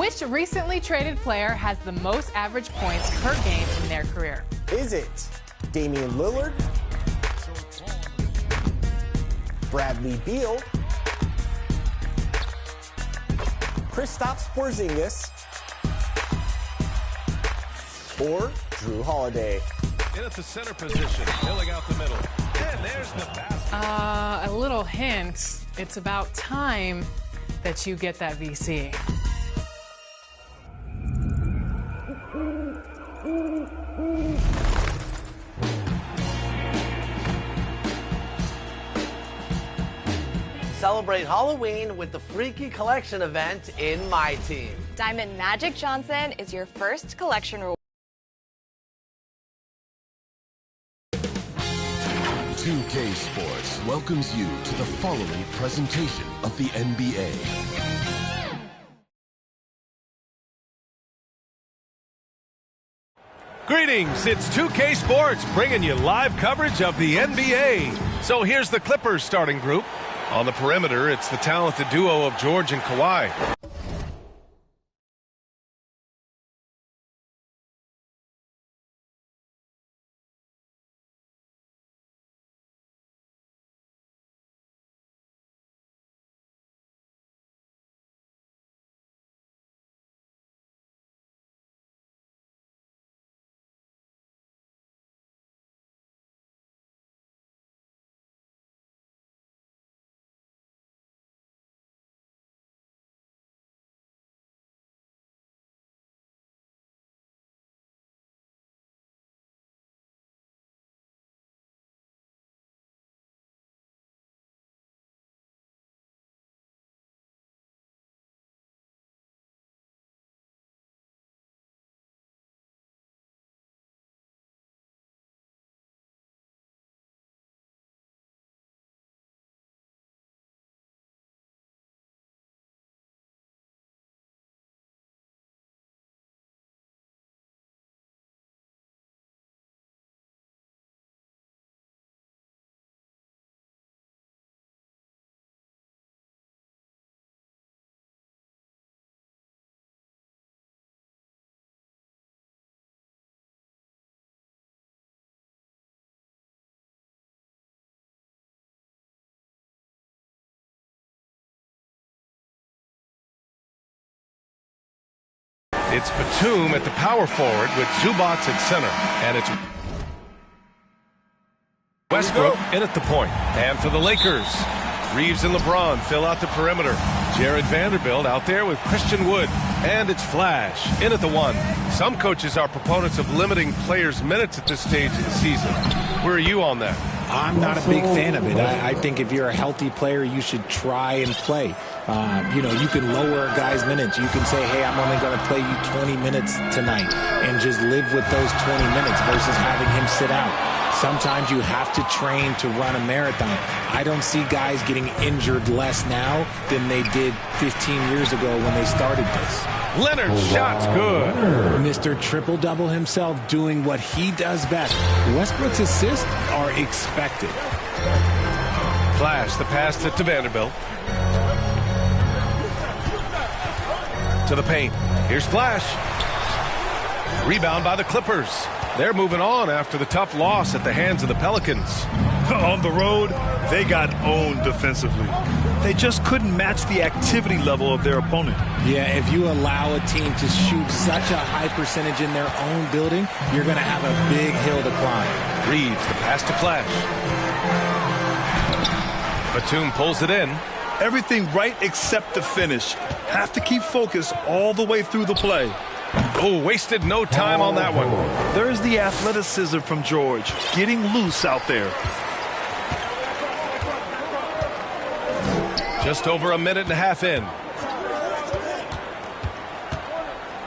Which recently traded player has the most average points per game in their career? Is it Damian Lillard, Bradley Beal, Kristaps Porzingis, or Drew Holiday? In at the center position, filling out the middle. And there's the basket. A little hint. It's about time that you get that VC. Celebrate Halloween with the Freaky Collection event in My Team. Diamond Magic Johnson is your first collection reward. 2K Sports welcomes you to the following presentation of the NBA. Greetings, it's 2K Sports bringing you live coverage of the NBA. So here's the Clippers starting group. On the perimeter, it's the talented duo of George and Kawhi. It's Batum at the power forward with Zubac at center. And it's Westbrook in at the point. And for the Lakers, Reeves and LeBron fill out the perimeter. Jared Vanderbilt out there with Christian Wood. And it's Flash in at the one. Some coaches are proponents of limiting players' minutes at this stage of the season. Where are you on that? I'm not a big fan of it. I think if you're a healthy player, you should try and play. You can lower a guy's minutes. You can say, hey, I'm only going to play you 20 minutes tonight and just live with those 20 minutes versus having him sit out. Sometimes you have to train to run a marathon. I don't see guys getting injured less now than they did 15 years ago when they started this. Leonard's shot's good. Mr. Triple-Double himself doing what he does best. Westbrook's assists are expected. Flash, the pass to Vanderbilt. To the paint. Here's Flash. Rebound by the Clippers. They're moving on after the tough loss at the hands of the Pelicans. On the road, they got owned defensively. They just couldn't match the activity level of their opponent. Yeah, if you allow a team to shoot such a high percentage in their own building, you're going to have a big hill to climb. Reeves, the pass to Flash. Batum pulls it in. Everything right except the finish. Have to keep focused all the way through the play. Oh, wasted no time on that one. There's the athleticism from George, getting loose out there. Just over a minute and a half in.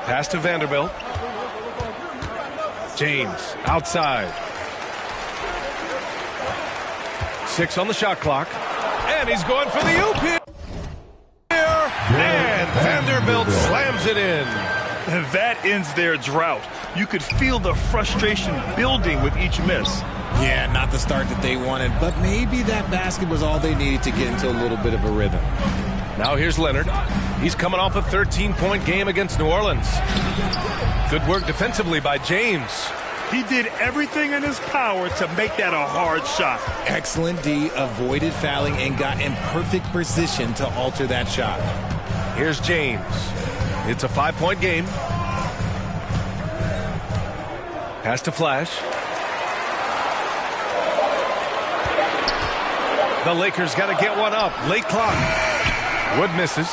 Pass to Vanderbilt. James, outside. 6 on the shot clock. And he's going for the oop here. And Vanderbilt slams it in. And that ends their drought. You could feel the frustration building with each miss. Yeah, not the start that they wanted, but maybe that basket was all they needed to get into a little bit of a rhythm. Now here's Leonard. He's coming off a 13-point game against New Orleans. Good work defensively by James. He did everything in his power to make that a hard shot. Excellent D, avoided fouling and got in perfect position to alter that shot. Here's James. It's a 5-point game. Pass to Flash. The Lakers got to get one up. Late clock. Wood misses.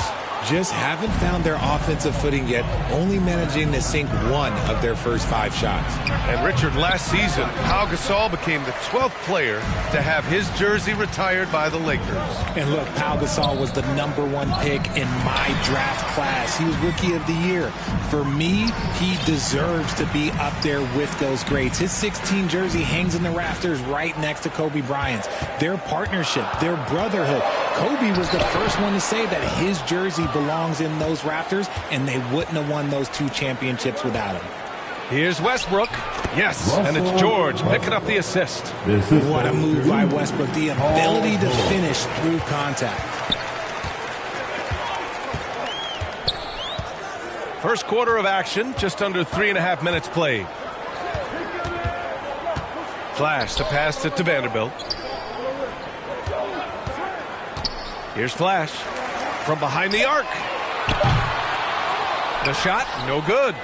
Just haven't found their offensive footing yet, only managing to sink one of their first 5 shots. And Richard, last season, Pau Gasol became the 12th player to have his jersey retired by the Lakers. And look, Pau Gasol was the #1 pick in my draft class. He was Rookie of the Year. For me, he deserves to be up there with those greats. His 16 jersey hangs in the rafters right next to Kobe Bryant's. Their partnership, their brotherhood. Kobe was the first one to say that his jersey belongs in those rafters, and they wouldn't have won those 2 championships without him. Here's Westbrook. Yes, and it's George picking up the assist. What a move by Westbrook. The ability to finish through contact. First quarter of action, just under 3.5 minutes played. Flash, the pass to Vanderbilt. Here's Flash from behind the arc. The shot, no good.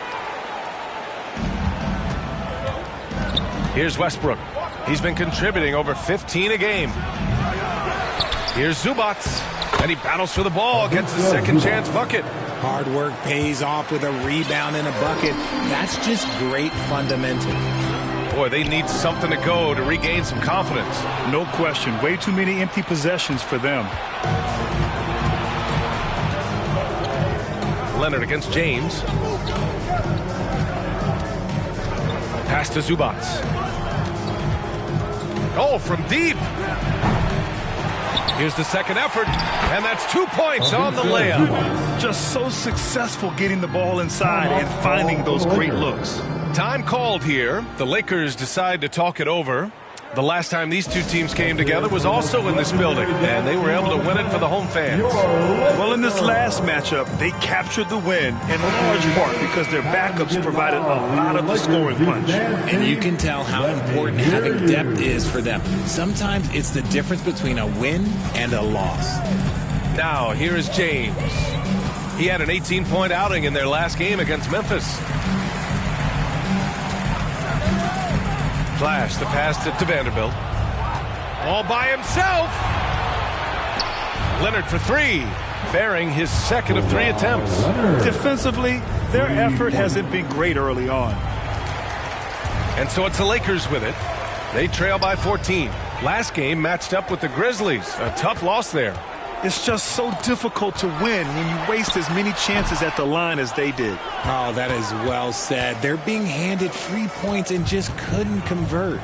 Here's Westbrook. He's been contributing over 15 a game. Here's Zubats, and he battles for the ball, gets the second chance bucket. Hard work pays off with a rebound and a bucket. That's just great fundamentals. Boy, they need something to go to regain some confidence. No question. Way too many empty possessions for them. Leonard against James. Pass to Zubats. Oh, from deep. Here's the second effort, and that's 2 points on the layup. Just so successful getting the ball inside and finding those great looks. Time called here. The Lakers decide to talk it over. The last time these 2 teams came together was also in this building, and they were able to win it for the home fans. Well, in this last matchup, they captured the win in large part because their backups provided a lot of the scoring punch. And you can tell how important having depth is for them. Sometimes it's the difference between a win and a loss. Now, here is James. He had an 18-point outing in their last game against Memphis. Flash, the pass to Vanderbilt. All by himself. Leonard for 3, bearing his second of 3 attempts. Defensively, their effort hasn't been great early on. And so it's the Lakers with it. They trail by 14. Last game matched up with the Grizzlies. A tough loss there. It's just so difficult to win when you waste as many chances at the line as they did. Oh, that is well said. They're being handed 3 points and just couldn't convert.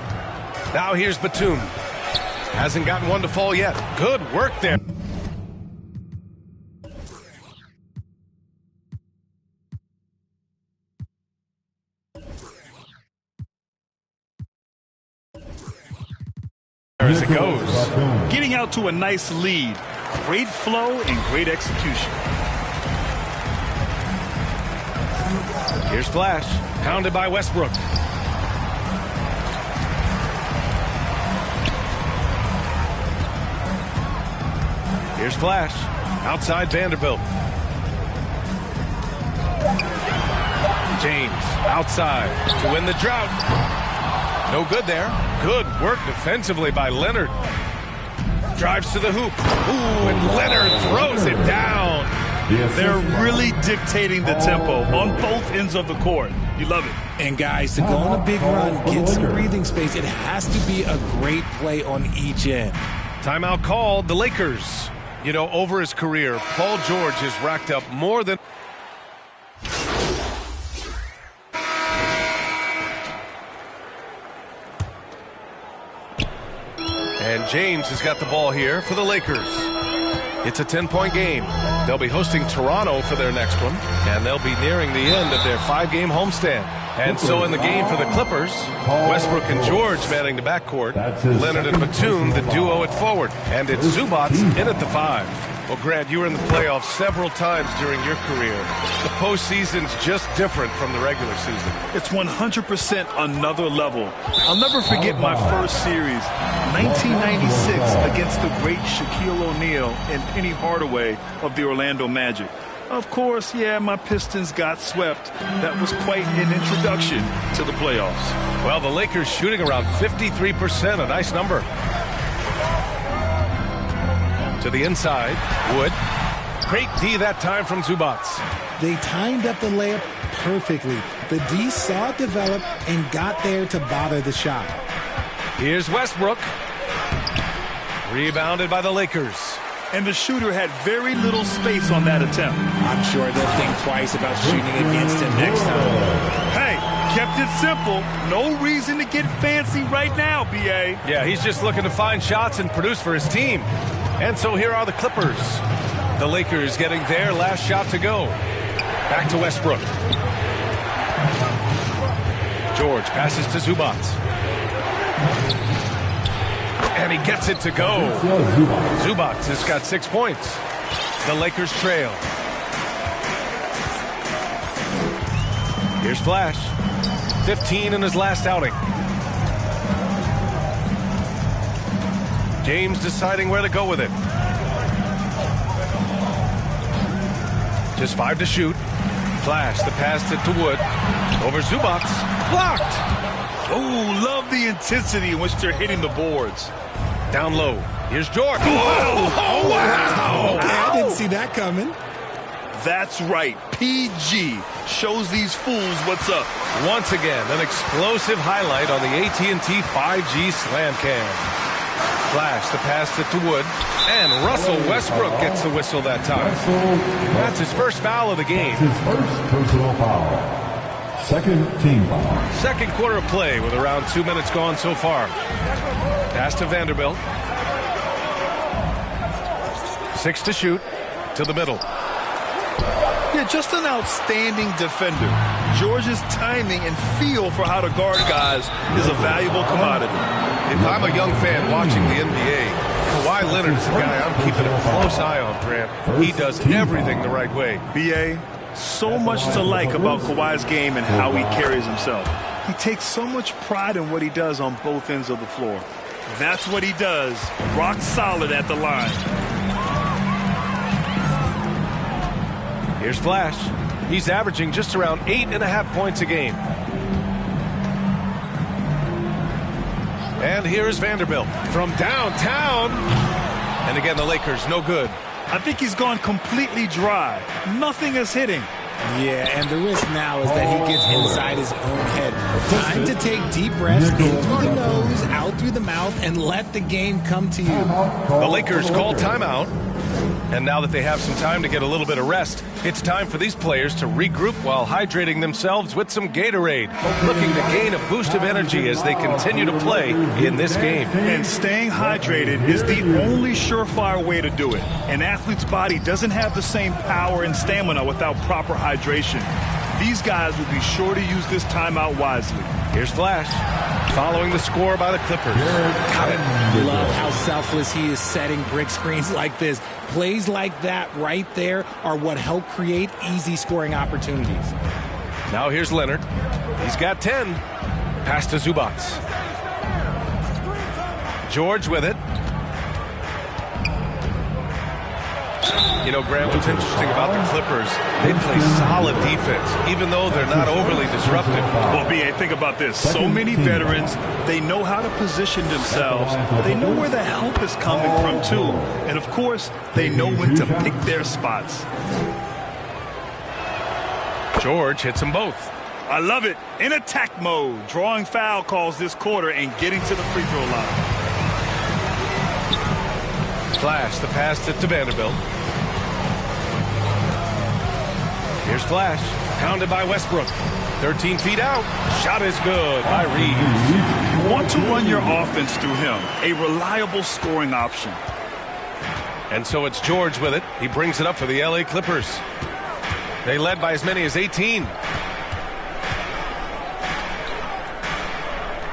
Now here's Batum. Hasn't gotten one to fall yet. Good work there. As it goes. Getting out to a nice lead. Great flow and great execution. Here's Flash, pounded by Westbrook. Here's Flash, outside Vanderbilt. James, outside to win the drought. No good there. Good work defensively by Leonard. Drives to the hoop. Ooh, and Leonard throws it down. They're really dictating the tempo on both ends of the court. You love it. And guys, to go on a big run, get some breathing space, it has to be a great play on each end. Timeout called. The Lakers. You know, over his career, Paul George has racked up more than... And James has got the ball here for the Lakers. It's a 10-point game. They'll be hosting Toronto for their next one, and they'll be nearing the end of their 5-game homestand. And so in the game for the Clippers, Westbrook and George manning the backcourt, Leonard and Batum the duo at forward, and it's Zubats in at the 5. Well, Grant, you were in the playoffs several times during your career. The postseason's just different from the regular season. It's 100% another level. I'll never forget my first series, 1996, against the great Shaquille O'Neal and Penny Hardaway of the Orlando Magic. Of course, yeah, my Pistons got swept. That was quite an introduction to the playoffs. Well, the Lakers shooting around 53%, a nice number. To the inside, Wood. Great D that time from Zubac. They timed up the layup perfectly. The D saw it develop and got there to bother the shot. Here's Westbrook. Rebounded by the Lakers. And the shooter had very little space on that attempt. I'm sure they'll think twice about shooting against him next time. Hey, kept it simple. No reason to get fancy right now, B.A. Yeah, he's just looking to find shots and produce for his team. And so here are the Clippers. The Lakers getting their last shot to go. Back to Westbrook. George passes to Zubac. And he gets it to go. Zubac has got 6 points. The Lakers trail. Here's Flash. 15 in his last outing. James deciding where to go with it. Just 5 to shoot. Flash, the pass to Wood. Over Zubac. Blocked! Oh, love the intensity in which they're hitting the boards. Down low. Here's George. Oh, wow! Okay, I didn't see that coming. That's right. PG shows these fools what's up. Once again, an explosive highlight on the AT&T 5G Slam Cam. Flash, the pass to Wood. And Russell Westbrook gets the whistle that time. That's his first foul of the game. His first personal foul. Second team foul. Second quarter of play with around 2 minutes gone so far. Pass to Vanderbilt. 6 to shoot. To the middle. Yeah, just an outstanding defender. George's timing and feel for how to guard guys is a valuable commodity. If I'm a young fan watching the NBA, Kawhi Leonard is the guy I'm keeping a close eye on, Grant. He does everything the right way. B.A., so much to like about Kawhi's game and how he carries himself. He takes so much pride in what he does on both ends of the floor. That's what he does. Rock solid at the line. Here's Flash. He's averaging just around 8.5 points a game. And here's Vanderbilt from downtown. And again, the Lakers, no good. I think he's gone completely dry. Nothing is hitting. Yeah, and the risk now is that he gets inside his own head. Time to take deep breaths in through the nose, out through the mouth, and let the game come to you. The Lakers call timeout. And now that they have some time to get a little bit of rest, it's time for these players to regroup while hydrating themselves with some Gatorade, looking to gain a boost of energy as they continue to play in this game. And staying hydrated is the only surefire way to do it. An athlete's body doesn't have the same power and stamina without proper hydration. These guys will be sure to use this timeout wisely. Here's Flash, following the score by the Clippers. Got it. Love how selfless he is setting brick screens like this. Plays like that right there are what help create easy scoring opportunities. Now here's Leonard. He's got 10. Pass to Zubac. George with it. You know, Grant, what's interesting about the Clippers, they play solid defense, even though they're not overly disruptive. Well, B.A., think about this. So many veterans, they know how to position themselves. They know where the help is coming from, too. And, of course, they know when to pick their spots. George hits them both. I love it. In attack mode, drawing foul calls this quarter and getting to the free throw line. Flash, the pass to Vanderbilt. Here's Flash, pounded by Westbrook. 13 feet out. Shot is good by Reeves. You want to run your offense through him, a reliable scoring option. And so it's George with it. He brings it up for the LA Clippers. They led by as many as 18.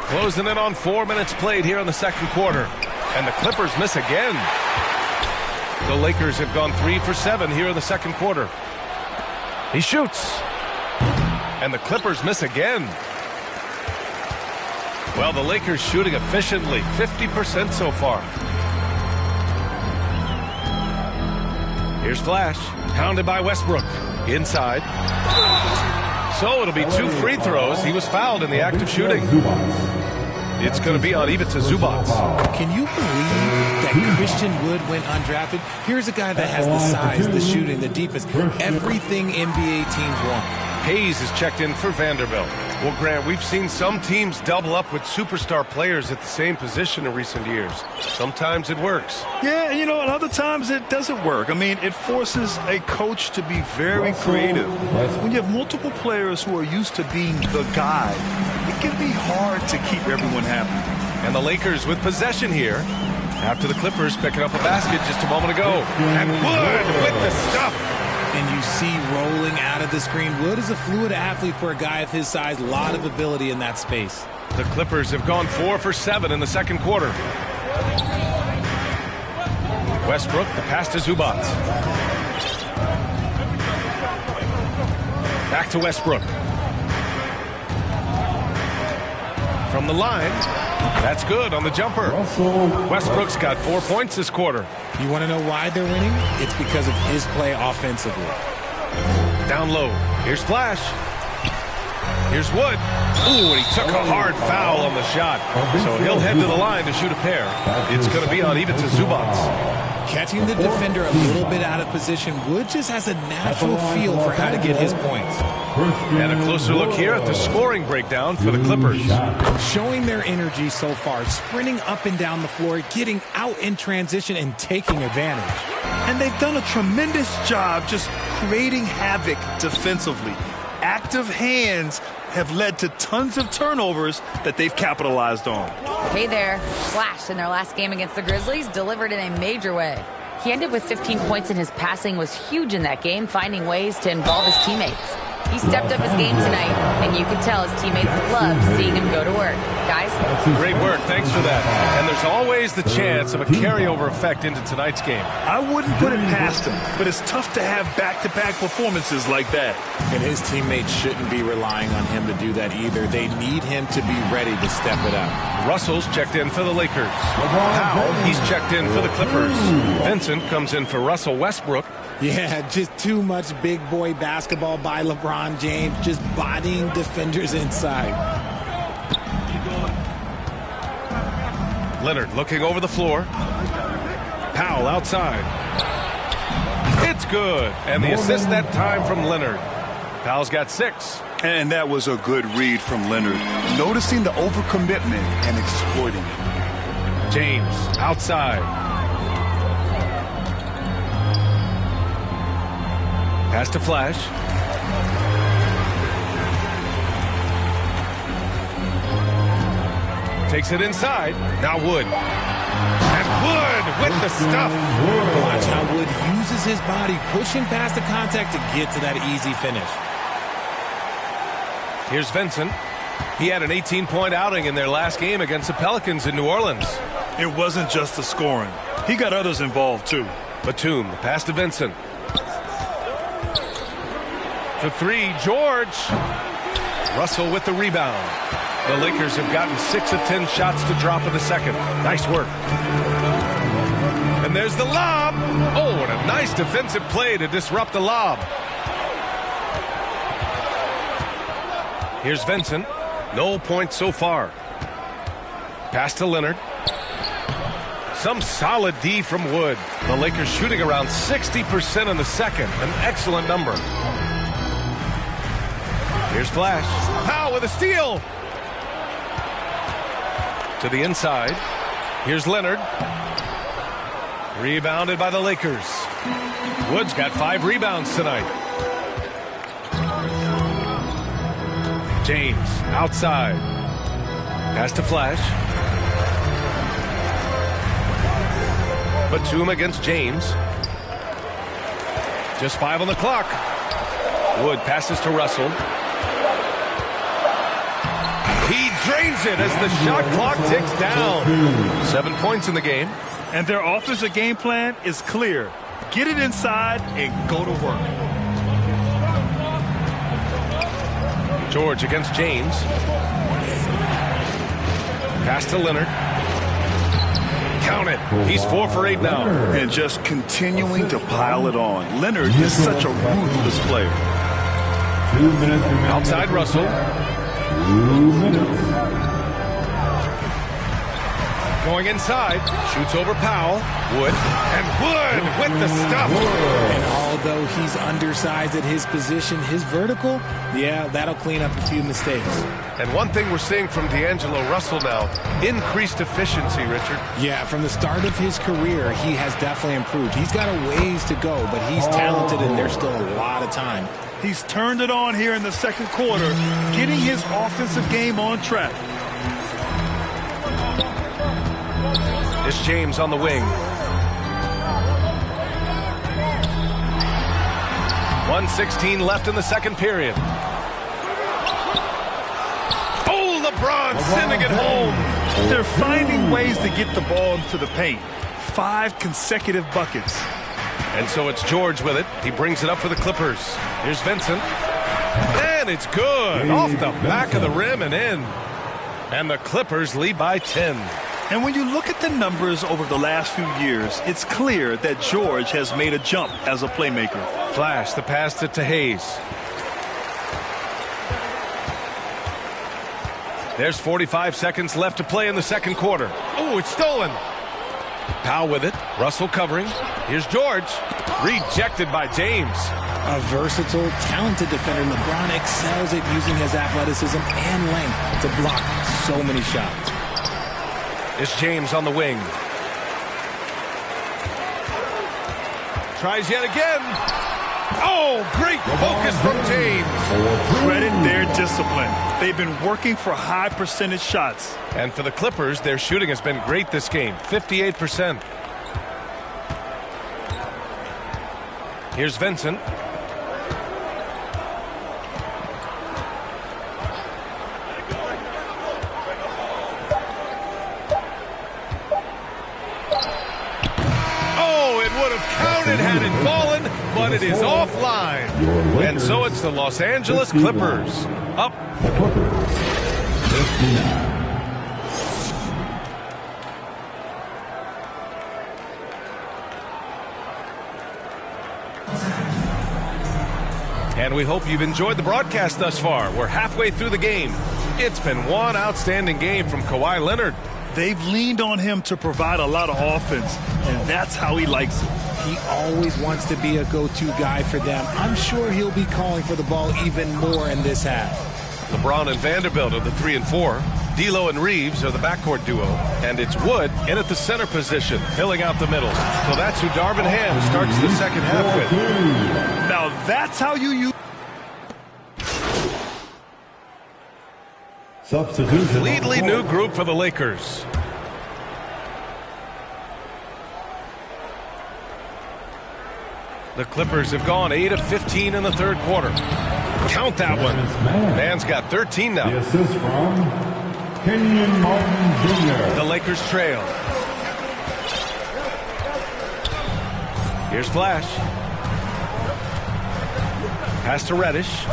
Closing in on 4 minutes played here in the second quarter. And the Clippers miss again. The Lakers have gone 3 for 7 here in the second quarter. He shoots. And the Clippers miss again. Well, the Lakers shooting efficiently, 50% so far. Here's Flash, pounded by Westbrook. Inside. So it'll be 2 free throws. He was fouled in the act of shooting. It's going to be on Ivica Zubac. Can you believe that Christian Wood went undrafted? Here's a guy that has the size, the shooting, the defense, everything NBA teams want. Hayes is checked in for Vanderbilt. Well, Grant, we've seen some teams double up with superstar players at the same position in recent years. Sometimes it works. Yeah, and and other times it doesn't work. I mean, it forces a coach to be very creative. When you have multiple players who are used to being the guy, it can be hard to keep everyone happy. And the Lakers with possession here after the Clippers picking up a basket just a moment ago. And Wood with the stuff. And you see rolling out of the screen. Wood is a fluid athlete for a guy of his size. A lot of ability in that space. The Clippers have gone 4 for 7 in the second quarter. Westbrook, the pass to Zubac. Back to Westbrook. From the line. That's good on the jumper. Westbrook's got 4 points this quarter. You want to know why they're winning? It's because of his play offensively. Down low. Here's Flash. Here's Wood. Ooh, and he took a hard foul on the shot. So he'll head to the line to shoot a pair. It's going to be on Ivica Zubac. Catching the defender a little bit out of position, Wood just has a natural feel for how to get his points. And a closer look here at the scoring breakdown for the Clippers. Showing their energy so far, sprinting up and down the floor, getting out in transition and taking advantage. And they've done a tremendous job just creating havoc defensively. Active hands have led to tons of turnovers that they've capitalized on. Hey there. Flash in their last game against the Grizzlies delivered in a major way. He ended with 15 points and his passing was huge in that game, finding ways to involve his teammates. He stepped up his game tonight, and you can tell his teammates loved seeing him go to work. Guys? Great work. Thanks for that. And there's always the chance of a carryover effect into tonight's game. I wouldn't put it past him, but it's tough to have back-to-back performances like that. And his teammates shouldn't be relying on him to do that either. They need him to be ready to step it up. Russell's checked in for the Lakers. Powell, he's checked in for the Clippers. Vincent comes in for Russell Westbrook. Yeah, just too much big boy basketball by LeBron James, just bodying defenders inside. Leonard looking over the floor. Powell outside. It's good. And the assist that time from Leonard. Powell's got 6. And that was a good read from Leonard. Noticing the overcommitment and exploiting it. James outside. Pass to Flash. Takes it inside. Now Wood. And Wood with the stuff. Watch how Wood uses his body, pushing past the contact to get to that easy finish. Here's Vincent. He had an 18-point outing in their last game against the Pelicans in New Orleans. It wasn't just the scoring. He got others involved, too. Batum, the pass to Vincent. For 3, George. Russell with the rebound. The Lakers have gotten 6 of 10 shots to drop in the second. Nice work. And there's the lob. Oh, and a nice defensive play to disrupt the lob. Here's Vincent. No points so far. Pass to Leonard. Some solid D from Wood. The Lakers shooting around 60% in the second. An excellent number. Here's Flash. Powell with a steal. To the inside. Here's Leonard. Rebounded by the Lakers. Wood's got 5 rebounds tonight. James outside. Pass to Flash. Batum against James. Just 5 on the clock. Wood passes to Russell. He drains it as the shot clock ticks down. 7 points in the game. And their offensive game plan is clear. Get it inside and go to work. George against James. Pass to Leonard. Count it. He's 4 for 8 now. And just continuing to pile it on. Leonard is such a ruthless player. 2 minutes remaining. Outside Russell. 2 minutes. Going inside. Shoots over Powell. Wood. And Wood with the stuff. And although he's undersized at his position, his vertical, yeah, that'll clean up a few mistakes. And one thing we're seeing from D'Angelo Russell now, increased efficiency, Richard. Yeah, from the start of his career, he has definitely improved. He's got a ways to go, but he's talented and there's still a lot of time. He's turned it on here in the second quarter, getting his offensive game on track. It's James on the wing. 1:16 left in the second period. Oh, LeBron sending it home. They're finding ways to get the ball into the paint. 5 consecutive buckets. And so it's George with it. He brings it up for the Clippers. Here's Vincent. And it's good. Off the back of the rim and in. And the Clippers lead by 10. And when you look at the numbers over the last few years, it's clear that George has made a jump as a playmaker. Flash the pass to Hayes. There's 45 seconds left to play in the second quarter. Oh, it's stolen. Powell with it. Russell covering. Here's George. Rejected by James. A versatile, talented defender, LeBron excels at using his athleticism and length to block so many shots. It's James on the wing. Tries yet again. Oh, great focus from James. Credit their discipline. They've been working for high percentage shots. And for the Clippers, their shooting has been great this game, 58%. Here's Vincent. Had it fallen, but it is offline. And so it's the Los Angeles Clippers up. The Clippers, 59. And we hope you've enjoyed the broadcast thus far. We're halfway through the game. It's been one outstanding game from Kawhi Leonard. They've leaned on him to provide a lot of offense, and that's how he likes it. He always wants to be a go-to guy for them. I'm sure he'll be calling for the ball even more in this half. LeBron and Vanderbilt are the 3 and 4. D'Lo and Reeves are the backcourt duo. And it's Wood in at the center position, filling out the middle. So that's who Darvin Ham starts the second half with. Now that's how you use. Substitution. Completely new group for the Lakers. The Clippers have gone 8 of 15 in the third quarter. Count that one. Man's got 13 now. The assist from Kenyon Martin Jr. The Lakers trail. Here's Flash. Pass to Reddish.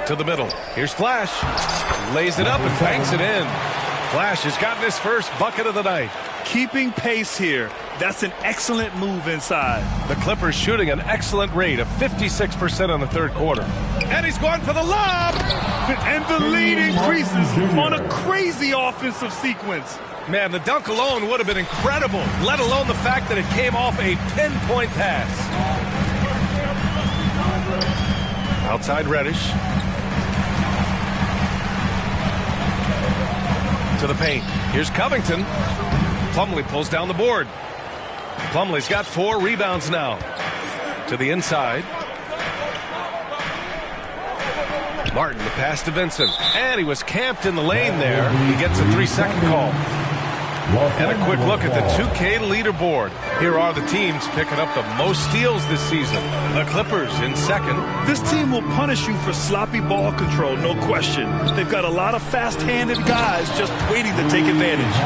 To the middle. Here's Flash. Lays it up and banks it in. Flash has gotten his first bucket of the night. Keeping pace here. That's an excellent move inside. The Clippers shooting an excellent rate of 56% in the third quarter. And he's going for the lob! And the lead increases on a crazy offensive sequence. Man, the dunk alone would have been incredible, let alone the fact that it came off a pinpoint pass. Outside Reddish. To the paint. Here's Covington. Plumlee pulls down the board. Plumlee's got 4 rebounds now. To the inside. Martin, the pass to Vincent. And he was camped in the lane there. He gets a 3-second call. And a quick look at the 2K leaderboard. Here are the teams picking up the most steals this season. The Clippers in second. This team will punish you for sloppy ball control, no question. They've got a lot of fast-handed guys just waiting to take advantage.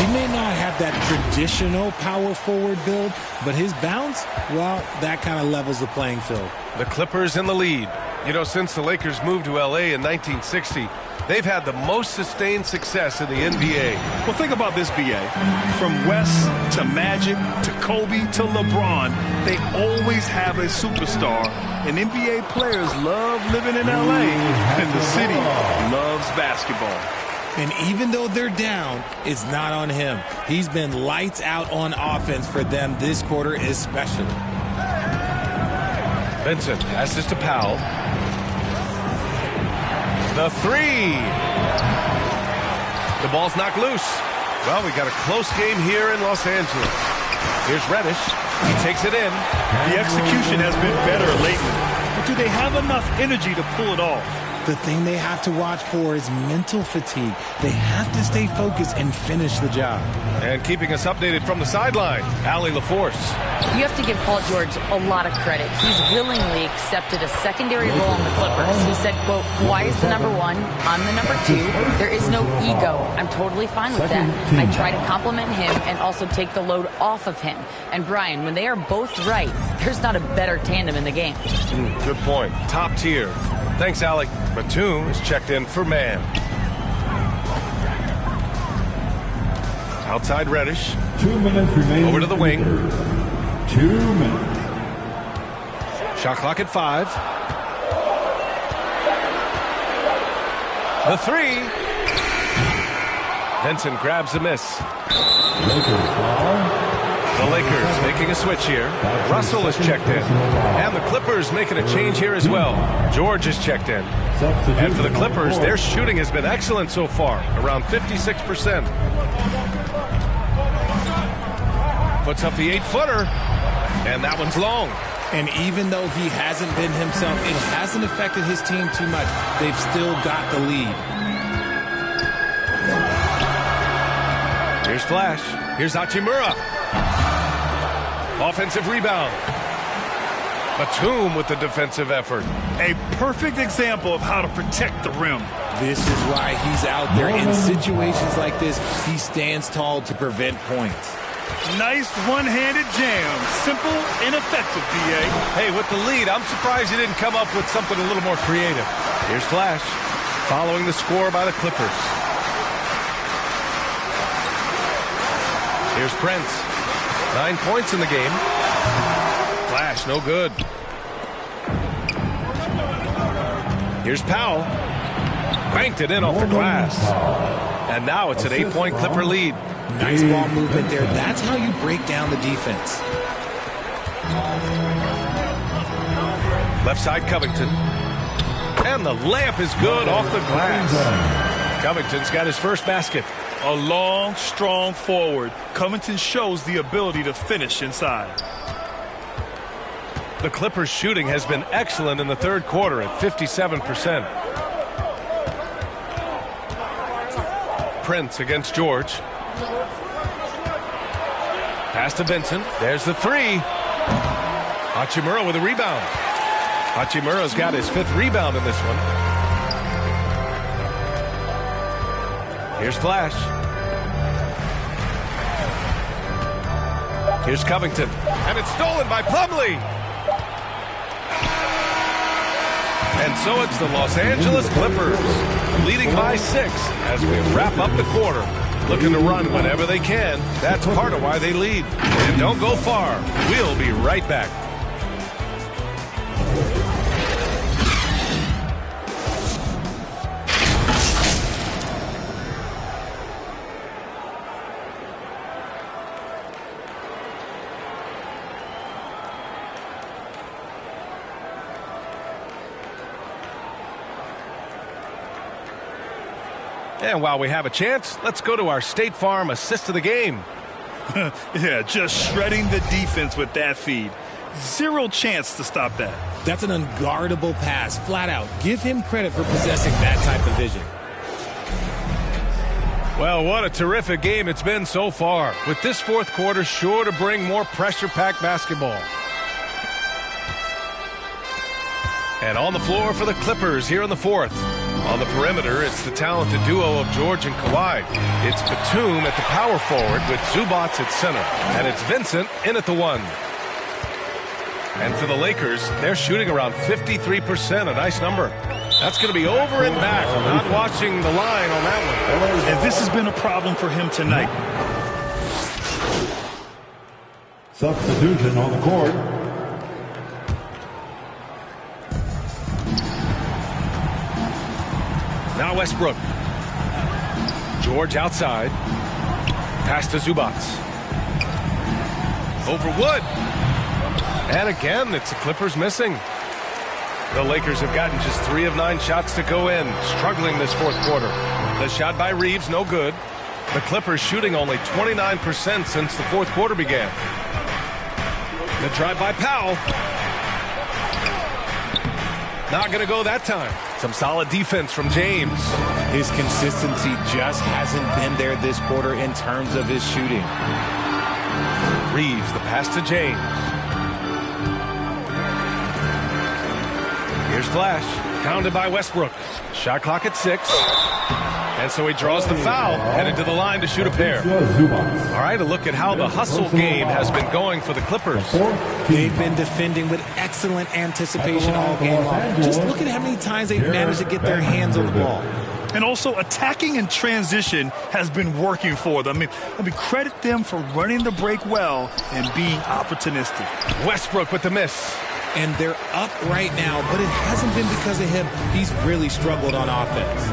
He may not have that traditional power forward build, but his bounce, well, that kind of levels the playing field. The Clippers in the lead. You know, since the Lakers moved to LA in 1960, they've had the most sustained success in the NBA. Well, think about this, B.A. From West to Magic to Kobe to LeBron, they always have a superstar. And NBA players love living in L.A., and the city loves basketball. And even though they're down, it's not on him. He's been lights out on offense for them this quarter especially. Vincent passes to Powell. The three. The ball's knocked loose. Well, we got a close game here in Los Angeles. Here's Reddish. He takes it in. The execution has been better lately. But do they have enough energy to pull it off? The thing they have to watch for is mental fatigue. They have to stay focused and finish the job. And keeping us updated from the sideline, Allie LaForce. You have to give Paul George a lot of credit. He's willingly accepted a secondary role in the Clippers. He said, quote, Kawhi is the number one, I'm the number two. There is no ego. I'm totally fine with that. I try to compliment him and also take the load off of him. And Brian, when they are both right, there's not a better tandem in the game. Good point. Top tier. Thanks, Allie. Batum is checked in for man. Outside Reddish. 2 minutes remaining. Over to the wing. 2 minutes. Shot clock at 5. The three. Vincent grabs a miss. The Lakers making a switch here. Russell is checked in. And the Clippers making a change here as well. George is checked in. And for the Clippers, their shooting has been excellent so far, around 56%. Puts up the 8-footer, and that one's long. And even though he hasn't been himself, it hasn't affected his team too much. They've still got the lead. Here's Flash. Here's Hachimura. Offensive rebound. Batum with the defensive effort. A perfect example of how to protect the rim. This is why he's out there. In situations like this, he stands tall to prevent points. Nice one-handed jam. Simple and effective, B.A. Hey, with the lead, I'm surprised he didn't come up with something a little more creative. Here's Flash, following the score by the Clippers. Here's Prince. 9 points in the game. Flash, no good. Here's Powell. Cranked it in off the glass. And now it's an 8-point Clipper lead. Nice ball movement there. That's how you break down the defense. Left side, Covington. And the layup is good off the glass. Covington's got his first basket. A long, strong forward. Covington shows the ability to finish inside. The Clippers' shooting has been excellent in the third quarter at 57%. Prince against George. Pass to Vincent. There's the three. Hachimura with a rebound. Hachimura's got his 5th rebound in this one. Here's Flash. Here's Covington. And it's stolen by Plumlee. And so it's the Los Angeles Clippers leading by 6 as we wrap up the quarter. Looking to run whenever they can. That's part of why they lead. And don't go far. We'll be right back. And while we have a chance, let's go to our State Farm assist of the game. Yeah, just shredding the defense with that feed. Zero chance to stop that. That's an unguardable pass, flat out. Give him credit for possessing that type of vision. Well, what a terrific game it's been so far, with this fourth quarter sure to bring more pressure-packed basketball. And on the floor for the Clippers here in the fourth. On the perimeter, it's the talented duo of George and Kawhi. It's Batum at the power forward with Zubac at center. And it's Vincent in at the 1. And for the Lakers, they're shooting around 53%, a nice number. That's going to be over and back. Not watching the line on that one. And this has been a problem for him tonight. Substitution on the court. Now Westbrook. George outside. Pass to Zubac. Over Wood. And again, it's the Clippers missing. The Lakers have gotten just 3 of 9 shots to go in, struggling this fourth quarter. The shot by Reeves, no good. The Clippers shooting only 29% since the fourth quarter began. The drive by Powell. Not going to go that time. Some solid defense from James. His consistency just hasn't been there this quarter in terms of his shooting. Reeves, the pass to James. Here's Flash, pounded by Westbrook. Shot clock at 6. And so he draws the foul, headed to the line to shoot a pair. All right, a look at how the hustle game has been going for the Clippers. They've been defending with excellent anticipation all game long. Just look at how many times they've managed to get their hands on the ball. And also attacking in transition has been working for them. I mean, credit them for running the break well and being opportunistic. Westbrook with the miss. And they're up right now, but it hasn't been because of him. He's really struggled on offense.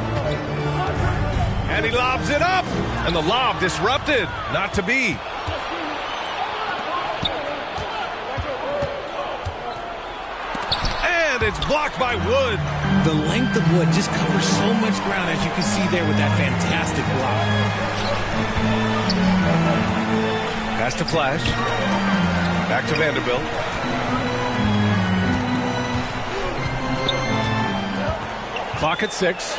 And he lobs it up. And the lob disrupted. Not to be. And it's blocked by Wood. The length of Wood just covers so much ground, as you can see there with that fantastic block. Pass to Flash. Back to Vanderbilt. Clock at 6.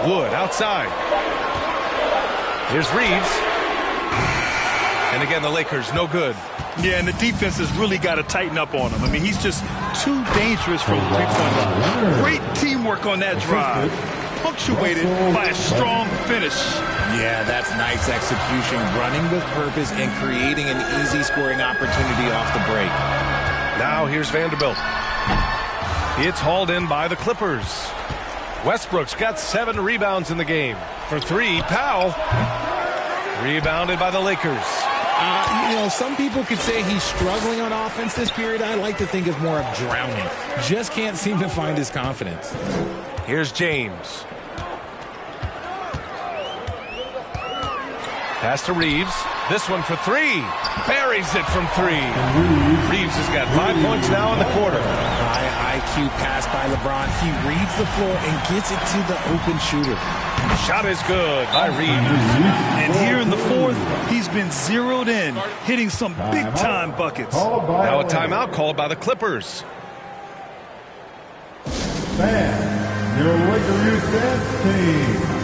Wood outside. Here's Reeves. And again, the Lakers, no good. Yeah, and the defense has really got to tighten up on him. I mean, he's just too dangerous from the three-point line. Great teamwork on that drive. Punctuated by a strong finish. Yeah, that's nice execution. Running with purpose and creating an easy scoring opportunity off the break. Now here's Vanderbilt. It's hauled in by the Clippers. Westbrook's got 7 rebounds in the game. For 3, Powell. Rebounded by the Lakers. You know, some people could say he's struggling on offense this period. I like to think it's more of drowning. Just can't seem to find his confidence. Here's James. Pass to Reeves. This one for 3. Buries it from 3. Reeves has got 5 points now in the quarter. High IQ pass by LeBron. He reads the floor and gets it to the open shooter. Shot is good by Reeves. And here in the fourth, he's been zeroed in, hitting some big-time buckets. Now a timeout called by the Clippers. Your Laker Youth Dance Team.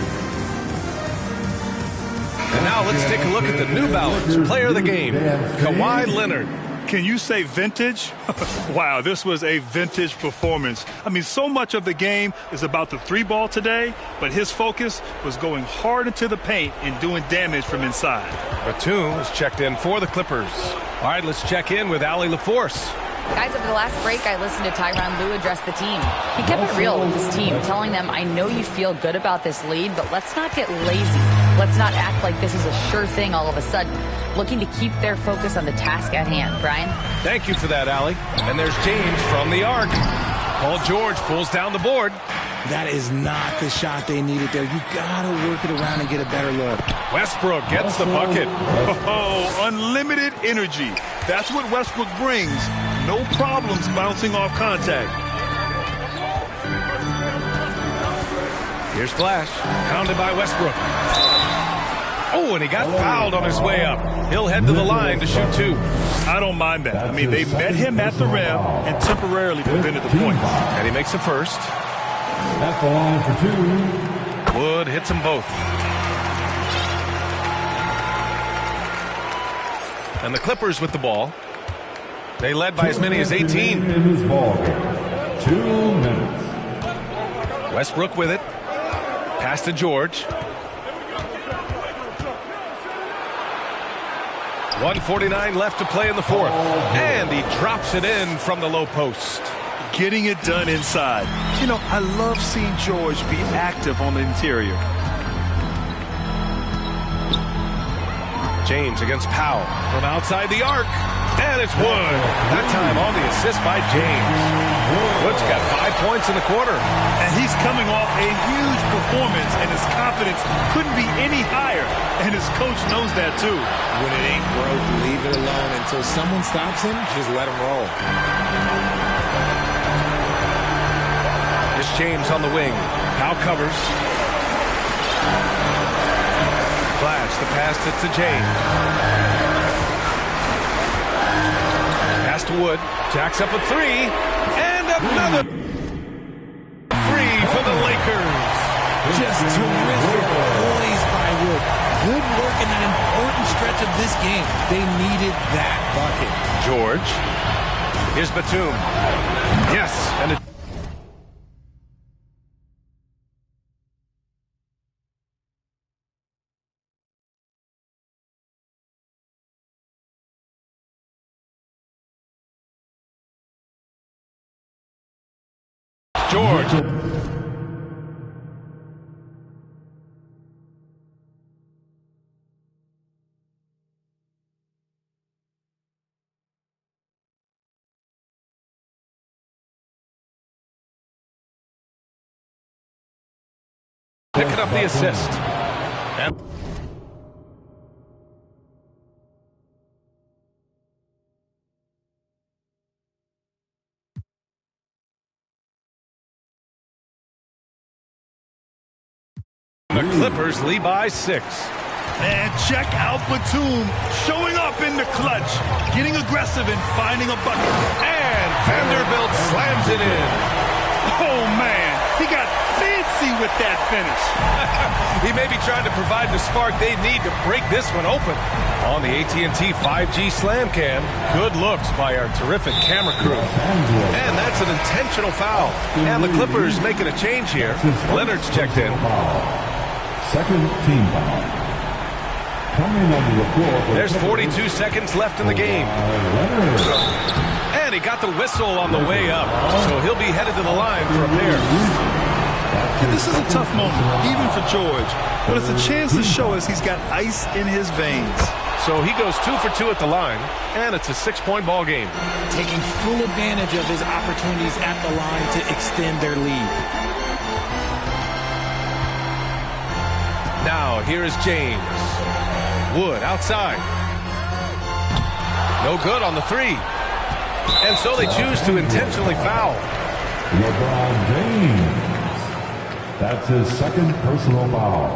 And now let's take a look at the New Balance player of the game, Kawhi Leonard. Can you say vintage? Wow, this was a vintage performance. I mean, so much of the game is about the 3-ball today, but his focus was going hard into the paint and doing damage from inside. Batum is checked in for the Clippers. All right, let's check in with Allie LaForce. Guys, over the last break, I listened to Tyronn Lue address the team. He kept it real with his team, telling them, I know you feel good about this lead, but let's not get lazy. Let's not act like this is a sure thing all of a sudden. Looking to keep their focus on the task at hand. Brian? Thank you for that, Allie. And there's James from the arc. Paul George pulls down the board. That is not the shot they needed there. You got to work it around and get a better look. Westbrook gets the bucket. Oh, unlimited energy. That's what Westbrook brings. No problems bouncing off contact. Here's Flash, pounded by Westbrook. Oh, and he got fouled on his way up. He'll head to the line to shoot 2. I don't mind that. I mean, they met him at the rim and temporarily prevented the points. And he makes the first. That's the line for 2. Wood hits them both. And the Clippers with the ball. They led by as many as 18. In this ball game. 2 minutes. Westbrook with it. Pass to George. 1:49 left to play in the fourth. And he drops it in from the low post. Getting it done inside. You know, I love seeing George be active on the interior. James against Powell from outside the arc. And it's Wood. That time on the assist by James. Wood's got 5 points in the quarter. And he's coming off a huge performance, and his confidence couldn't be any higher. And his coach knows that, too. When it ain't broke, leave it alone. Until someone stops him, just let him roll. Here's James on the wing. Powell covers. Flash, the pass to James. Pass to Wood. Jacks up a three. And another free for the Lakers. Just terrific poise by Wood. Good work in that important stretch of this game. They needed that bucket. George. Here's Batum. Yes. And it George. Picking up the assist. And the Clippers lead by 6. And check out Batum showing up in the clutch, getting aggressive and finding a bucket. And Vanderbilt slams it in. Oh, man, he got fancy with that finish. He may be trying to provide the spark they need to break this one open. On the AT&T 5G Slam Cam, good looks by our terrific camera crew. And that's an intentional foul. And the Clippers making a change here. Leonard's checked in. Second team foul. Coming onto the floor. There's 42 seconds left in the game. And he got the whistle on the way up. So he'll be headed to the line from there. And this is a tough moment, even for George. But it's a chance to show us he's got ice in his veins. So he goes 2 for 2 at the line. And it's a 6-point ball game. Taking full advantage of his opportunities at the line to extend their lead. Now, here is James. Wood outside. No good on the three. And so they choose to intentionally foul. LeBron James. That's his second personal foul.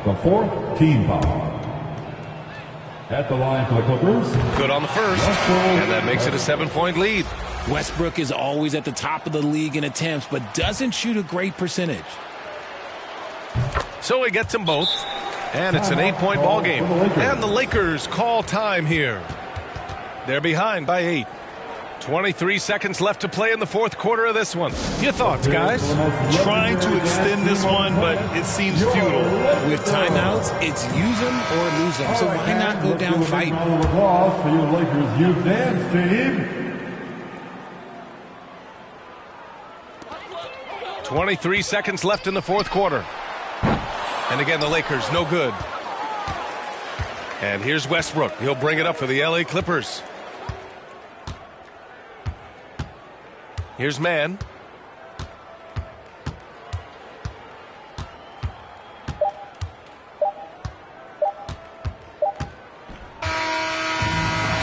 The fourth team foul. At the line for the Clippers. Good on the first. And that makes it a 7-point lead. Westbrook is always at the top of the league in attempts, but doesn't shoot a great percentage. So he gets them both. And it's an 8-point ball game. And the Lakers call time here. They're behind by 8. 23 seconds left to play in the fourth quarter of this one. Your thoughts, guys? Trying to extend this one, but it seems futile. With timeouts, it's use them or lose them. So why not go down fighting? Round of applause for your Lakers youth dance team. 23 seconds left in the fourth quarter. And again, the Lakers, no good. And here's Westbrook. He'll bring it up for the LA Clippers. Here's Mann.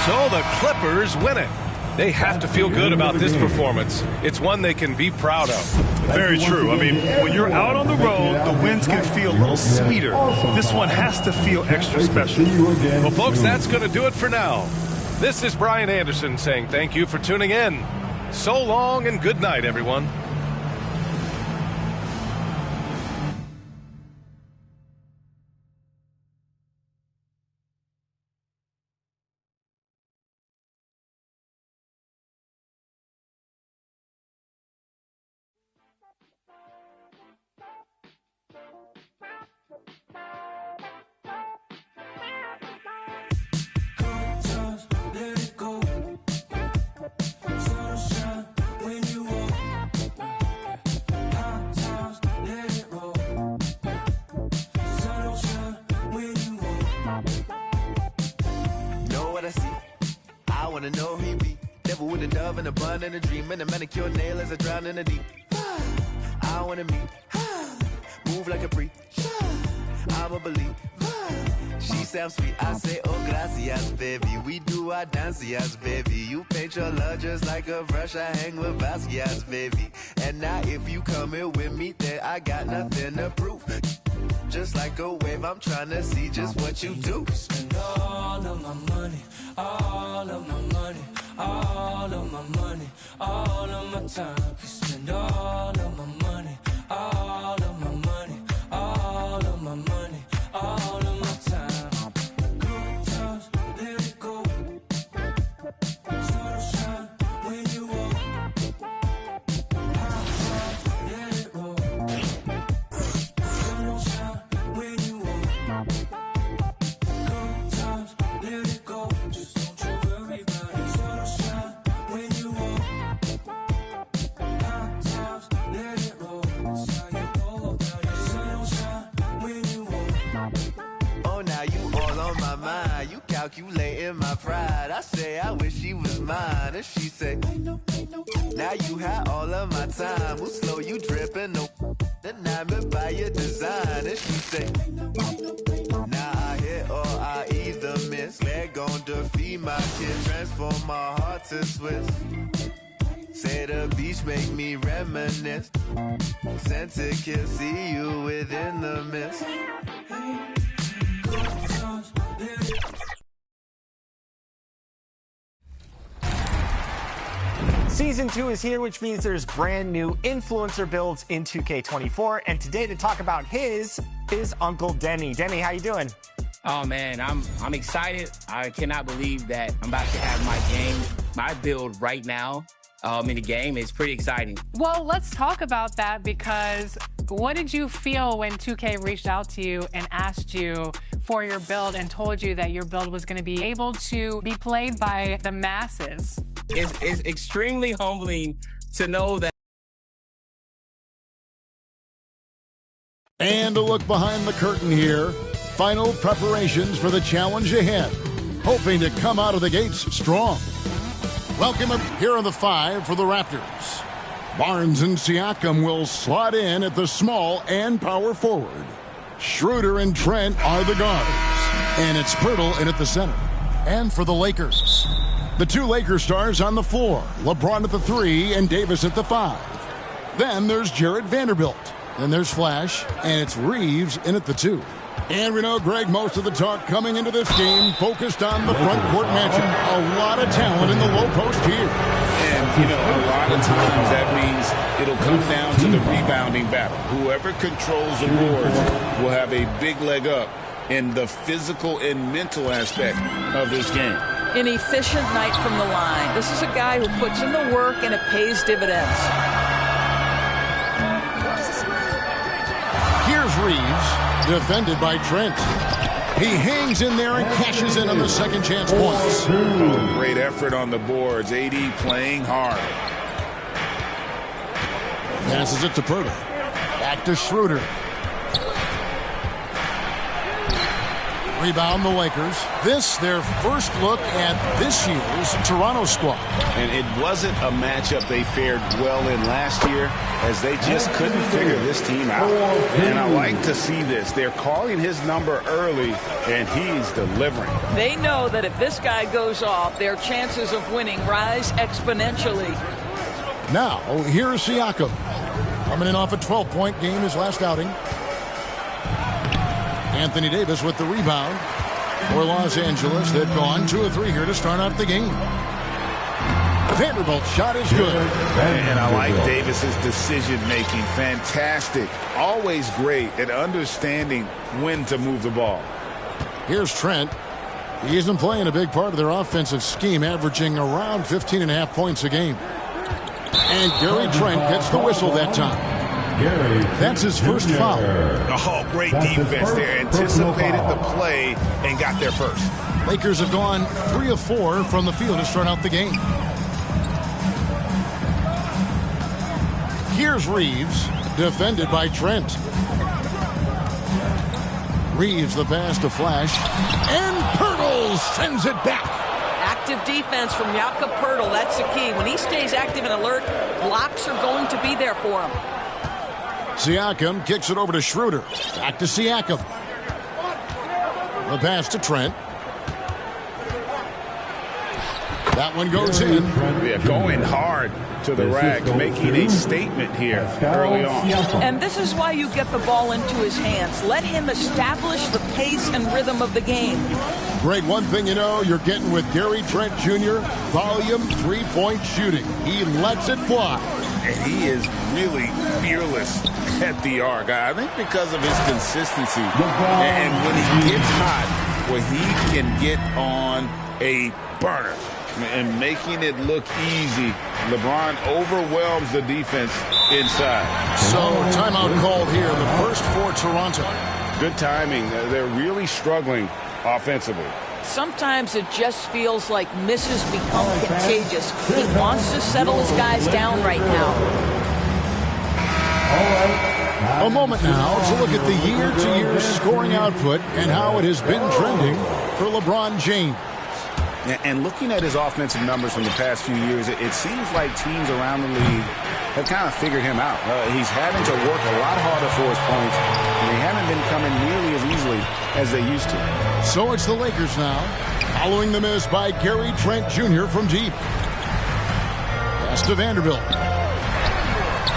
So the Clippers win it. They have to feel good about this performance. It's one they can be proud of. Very true. I mean, when you're out on the road, the wins can feel a little sweeter. This one has to feel extra special. Well, folks, that's going to do it for now. This is Brian Anderson saying thank you for tuning in. So long and good night, everyone. love and a bun and a dream and a manicure nail as I drown in the deep. I wanna meet, move like a freak. I'ma believe. She sounds sweet. I say, oh, gracias, baby. We do our dancias, baby. You paint your love just like a brush. I hang with Basquiat's, baby. And now if you come here with me, then I got nothing to prove. Just like a wave, I'm trying to see just what you do. Spend all of my money, all of my money, all of my money, all of my time. Spend all of my money, all of my money, all of my money, all of my time. Good times, let it go. Sun shine when you walk. High times, let it roll. Sun shine when you walk. Good times, let it go. Just don't you worry about it. Sun shine when you walk. High times, let it roll. That's how you go about it. Sun shine when you walk. Oh, now you all on my mind. You calculating my pride. I say I wish she was mine. And she say, now you had all of my time. We'll slow you dripping. No, enamored by your design. And she say, now I hit or I either miss. Leg gon' defeat my kid. Transform my heart to Swiss. Say the beach make me reminisce. Sent to kiss, see you within the mist. Season 2 is here, which means there's brand new influencer builds in 2K24. And today to talk about his is Uncle Denny. Denny, how you doing? Oh man, I'm excited. I cannot believe that I'm about to have my build right now in the game. It's pretty exciting. Well, let's talk about that, because what did you feel when 2K reached out to you and asked you for your build and told you that your build was going to be able to be played by the masses? It's extremely humbling to know that. And a look behind the curtain here. Final preparations for the challenge ahead. Hoping to come out of the gates strong. Welcome up here on the 5 for the Raptors. Barnes and Siakam will slot in at the small and power forward. Schroeder and Trent are the guards. And it's Pirtle in at the center. And for the Lakers, the two Lakers stars on the floor. LeBron at the 3 and Davis at the 5. Then there's Jared Vanderbilt. Then there's Flash, and it's Reeves in at the 2. And we know, Greg, most of the talk coming into this game focused on the front court matchup. A lot of talent in the low post here. And, you know, a lot of times that means it'll come down to the rebounding battle. Whoever controls the boards will have a big leg up in the physical and mental aspect of this game. An efficient night from the line. This is a guy who puts in the work and it pays dividends. Here's Reeves, defended by Trent. He hangs in there and cashes in on the second chance points. Great effort on the boards. AD playing hard. Passes it to Pirtle. Back to Schroeder. Rebound the Lakers. This, their first look at this year's Toronto squad. And it wasn't a matchup they fared well in last year, as they just couldn't figure this team out. And I like to see this. They're calling his number early, and he's delivering. They know that if this guy goes off, their chances of winning rise exponentially. Now, here's Siakam. Coming in off a 12-point game his last outing. Anthony Davis with the rebound for Los Angeles. They've gone 2 of 3 here to start out the game. Vanderbilt's shot is good. And I like Davis's decision-making. Fantastic. Always great at understanding when to move the ball. Here's Trent. He isn't playing a big part of their offensive scheme, averaging around 15.5 points a game. And Gary Trent gets the whistle that time. That's his first foul. Oh, great defense there. Anticipated the play and got there first. Lakers have gone 3 of 4 from the field to start out the game. Here's Reeves, defended by Trent. Reeves the pass to Flash, and Pirtle sends it back. active defense from Jakob Poeltl. That's the key. When he stays active and alert, blocks are going to be there for him. Siakam kicks it over to Schroeder. Back to Siakam. The pass to Trent. That one goes in. Yeah, going hard to the rack, making a statement here early on. And this is why you get the ball into his hands. Let him establish the pace and rhythm of the game. Greg, one thing you know you're getting with Gary Trent Jr., volume three-point shooting. He lets it fly. And he is really fearless at the arc. I think because of his consistency. And when he gets hot, well, he can get on a burner. And making it look easy, LeBron overwhelms the defense inside. So, timeout called here, the first for Toronto. Good timing. They're really struggling offensively. Sometimes it just feels like misses become contagious. He wants to settle his guys down right now. A moment now to look at the year-to-year scoring output and how it has been trending for LeBron James. And looking at his offensive numbers from the past few years, it seems like teams around the league have kind of figured him out. He's having to work a lot harder for his points, and they haven't been coming nearly as easily as they used to. So it's the Lakers now, following the miss by Gary Trent Jr. from deep. Pass to Vanderbilt.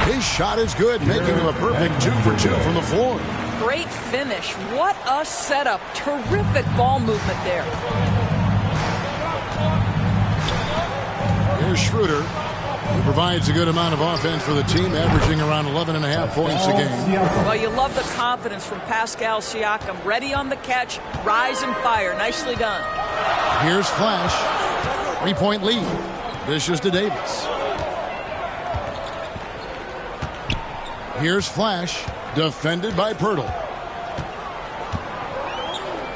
His shot is good, making him a perfect 2 for 2 from the floor. Great finish. What a setup. Terrific ball movement there. Here's Schroeder, who provides a good amount of offense for the team, averaging around 11.5 points a game. Well, you love the confidence from Pascal Siakam. Ready on the catch, rise and fire. Nicely done. Here's Flash. 3-point lead. Dishes to Davis. Here's Flash, defended by Poeltl.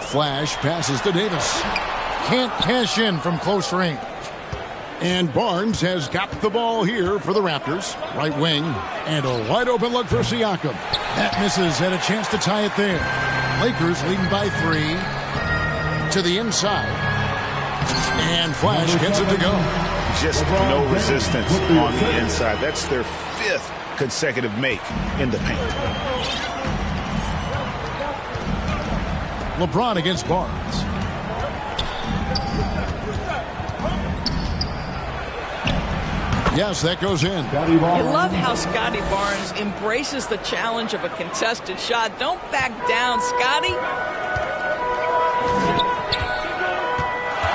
Flash passes to Davis. Can't cash in from close range. And Barnes has got the ball here for the Raptors. Right wing. And a wide open look for Siakam. That misses. Had a chance to tie it there. Lakers leading by 3. To the inside. And Flash gets it to go. Just no resistance on the inside. That's their 5th consecutive make in the paint. LeBron against Barnes. Yes, that goes in. You love how Scotty Barnes embraces the challenge of a contested shot. Don't back down, Scotty.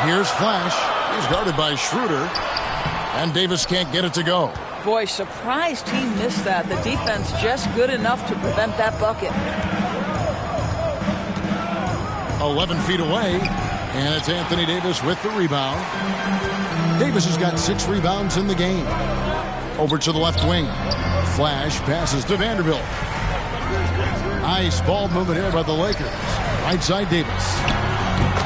Here's Flash. He's guarded by Schroeder. And Davis can't get it to go. Boy, surprised he missed that. The defense just good enough to prevent that bucket. 11 feet away. And it's Anthony Davis with the rebound. Davis has got 6 rebounds in the game. Over to the left wing. Flash passes to Vanderbilt. Nice ball movement here by the Lakers. Right side Davis.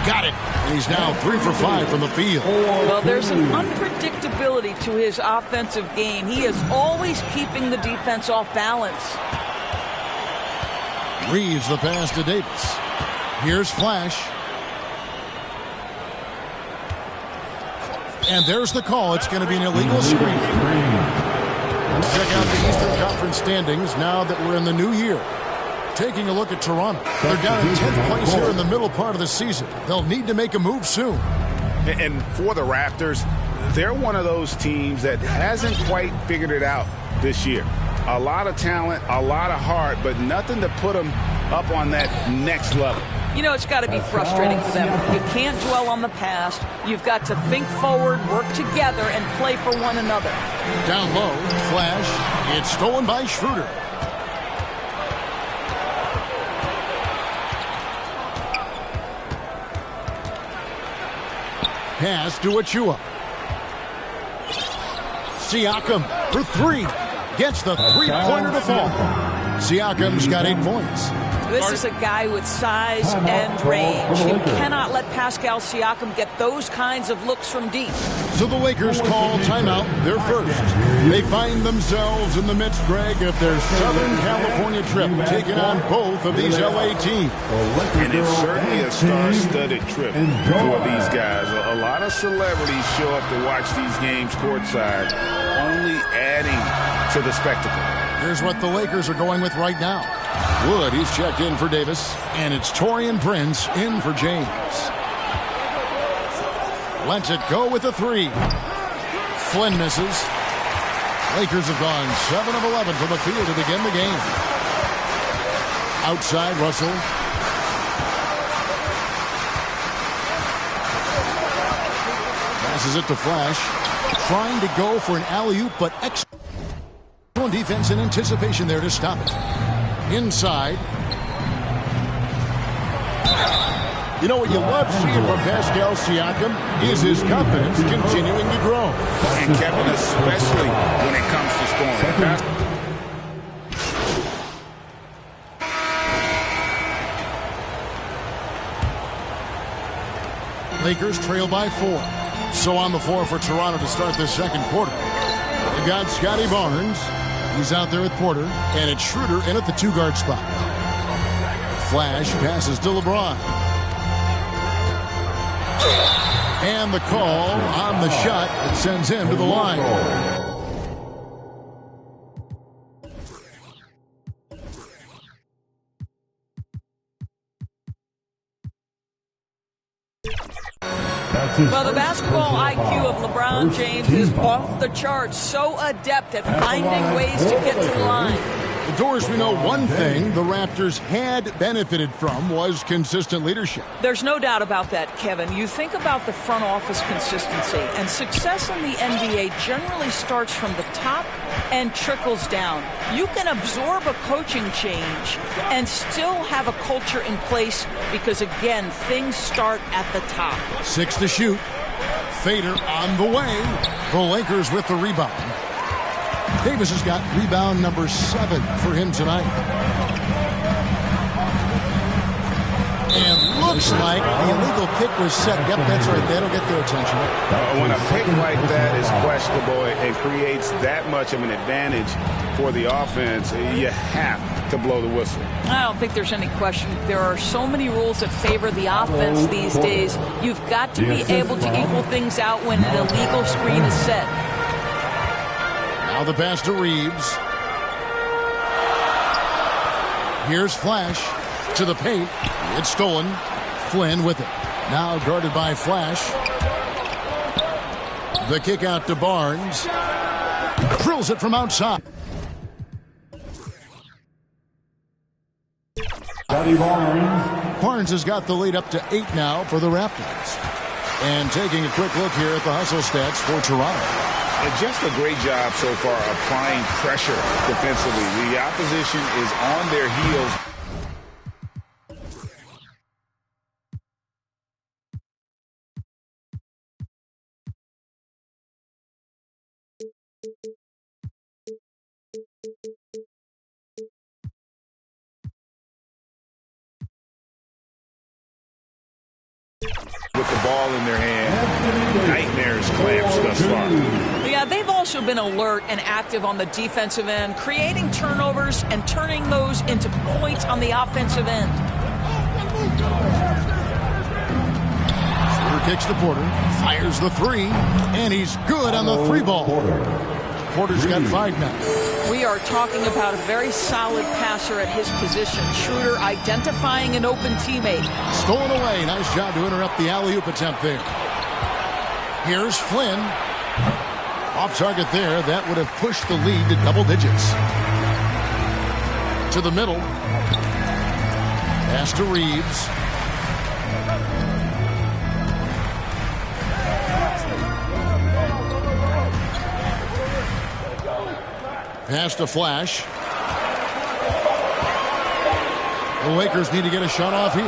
Got it. And he's now 3 for 5 from the field. Well, there's an unpredictability to his offensive game. He is always keeping the defense off balance. Reeves the pass to Davis. Here's Flash. And there's the call. It's going to be an illegal screen. Let's check out the Eastern Conference standings now that we're in the new year. Taking a look at Toronto. They're down in 10th place here in the middle part of the season. They'll need to make a move soon. And for the Raptors, they're one of those teams that hasn't quite figured it out this year. A lot of talent, a lot of heart, but nothing to put them up on that next level. You know, it's got to be frustrating for them. You can't dwell on the past. You've got to think forward, work together, and play for one another. Down low, Flash. It's stolen by Schroeder. Pass to Achua. Siakam for 3. Gets the three-pointer to fall. Siakam's got 8 points. This is a guy with size and range. You cannot let Pascal Siakam get those kinds of looks from deep. So the Lakers call timeout, their first. They find themselves in the midst, Greg, of their Southern California trip, taking on both of these LA teams. And it's certainly a star-studded trip for these guys. A lot of celebrities show up to watch these games courtside, only adding to the spectacle. Here's what the Lakers are going with right now. Wood, he's checked in for Davis, and it's Taurean Prince in for James. Lets it go with a three. Flynn misses. Lakers have gone 7 of 11 from the field to begin the game. Outside, Russell. Passes it to Flash. Trying to go for an alley-oop, but excellent defense and anticipation there to stop it. Inside. You know what you love seeing from Pascal Siakam is his confidence continuing to grow. And Kevin, especially when it comes to scoring. Lakers trail by 4. So on the floor for Toronto to start the second quarter. They've got Scotty Barnes. He's out there with Porter. And it's Schroeder in at the 2-guard spot. Flash passes to LeBron. And the call on the shot that sends him to the line. Well, the basketball IQ of LeBron James is off the charts. So adept at finding ways to get to the line. The Doors, we know one thing the Raptors had benefited from was consistent leadership. There's no doubt about that, Kevin. You think about the front office consistency, and success in the NBA generally starts from the top and trickles down. You can absorb a coaching change and still have a culture in place because, again, things start at the top. 6 to shoot. Fader on the way. The Lakers with the rebound. Davis has got rebound number 7 for him tonight. And looks like the illegal kick was set. Yep, that's right. That'll get their attention. When a pick like that is questionable and creates that much of an advantage for the offense, you have to blow the whistle. I don't think there's any question. There are so many rules that favor the offense these days. You've got to be able to equal things out when an illegal screen is set. Now the pass to Reeves. Here's Flash to the paint. It's stolen. Flynn with it. Now guarded by Flash. The kick out to Barnes. Drills it from outside. Barnes has got the lead up to 8 now for the Raptors. And taking a quick look here at the hustle stats for Toronto. And just a great job so far applying pressure defensively. The opposition is on their heels. With the ball in their hand, nightmares clamps thus far. Yeah, they've also been alert and active on the defensive end, creating turnovers and turning those into points on the offensive end. Schroeder kicks to Porter, fires the 3, and he's good on the 3-ball. Porter's got 5 now. We are talking about a very solid passer at his position. Schroeder identifying an open teammate. Stolen away. Nice job to interrupt the alley-oop attempt there. Here's Flynn. Off target there. That would have pushed the lead to double digits. To the middle. Pass to Reeves. Pass to Flash. The Lakers need to get a shot off here.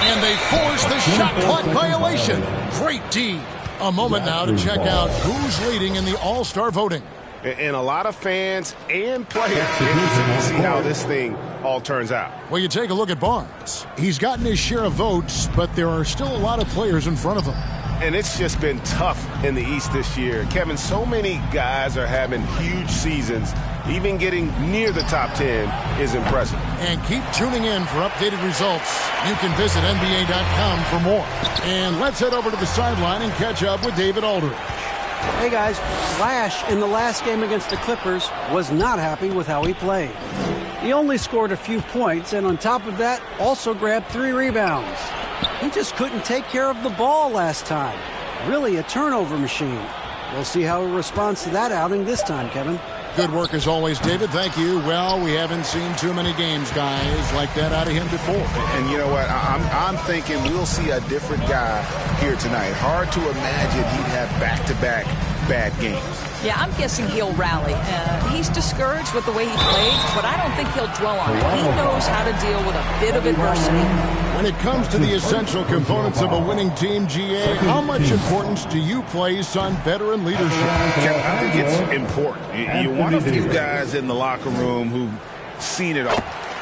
And they force the shot clock violation. Great D. A moment now to check out who's leading in the All-Star voting. And a lot of fans and players interested to see how this thing all turns out. Well, you take a look at Barnes. He's gotten his share of votes, but there are still a lot of players in front of him. And it's just been tough in the East this year. Kevin, so many guys are having huge seasons. Even getting near the top 10 is impressive. And keep tuning in for updated results. You can visit NBA.com for more. And let's head over to the sideline and catch up with David Aldridge. Hey guys, Flash in the last game against the Clippers was not happy with how he played. He only scored a few points, and on top of that, also grabbed 3 rebounds. He just couldn't take care of the ball last time. Really a turnover machine. We'll see how he responds to that outing this time, Kevin. Good work as always, David. Thank you. Well, we haven't seen too many games, guys, like that out of him before. And you know what? I'm thinking we'll see a different guy here tonight. Hard to imagine he'd have back-to-back bad games. Yeah, I'm guessing he'll rally. He's discouraged with the way he played, but I don't think he'll dwell on it. He knows how to deal with a bit of adversity. When it comes to the essential components of a winning team, GA, how much importance do you place on veteran leadership? I think it's important. You want a few guys in the locker room who've seen it all.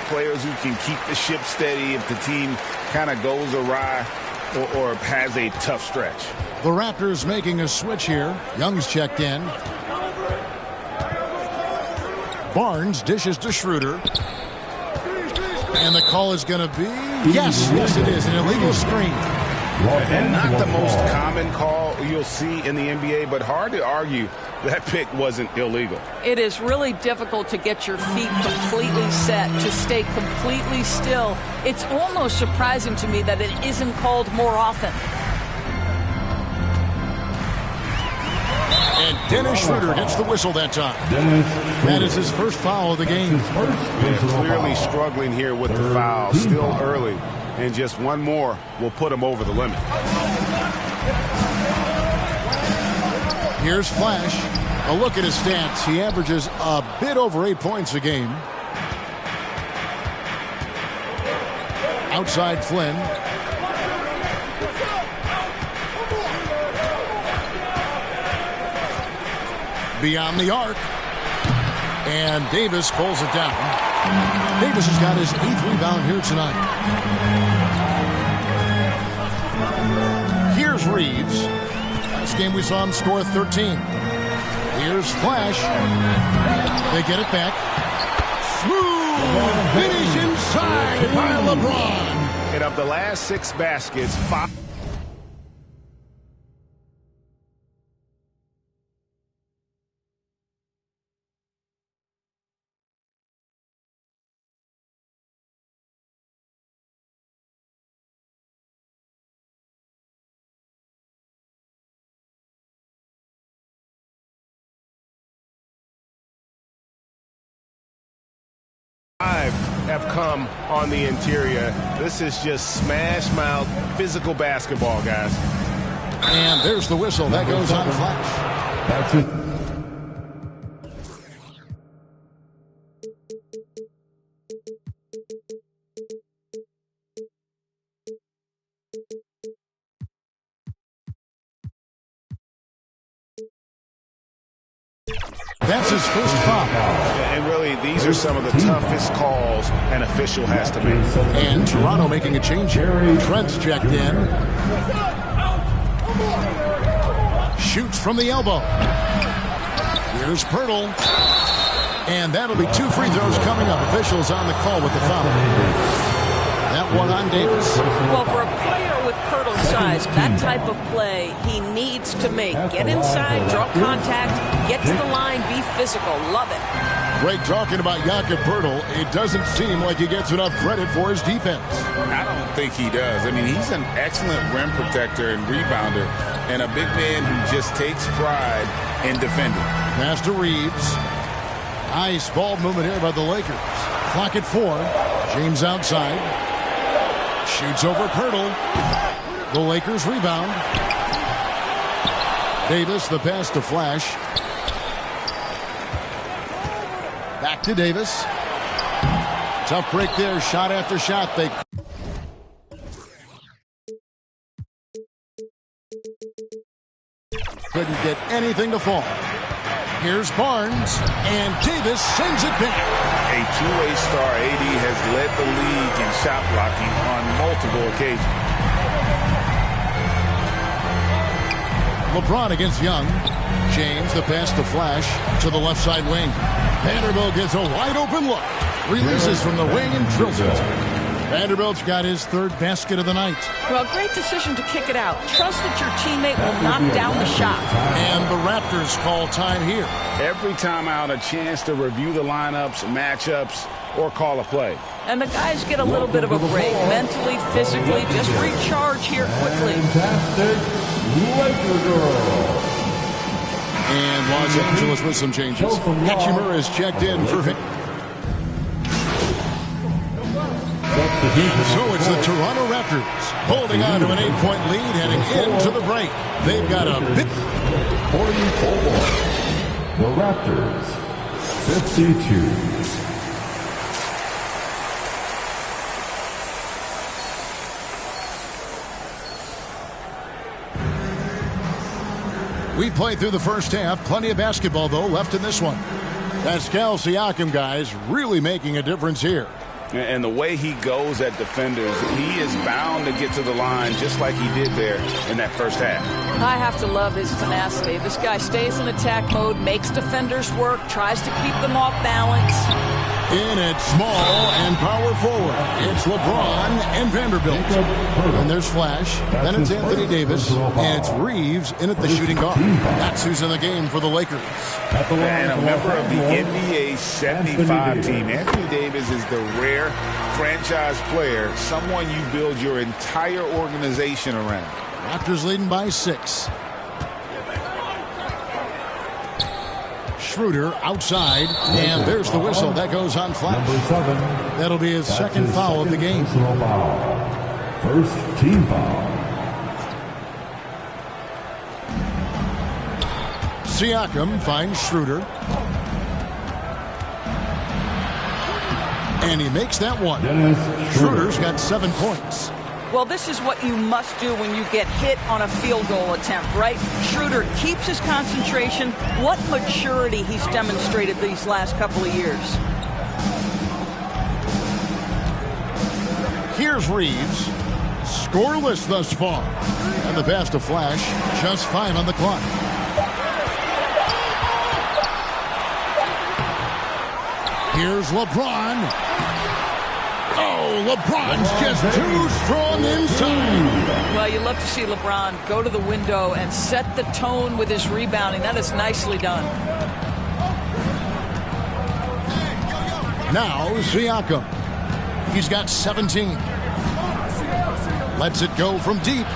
Players who can keep the ship steady if the team kind of goes awry or has a tough stretch. The Raptors making a switch here. Young's checked in. Barnes dishes to Schroeder. And the call is going to be... Yes, it is. An illegal screen. And not the most common call you'll see in the NBA, but hard to argue that pick wasn't illegal. It is really difficult to get your feet completely set, to stay completely still. It's almost surprising to me that it isn't called more often. And Dennis Schroeder gets the whistle that time. That is his first foul of the game. Clearly struggling here with the foul. Still early. And just one more will put him over the limit. Here's Flash. A look at his stats. He averages a bit over 8 points a game. Outside Flynn. Beyond the arc. And Davis pulls it down. Davis has got his 8th rebound here tonight. Here's Reeves. Last game we saw him score 13. Here's Flash. They get it back. Smooth finish inside by LeBron. And of the last 6 baskets, 5... have come on the interior. This is just smash mouth physical basketball, guys. And there's the whistle. That goes on Flash. That's it. That's his first foul. And really, these are some of the toughest calls an official has to make. And Toronto making a change here. Trent's checked in. Shoots from the elbow. Here's Pirtle. And that'll be 2 free throws coming up. Officials on the call with the foul. That one on Davis. Well, for a player with Pirtle's size, that type of play he needs to make. Get inside, draw contact, get to the line, be physical. Love it. Great talking about Jakob Pirtle. It doesn't seem like he gets enough credit for his defense. I don't think he does. I mean, he's an excellent rim protector and rebounder, and a big man who just takes pride in defending. Pass to Reeves. Nice ball movement here by the Lakers. Clock at 4. James outside. Shoots over Pirtle. The Lakers rebound. Davis, the pass to Flash. Back to Davis. Tough break there. Shot after shot. They couldn't get anything to fall. Here's Barnes. And Davis sends it back. a two-way star, AD has led the league in shot blocking on multiple occasions. LeBron against Young. James, the pass to Flash to the left side wing. Vanderbilt gets a wide open look. Releases from the wing and drills it. Vanderbilt's got his third basket of the night. Well, great decision to kick it out. Trust that your teammate will knock down the shot. And the Raptors call time here. Every time out, a chance to review the lineups, matchups, or call a play. And the guys get a little bit of a break. Mentally, physically, just recharge here quickly. And Los Angeles with some changes. Hachimura is checked in for Vic. So it's the Toronto Raptors holding on to an 8-point lead heading into the break. They've got a bit. 44. The Raptors, 52. We played through the first half. Plenty of basketball, though, left in this one. Pascal Siakam, guys, really making a difference here. And the way he goes at defenders, he is bound to get to the line just like he did there in that first half. I have to love his tenacity. This guy stays in attack mode, makes defenders work, tries to keep them off balance. In at small and power forward, it's LeBron and Vanderbilt. And there's Flash, then it's Anthony Davis, and it's Reeves in at the shooting guard. That's who's in the game for the Lakers. And a member of the NBA 75 team. Anthony Davis is the rare franchise player, someone you build your entire organization around. Raptors leading by 6. Schroeder outside, and there's the whistle. That goes on Flash. That'll be his second foul of the game. First team foul. Siakam finds Schroeder. And he makes that one. Schroeder's got 7 points. Well, this is what you must do when you get hit on a field goal attempt, right? Schroeder keeps his concentration. What maturity he's demonstrated these last couple of years. Here's Reeves. Scoreless thus far. And the pass to Flash. Just 5 on the clock. Here's LeBron. Oh, LeBron's just too strong inside. Well, you love to see LeBron go to the window and set the tone with his rebounding. That is nicely done. Now Siakam. He's got 17. Lets it go from deep.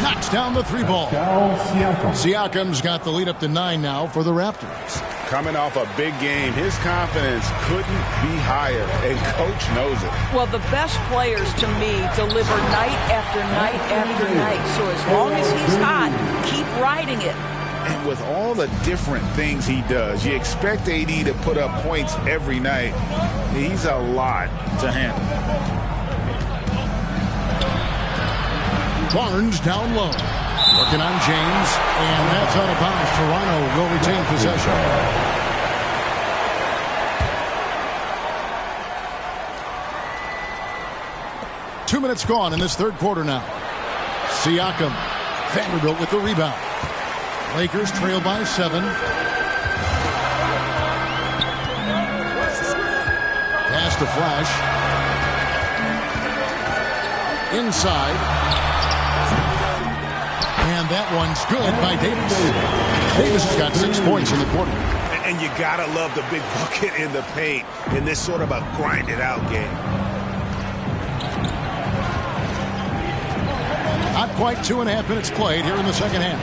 Knocks down the 3 ball. Siakam's got the lead up to 9 now for the Raptors. Coming off a big game, his confidence couldn't be higher, and coach knows it. Well, the best players, to me, deliver night after night after night. So as long as he's hot, keep riding it. And with all the different things he does, you expect AD to put up points every night. He's a lot to handle. Barnes down low. Working on James, and that's out of bounds. Toronto will retain possession. 2 minutes gone in this third quarter now. Siakam, Vanderbilt with the rebound. Lakers trail by 7. Pass to Flash. Inside. And that one's good by Davis. Davis has got 6 points in the quarter. And you gotta love the big bucket in the paint in this sort of a grinded-out game. Not quite 2.5 minutes played here in the second half.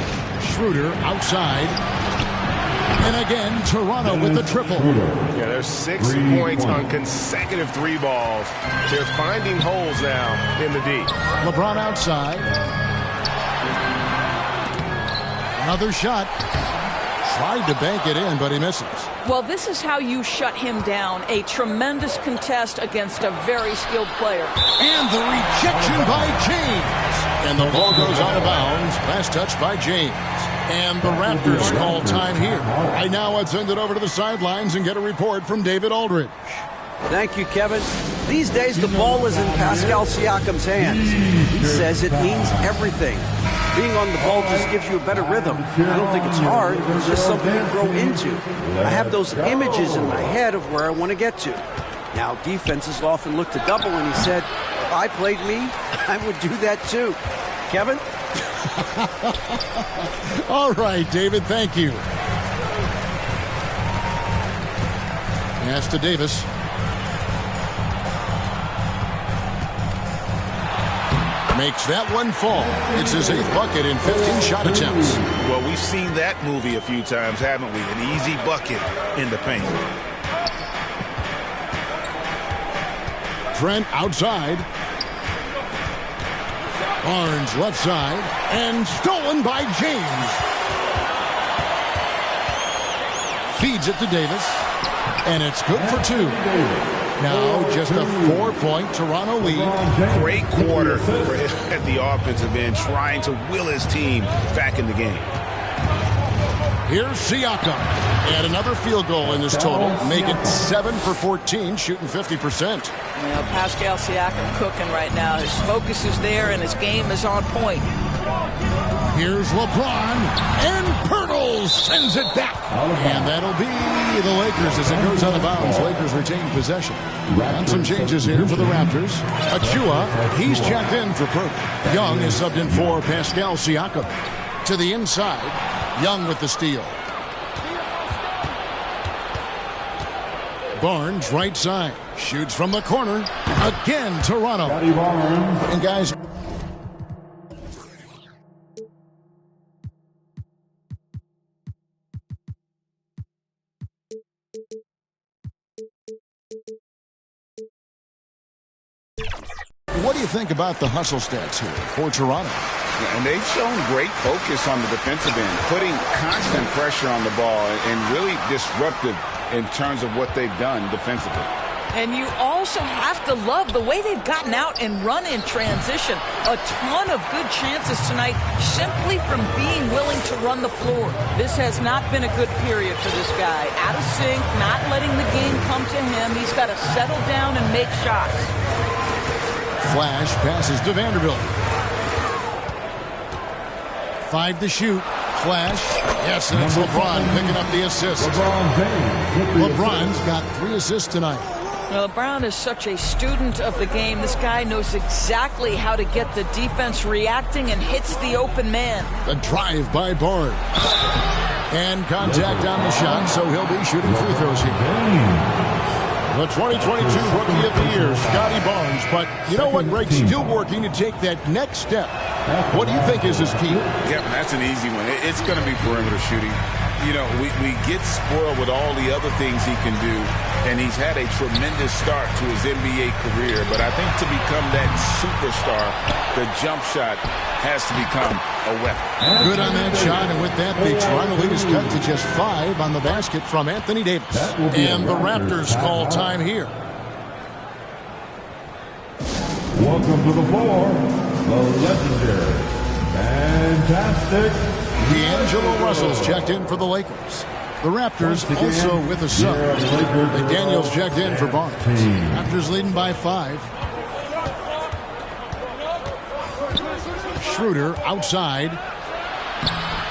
Schroeder outside. And again, Toronto with the triple. Yeah, there's 6 points on consecutive 3 balls. They're finding holes now in the D. LeBron outside. Another shot. Tried to bank it in, but he misses. Well, this is how you shut him down. A tremendous contest against a very skilled player. And the rejection by James. And the ball goes out of bounds. Last touch by James. And the Raptors call time here. Right now, let's send it over to the sidelines and get a report from David Aldridge. Thank you, Kevin. These days, the ball is in Pascal Siakam's hands. He says it means everything. Being on the ball just gives you a better rhythm. I don't think it's hard. It's just something you grow into. I have those images in my head of where I want to get to. Now, defenses often look to double, and he said, if I played me, I would do that too. Kevin? All right, David, thank you. Pass to Davis. Makes that one fall. It's his 8th bucket in 15 shot attempts. Well, we've seen that movie a few times, haven't we? An easy bucket in the paint. Trent outside. Barnes left side. And stolen by James. Feeds it to Davis. And it's good for 2. Now just a 4-point Toronto lead. Great quarter for him at the offensive end, trying to will his team back in the game. Here's Siakam. And another field goal in this total. Make it 7 for 14, shooting 50%. Pascal Siakam cooking right now. His focus is there, and his game is on point. Here's LeBron, and Pirtle sends it back. And that'll be the Lakers as it goes out of bounds. Lakers retain possession. And some changes here for the Raptors. Achua, he's checked in for Pirtle. Young is subbed in for Pascal Siakam. To the inside, Young with the steal. Barnes right side. Shoots from the corner. Again, Toronto. And guys... What do you think about the hustle stats here for Toronto? Yeah, and they've shown great focus on the defensive end, putting constant pressure on the ball and really disruptive in terms of what they've done defensively. And you also have to love the way they've gotten out and run in transition. A ton of good chances tonight simply from being willing to run the floor. This has not been a good period for this guy. Out of sync, not letting the game come to him. He's got to settle down and make shots. Flash passes to Vanderbilt. 5 to shoot. Flash. Yes, and it's LeBron picking up the assist. LeBron's got 3 assists tonight. Well, LeBron is such a student of the game. This guy knows exactly how to get the defense reacting and hits the open man. A drive by Barnes. And contact on the shot, so he'll be shooting free throws here. The 2022 Rookie of the Year, Scotty Barnes. But you know what, Greg? Still working to take that next step. What do you think is his key? Yeah, that's an easy one. It's going to be perimeter shooting. You know, we get spoiled with all the other things he can do, and he's had a tremendous start to his NBA career. But I think to become that superstar, the jump shot has to become a weapon. Good on that shot, and with that, the Toronto lead is cut to just 5 on the basket from Anthony Davis. And the Raptors call time here. Welcome to the floor, the legendary, fantastic D'Angelo Russell's checked in for the Lakers. The Raptors also with a sub. McDaniels checked in for Barnes. Raptors leading by 5. Schroeder outside.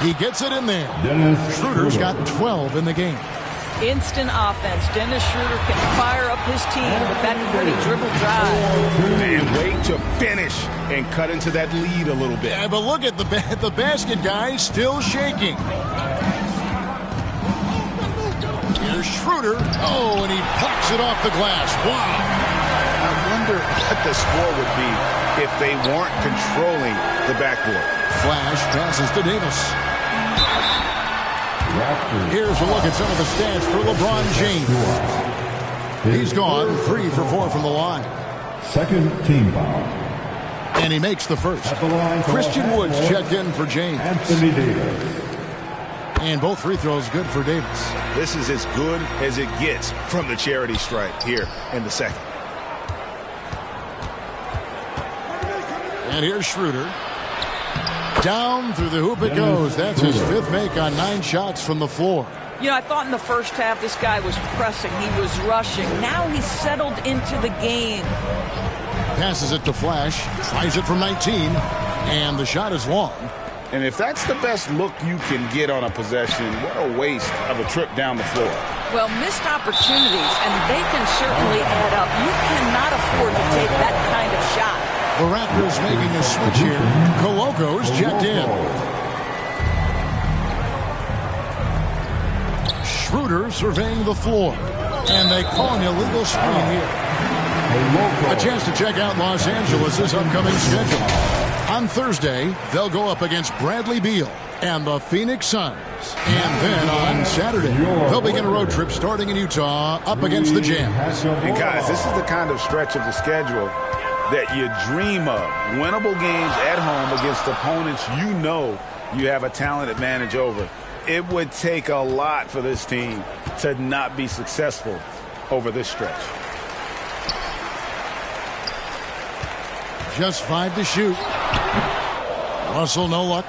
He gets it in there. Schroeder's got 12 in the game. Instant offense. Dennis Schroeder can fire up his team with that pretty dribble drive. And wait to finish and cut into that lead a little bit. Yeah, but look at the basket, guys, still shaking. Here's Schroeder. Oh, and he pops it off the glass. Wow. I wonder what the score would be if they weren't controlling the backboard. Flash passes to Davis. Here's a look at some of the stats for LeBron James. He's gone 3 for 4 from the line. Second team foul. And he makes the first. Christian Woods checked in for James. Anthony Davis. And both free throws good for Davis. This is as good as it gets from the charity stripe here in the second. And here's Schroeder. Down through the hoop it goes. That's his 5th make on 9 shots from the floor. You know, I thought in the first half this guy was pressing, he was rushing. Now he's settled into the game. Passes it to Flash, tries it from 19, and the shot is long. And if that's the best look you can get on a possession, what a waste of a trip down the floor. Well, missed opportunities, and they can certainly add up. You cannot afford to take that kind of shot. The Raptors making a switch here. Coloco's checked in. Schroeder surveying the floor. And they call an illegal screen here. A chance to check out Los Angeles' upcoming schedule. On Thursday, they'll go up against Bradley Beal and the Phoenix Suns. And then on Saturday, they'll begin a road trip starting in Utah up against the Jazz. And guys, this is the kind of stretch of the schedule that you dream of. Winnable games at home against opponents you know you have a talent advantage over. It would take a lot for this team to not be successful over this stretch. Just 5 to shoot. Russell, no luck.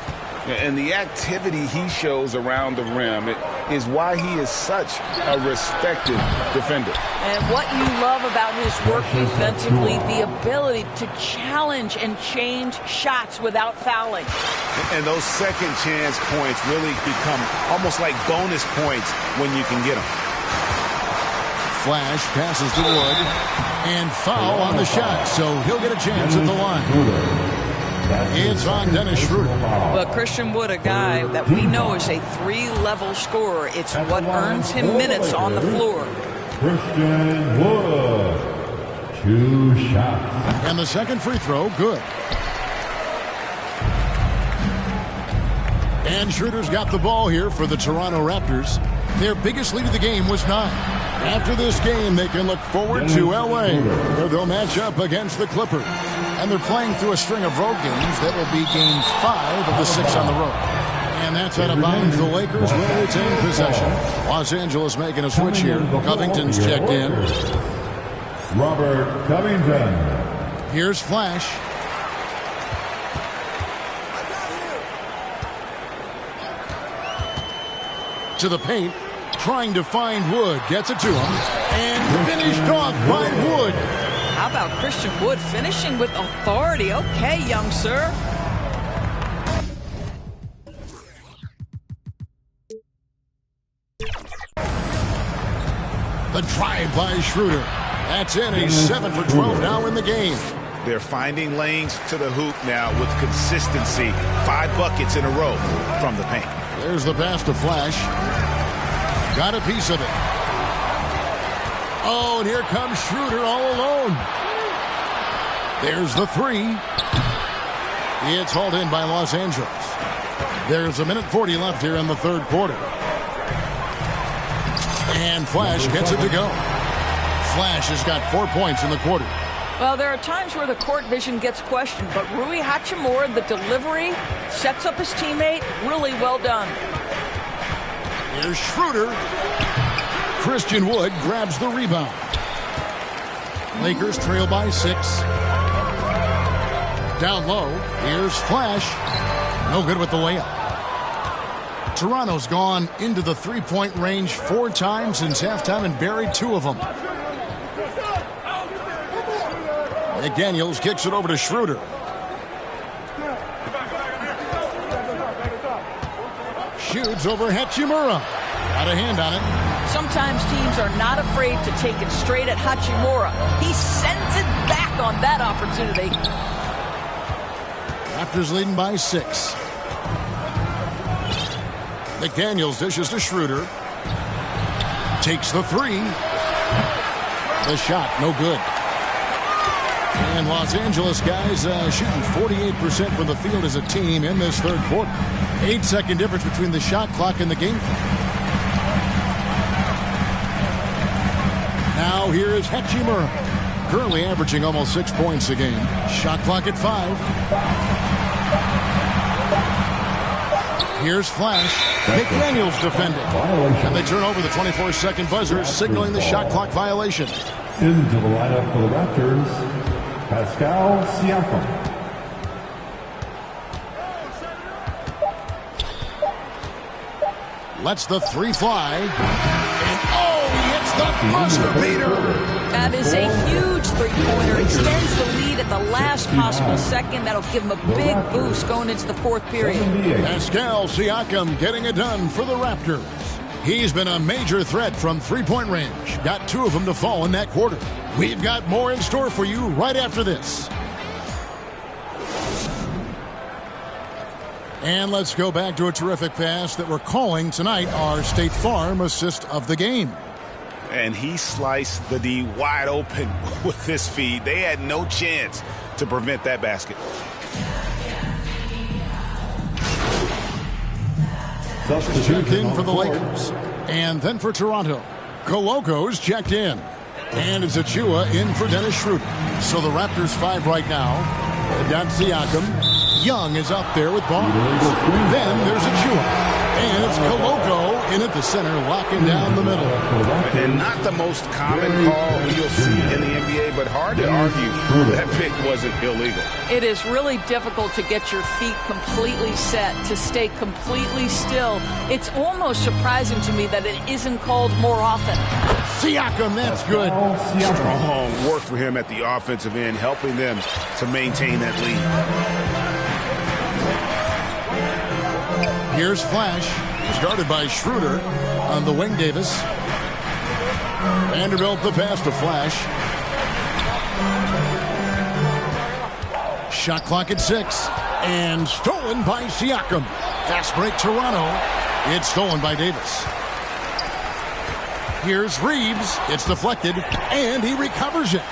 And the activity he shows around the rim is why he is such a respected defender. And what you love about his work defensively, the ability to challenge and change shots without fouling. And those second chance points really become almost like bonus points when you can get them. Flash passes to Wood. And foul on the shot, so he'll get a chance at the line. It's on Dennis Schroeder. Well, Christian Wood, a guy that we know is a 3-level scorer. It's what earns him minutes on the floor. Christian Wood. 2 shots. And the second free throw, good. And Schroeder's got the ball here for the Toronto Raptors. Their biggest lead of the game was 9. After this game, they can look forward to L.A., where they'll match up against the Clippers. And they're playing through a string of road games. That will be game 5 of the 6 on the road. And that's out of bounds. The Lakers will retain possession. Los Angeles making a switch here. Covington's checked in. Robert Covington. Here's Flash. To the paint. Trying to find Wood. Gets it to him. And finished off by Wood. How about Christian Wood finishing with authority? Okay, young sir. The drive by Schroeder. That's it. He's 7 for 12 now in the game. They're finding lanes to the hoop now with consistency. 5 buckets in a row from the paint. There's the pass to Flash. Got a piece of it. Oh, and here comes Schroeder all alone. There's the 3. It's hauled in by Los Angeles. There's 1:40 left here in the third quarter. And Flash gets it to go. Flash has got 4 points in the quarter. Well, there are times where the court vision gets questioned, but Rui Hachimura, the delivery, sets up his teammate. Really well done. Here's Schroeder. Christian Wood grabs the rebound. Lakers trail by 6. Down low. Here's Flash. No good with the layup. Toronto's gone into the three-point range 4 times since halftime and buried 2 of them. McDaniels kicks it over to Schroeder. Shoots over Hachimura. Got a hand on it. Sometimes teams are not afraid to take it straight at Hachimura. He sends it back on that opportunity. Raptors leading by 6. McDaniels dishes to Schroeder. Takes the 3. The shot, no good. And Los Angeles guys shooting 48% from the field as a team in this third quarter. 8-second difference between the shot clock and the game clock. Now here is Hachimura. Currently averaging almost 6 points a game. Shot clock at 5. Here's Flash. McDaniels defending. And they turn over the 24-second buzzer, signaling the shot clock violation. Into the lineup for the Raptors, Pascal Siakam. Lets the three fly. And oh, he hits the buzzer beater. That is a huge three-pointer. Extends the lead at the last possible second. That'll give him a big boost going into the fourth period. Pascal Siakam getting it done for the Raptors. He's been a major threat from three-point range. Got 2 of them to fall in that quarter. We've got more in store for you right after this. And let's go back to a terrific pass that we're calling tonight our State Farm assist of the game. And he sliced the D wide open with his feed. They had no chance to prevent that basket. Checked in for the Lakers. And then for Toronto, Koloko's checked in. And it's Achua in for Dennis Schroeder. So the Raptors 5 right now. They've got Siakam. Young is up there with Barnes. Then there's Achua. And it's Koloko in at the center, locking down the middle. And not the most common call you'll see in the NBA, but hard to argue that pick wasn't illegal. It is really difficult to get your feet completely set, to stay completely still. It's almost surprising to me that it isn't called more often. Siakam, that's good. Strong work for him at the offensive end, helping them to maintain that lead. Here's Flash. He's guarded by Schroeder on the wing. Davis. Vanderbilt the pass to Flash. Shot clock at 6. And stolen by Siakam. Fast break Toronto. It's stolen by Davis. Here's Reeves. It's deflected. And he recovers it.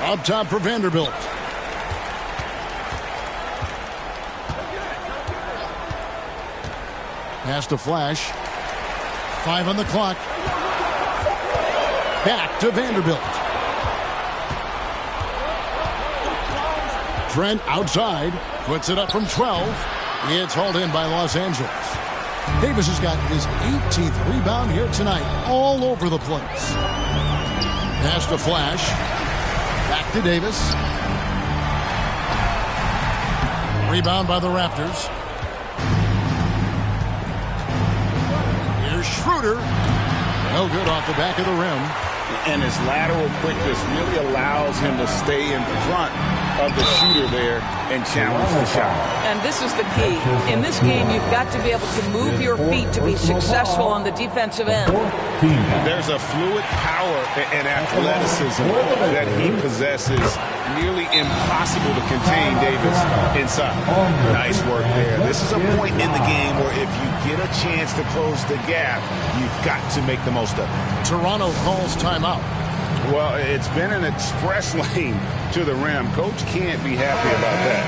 Up top for Vanderbilt. Pass to Flash. 5 on the clock. Back to Vanderbilt. Trent outside. Puts it up from 12. It's hauled in by Los Angeles. Davis has got his 18th rebound here tonight. All over the place. Pass to Flash. Back to Davis. Rebound by the Raptors. Schroeder. No good off the back of the rim. And his lateral quickness really allows him to stay in front of the shooter there and challenge the shot. And this is the key. In this game, you've got to be able to move your feet to be successful on the defensive end. There's a fluid power and athleticism that he possesses. Nearly impossible to contain Davis inside. Nice work there. This is a point in the game where if you get a chance to close the gap, you've got to make the most of it. Toronto calls timeout. Well, it's been an express lane to the rim. Coach can't be happy about that.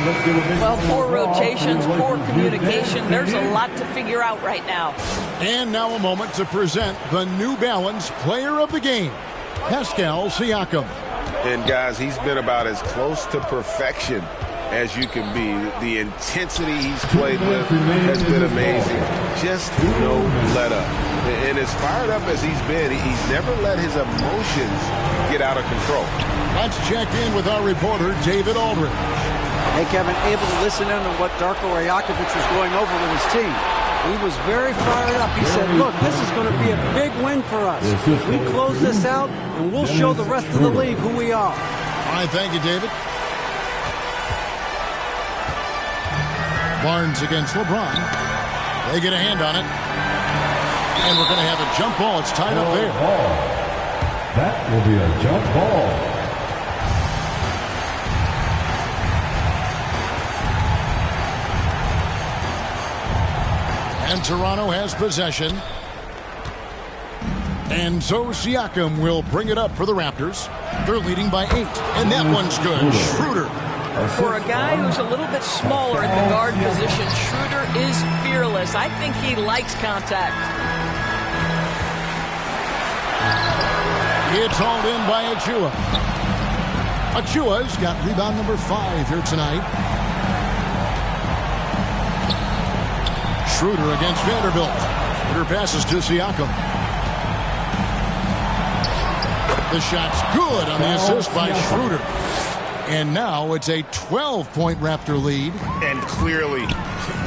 Well, poor rotations, poor communication. There's a lot to figure out right now. And now a moment to present the New Balance Player of the Game, Pascal Siakam. And guys, he's been about as close to perfection as you can be. The intensity he's played with has been amazing. Just no let up. And as fired up as he's been, he's never let his emotions get out of control. Let's check in with our reporter, David Aldridge. Hey, Kevin, able to listen in on what Darko Rajakovic was going over with his team. He was very fired up. He said, look, this is going to be a big win for us. We close this out, and we'll show the rest of the league who we are. All right, thank you, David. Barnes against LeBron. They get a hand on it. And we're going to have a jump ball. It's tied up there. That will be a jump ball. And Toronto has possession. And so Siakam will bring it up for the Raptors. They're leading by 8. And that one's good. Schroeder. For a guy who's a little bit smaller at the guard position, Schroeder is fearless. I think he likes contact. It's hauled in by Achua. Achua's got rebound number 5 here tonight. Schroeder against Vanderbilt. Schroeder passes to Siakam. The shot's good on the assist by Schroeder. And now it's a 12-point Raptor lead. And clearly,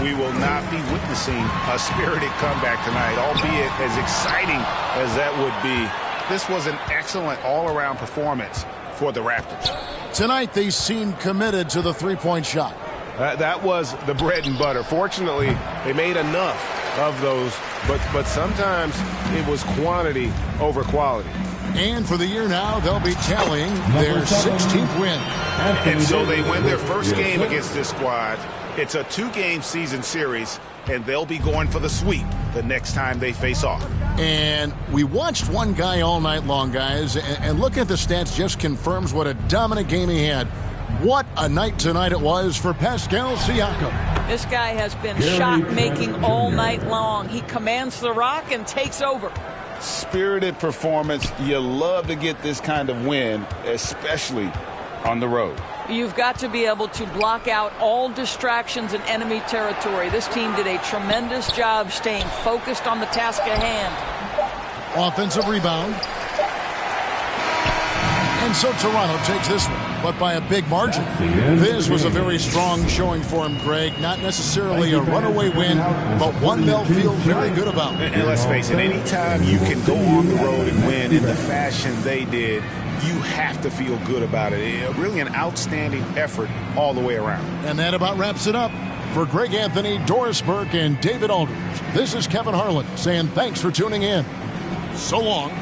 we will not be witnessing a spirited comeback tonight, albeit as exciting as that would be. This was an excellent all-around performance for the Raptors. Tonight, they seem committed to the three-point shot. That was the bread and butter. Fortunately, they made enough of those, but sometimes it was quantity over quality. And for the year now, they'll be tallying their 16th win. And so they win their first game against this squad. It's a 2-game season series, and they'll be going for the sweep the next time they face off. And we watched one guy all night long, guys, and looking at the stats just confirms what a dominant game he had. What a night tonight it was for Pascal Siakam. This guy has been shot-making all night long. He commands the rock and takes over. Spirited performance. You love to get this kind of win, especially on the road. You've got to be able to block out all distractions in enemy territory. This team did a tremendous job staying focused on the task at hand. Offensive rebound. And so Toronto takes this one, but by a big margin. This was a very strong showing for him, Greg. Not necessarily a runaway win, but one they'll feel very good about. And let's face it, anytime you can go on the road and win in the fashion they did, you have to feel good about it. Really an outstanding effort all the way around. And that about wraps it up. For Greg Anthony, Doris Burke, and David Aldridge, this is Kevin Harlan saying thanks for tuning in. So long.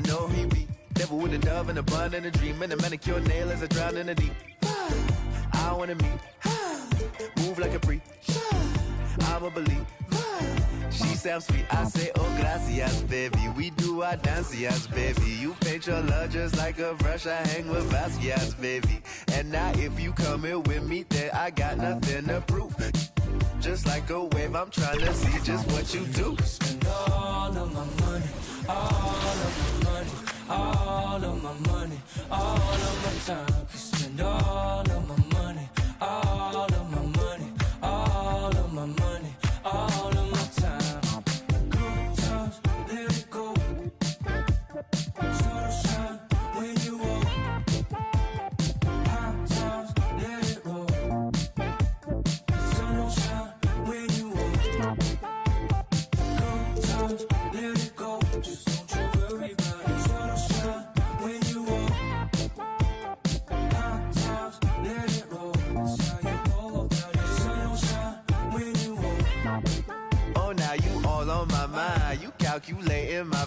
Know who you be. Devil with a dove and a bun and a dream and a manicure nail as I drown in the deep. I wanna meet, move like a freak. I'ma believe. She sounds sweet. I say, oh gracias, baby. We do our dancias, baby. You paint your love just like a brush. I hang with Vasquez, baby. And now if you come here with me, then I got nothing to prove. Just like a wave, I'm trying to see just what you do. Spend all of my money, all of my money, all of my money, all of my time. Spend all of my money, all of my money, all of my money, all of my time. Good times, let it go. Sunshine when you walk. Hot times, let it roll. Sunshine when you walk. Good times, let it go. Just don't you worry about it. Sunshine when you walk. Hot times, let it roll. That's how you know about it. Sunshine when you walk. Oh, now you all on my mind. You calculating my...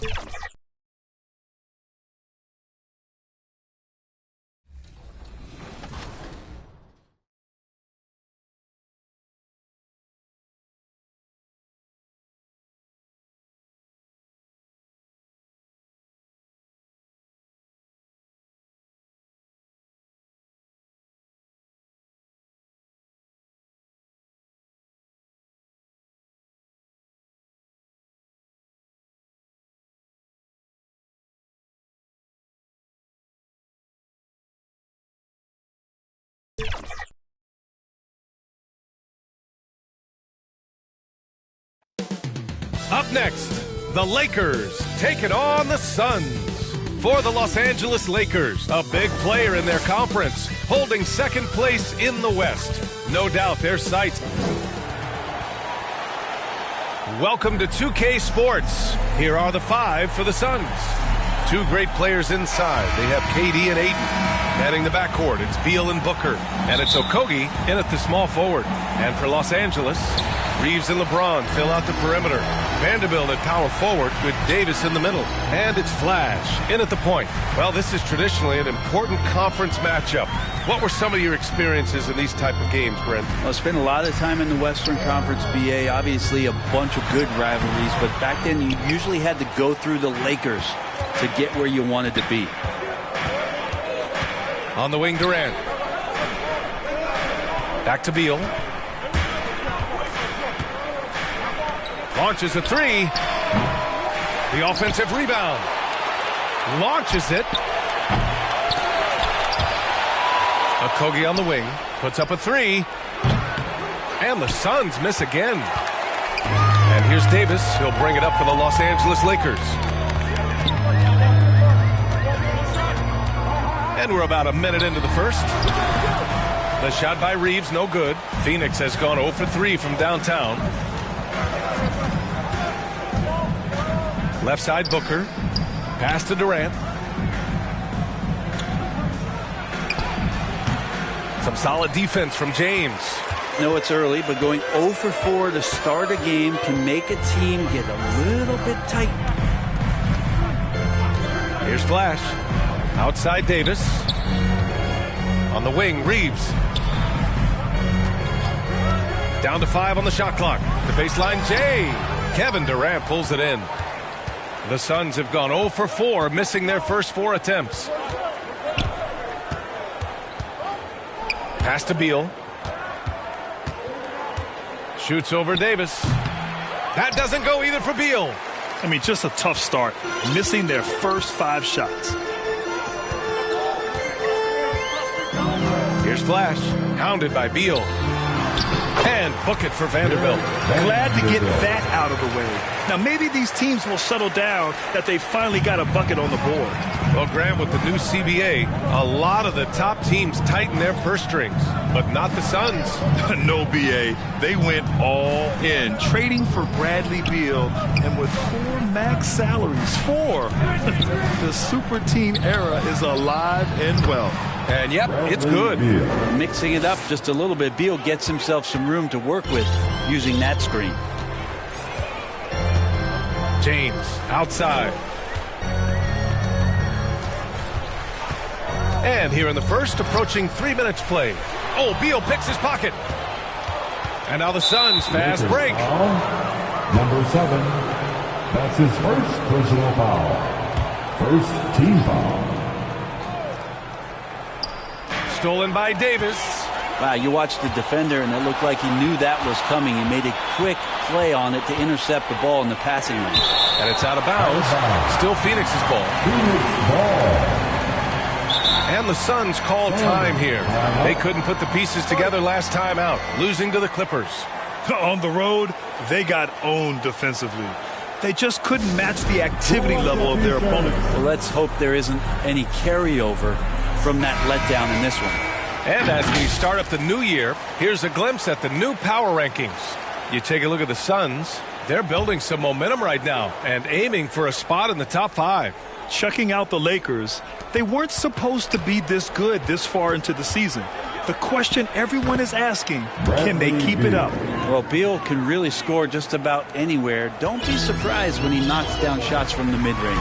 Up next, the Lakers take it on the Suns. For the Los Angeles Lakers, a big player in their conference, holding second place in the West. No doubt their sights. Welcome to 2K Sports. Here are the 5 for the Suns. 2 great players inside. They have KD and Ayton. Manning the backcourt, it's Beal and Booker. And it's Okogie in at the small forward. And for Los Angeles, Reeves and LeBron fill out the perimeter. Vanderbilt at power forward with Davis in the middle. And it's Flash in at the point. Well, this is traditionally an important conference matchup. What were some of your experiences in these type of games, Brent? Well, I spent a lot of time in the Western Conference, BA. Obviously, a bunch of good rivalries. But back then, you usually had to go through the Lakers to get where you wanted to be. On the wing, Durant. Back to Beal. Launches a three. The offensive rebound. Launches it. Okogie on the wing. Puts up a three. And the Suns miss again. And here's Davis. He'll bring it up for the Los Angeles Lakers. And we're about a minute into the first. The shot by Reeves, no good. Phoenix has gone 0 for 3 from downtown. Left side, Booker. Pass to Durant. Some solid defense from James. No, it's early, but going 0 for 4 to start a game can make a team get a little bit tight. Here's Flash. Outside Davis. On the wing, Reeves. Down to 5 on the shot clock. The baseline, Jay. Kevin Durant pulls it in. The Suns have gone 0 for 4, missing their first 4 attempts. Pass to Beal. Shoots over Davis. That doesn't go either for Beal. I mean, just a tough start, missing their first 5 shots. Here's Flash, hounded by Beal. And book it for Vanderbilt. Glad to get that out of the way. Now, maybe these teams will settle down that they finally got a bucket on the board. Well, Graham, with the new CBA, a lot of the top teams tighten their purse strings, but not the Suns. No, BA. They went all in, trading for Bradley Beal, and with 4 max salaries. 4. The super team era is alive and well. And yep, it's good. Mixing it up just a little bit, Beal gets himself some room to work with using that screen. James outside. And here in the first, approaching 3 minutes played. Oh, Beal picks his pocket. And now the Suns fast break. Number 7. That's his first personal foul. First team foul. Stolen by Davis. Wow, you watched the defender, and it looked like he knew that was coming. He made a quick play on it to intercept the ball in the passing lane. And it's out of bounds. Still Phoenix's ball. And the Suns call time here. They couldn't put the pieces together last time out, losing to the Clippers. On the road, they got owned defensively. They just couldn't match the activity level of their opponent. Well, let's hope there isn't any carryover from that letdown in this one. And as we start up the new year, here's a glimpse at the new power rankings. You take a look at the Suns. They're building some momentum right now and aiming for a spot in the top 5. Checking out the Lakers, they weren't supposed to be this good this far into the season. The question everyone is asking, can they keep it up? Well, Beal can really score just about anywhere. Don't be surprised when he knocks down shots from the mid-range.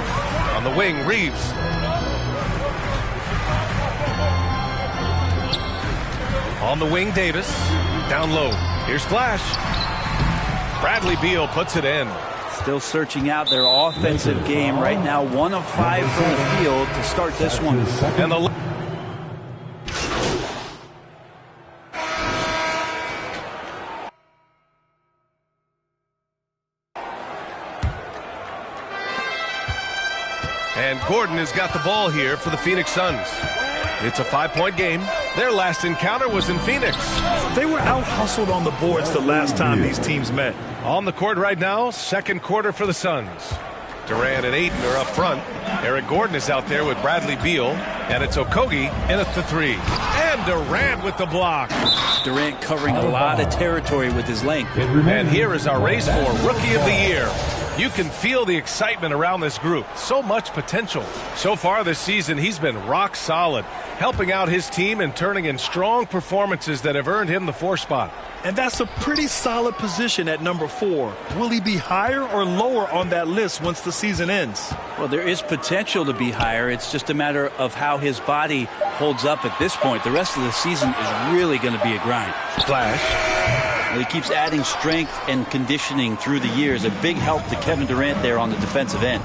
On the wing, Reeves. On the wing, Davis. Down low. Here's Flash. Bradley Beal puts it in. Still searching out their offensive game right now. 1 of 5 from the field to start this one. And the And Gordon has got the ball here for the Phoenix Suns. It's a 5-point game. Their last encounter was in Phoenix. They were out-hustled on the boards the last time these teams met. On the court right now, second quarter for the Suns. Durant and Ayton are up front. Eric Gordon is out there with Bradley Beal. And it's Okogie in at the 3. And Durant with the block. Durant covering a lot of territory with his length. And here is our race for Rookie of the Year. You can feel the excitement around this group. So much potential. So far this season, he's been rock solid, helping out his team and turning in strong performances that have earned him the 4 spot. And that's a pretty solid position at number 4. Will he be higher or lower on that list once the season ends? Well, there is potential to be higher. It's just a matter of how his body holds up at this point. The rest of the season is really going to be a grind. Flash. Well, he keeps adding strength and conditioning through the years. A big help to Kevin Durant there on the defensive end.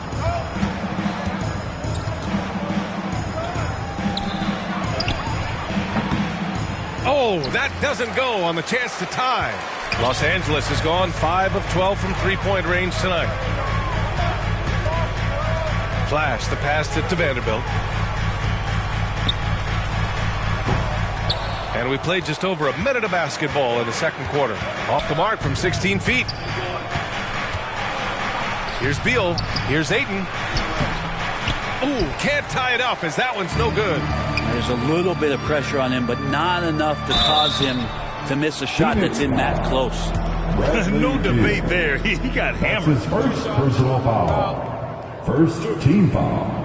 Oh, that doesn't go on the chance to tie. Los Angeles has gone 5 of 12 from three-point range tonight. Flash, the pass to Vanderbilt. And we played just over a minute of basketball in the second quarter. Off the mark from 16 feet. Here's Beal. Here's Ayton. Ooh, can't tie it up as that one's no good. There's a little bit of pressure on him, but not enough to cause him to miss a shot that's in that close. No debate there. He got hammered. That's his first personal foul. First team foul.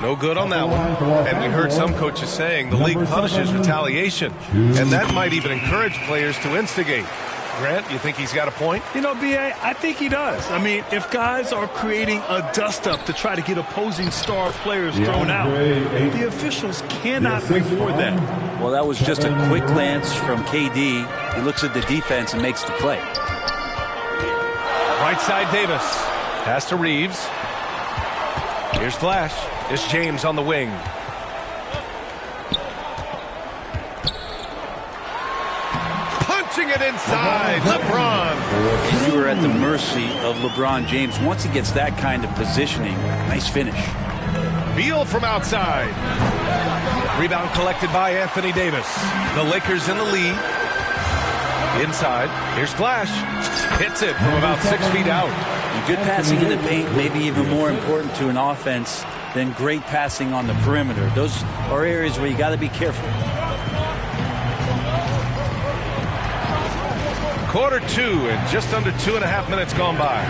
No good on that one. And we heard some coaches saying the league punishes retaliation. And that might even encourage players to instigate. Grant, you think he's got a point? You know, B.A., I think he does. I mean, if guys are creating a dust-up to try to get opposing star players thrown out, the officials cannot reward that. Well, that was just a quick glance from KD. He looks at the defense and makes the play. Right side Davis. Pass to Reeves. Here's Flash. It's James on the wing. Punching it inside. LeBron. And you are at the mercy of LeBron James. Once he gets that kind of positioning, nice finish. Beal from outside. Rebound collected by Anthony Davis. The Lakers in the lead. Inside. Here's Flash. Hits it from about 6 feet out. And good passing in the paint may be even more important to an offense than great passing on the perimeter. Those are areas where you got to be careful. Quarter 2 and just under 2.5 minutes gone by.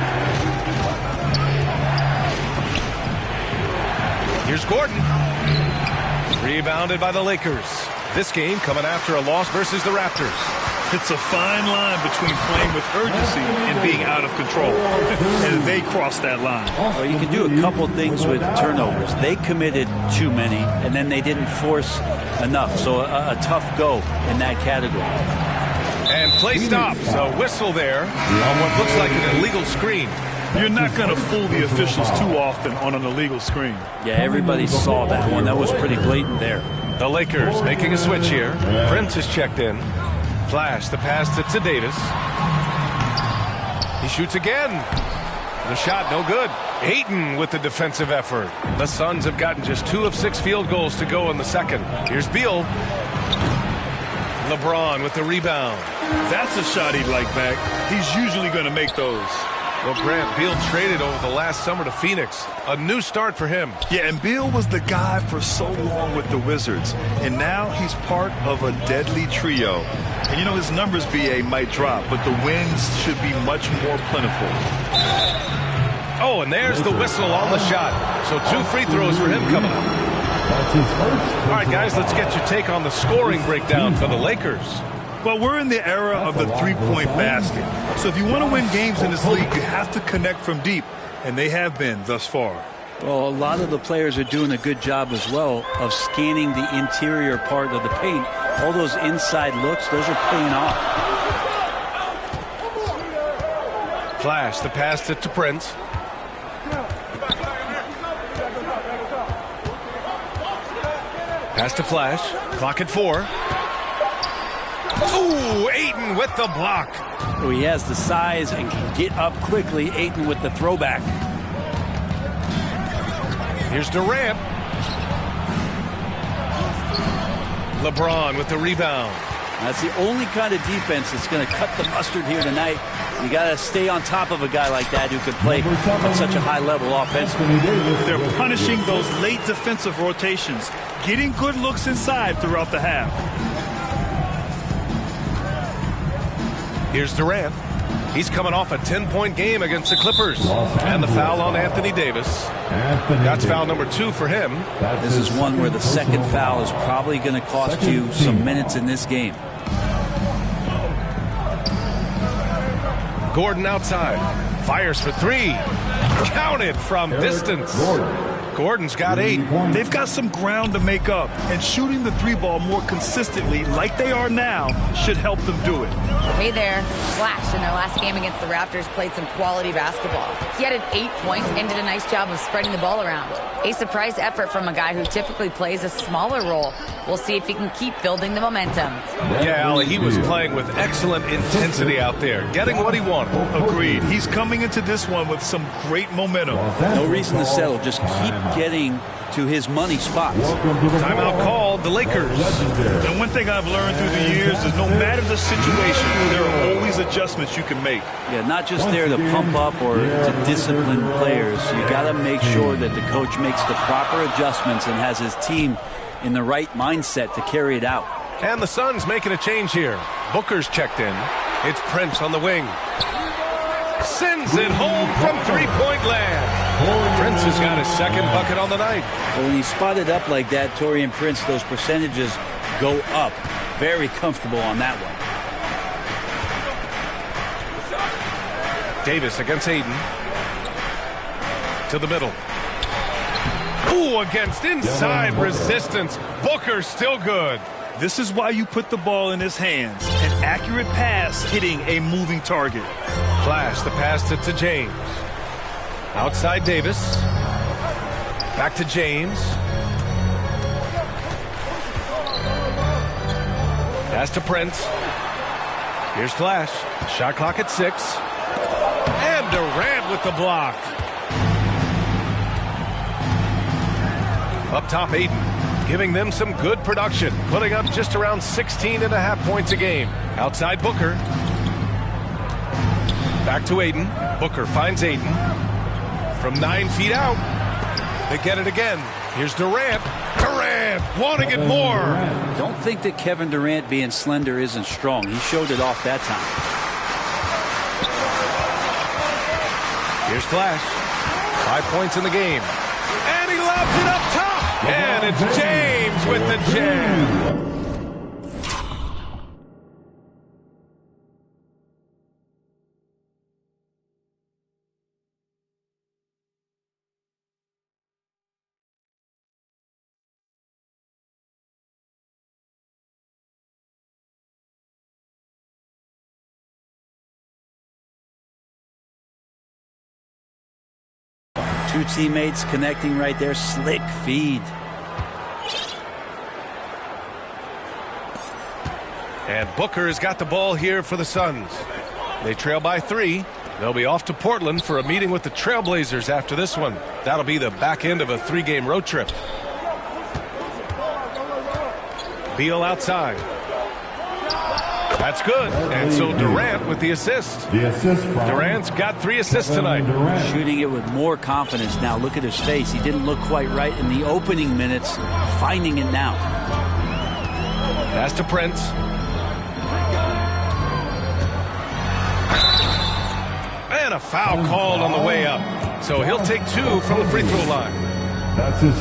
Here's Gordon. Rebounded by the Lakers. This game coming after a loss versus the Raptors. It's a fine line between playing with urgency and being out of control. And they crossed that line. Well, you can do a couple things with turnovers. They committed too many, and then they didn't force enough. So a tough go in that category. And play stops. A whistle there on what looks like an illegal screen. You're not going to fool the officials too often on an illegal screen. Yeah, everybody saw that one. That was pretty blatant there. The Lakers making a switch here. Prince is checked in. Flash, the pass to Davis. He shoots again. The shot no good. Ayton with the defensive effort. The Suns have gotten just 2 of 6 field goals to go in the second. Here's Beal. LeBron with the rebound. That's a shot he'd like back. He's usually going to make those. Well, Grant, Beal traded over the last summer to Phoenix. A new start for him. Yeah, and Beal was the guy for so long with the Wizards. And now he's part of a deadly trio. And, you know, his numbers, B.A., might drop, but the wins should be much more plentiful. Oh, and there's the whistle on the shot. So 2 free throws for him coming up. All right, guys, let's get your take on the scoring breakdown for the Lakers. Well, we're in the era of the three-point basket. So if you want to win games in this league, you have to connect from deep. And they have been thus far. Well, a lot of the players are doing a good job as well of scanning the interior part of the paint. All those inside looks, those are paying off. Flash, the pass to Prince. Pass to Flash. Clock at 4. Ooh, Ayton with the block. Oh, he has the size and can get up quickly. Ayton with the throwback. Here's Durant. LeBron with the rebound. That's the only kind of defense that's going to cut the mustard here tonight. You got to stay on top of a guy like that who can play at such a high level offensively. They're punishing those late defensive rotations, getting good looks inside throughout the half. Here's Durant. He's coming off a 10-point game against the Clippers. And the foul on Anthony Davis. That's foul number 2 for him. This is one where the second foul is probably going to cost you some minutes in this game. Gordon outside. Fires for 3. Counted from distance. Gordon's got 8. They've got some ground to make up, and shooting the 3-ball more consistently like they are now should help them do it. Hey there. Flash in their last game against the Raptors played some quality basketball. He added 8 points and did a nice job of spreading the ball around. A surprise effort from a guy who typically plays a smaller role. We'll see if he can keep building the momentum. Yeah, Allie, he was playing with excellent intensity out there, getting what he wanted. Agreed. He's coming into this one with some great momentum. No reason to settle. Just keep getting to his money spots. Timeout called the Lakers. And one thing I've learned through the years is no matter the situation, there are always adjustments you can make. Yeah, not just there to pump up or to discipline players. You got to make sure that the coach makes the proper adjustments and has his team in the right mindset to carry it out. And the Suns making a change here. Booker's checked in. It's Prince on the wing. Sends it home from 3-point land. Prince has got his second bucket on the night. Well, when he's spotted up like that, Taurean Prince, those percentages go up. Very comfortable on that one. Davis against Aiden. To the middle. Ooh, against inside resistance. Booker's still good. This is why you put the ball in his hands. An accurate pass hitting a moving target. Flash the pass to James. Outside Davis. Back to James. Pass to Prince. Here's Flash. Shot clock at 6. And Durant with the block. Up top, Aiden, giving them some good production, putting up just around 16.5 points a game. Outside Booker. Back to Aiden. Booker finds Aiden. From 9 feet out. They get it again. Here's Durant. Durant wanting it more. Don't think that Kevin Durant being slender isn't strong. He showed it off that time. Here's Flash. 5 points in the game. And he lobs it up top. And it's James with the jam. Two teammates connecting right there. Slick feed. And Booker has got the ball here for the Suns. They trail by 3. They'll be off to Portland for a meeting with the Trailblazers after this one. That'll be the back end of a 3-game road trip. Beal outside. That's good. And so Durant with the assist. Durant's got 3 assists tonight. Shooting it with more confidence now. Look at his face. He didn't look quite right in the opening minutes. Finding it now. Pass to Prince. And a foul called on the way up. So he'll take 2 from the free throw line.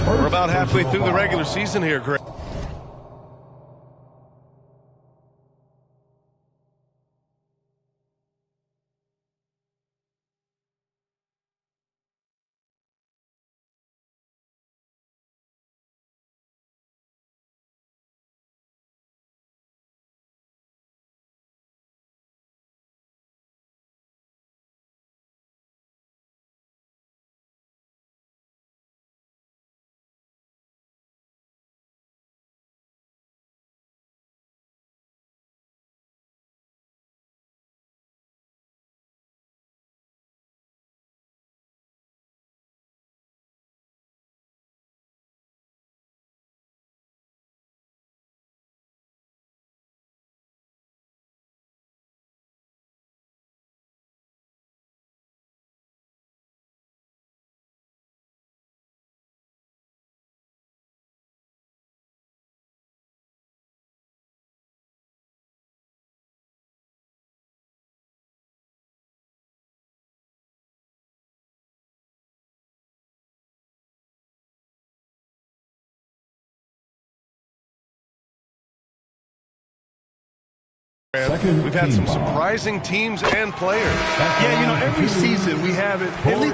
We're about halfway through the regular season here, Greg. We've had some surprising teams and players. Yeah, you know, every season we have it. And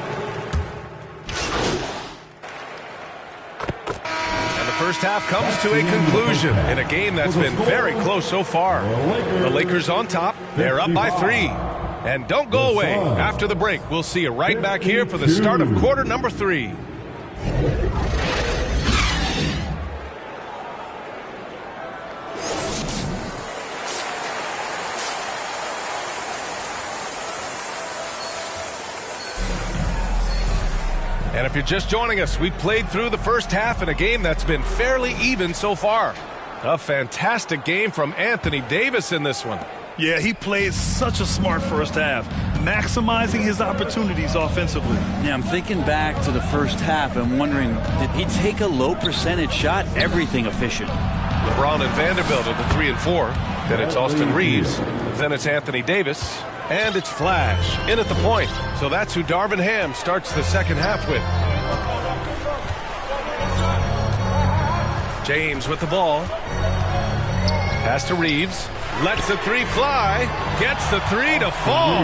the first half comes to a conclusion in a game that's been very close so far. The Lakers on top. They're up by 3. And don't go away. After the break, we'll see you right back here for the start of quarter number 3. And if you're just joining us, we played through the first half in a game that's been fairly even so far. A fantastic game from Anthony Davis in this one. Yeah, he played such a smart first half, maximizing his opportunities offensively. Yeah, I'm thinking back to the first half and wondering, did he take a low percentage shot? Everything efficient. LeBron and Vanderbilt are the 3 and 4. Then it's Austin Reeves. Then it's Anthony Davis. And it's Flash in at the point. So that's who Darvin Ham starts the second half with. James with the ball. Pass to Reeves. Lets the 3 fly. Gets the 3 to fall.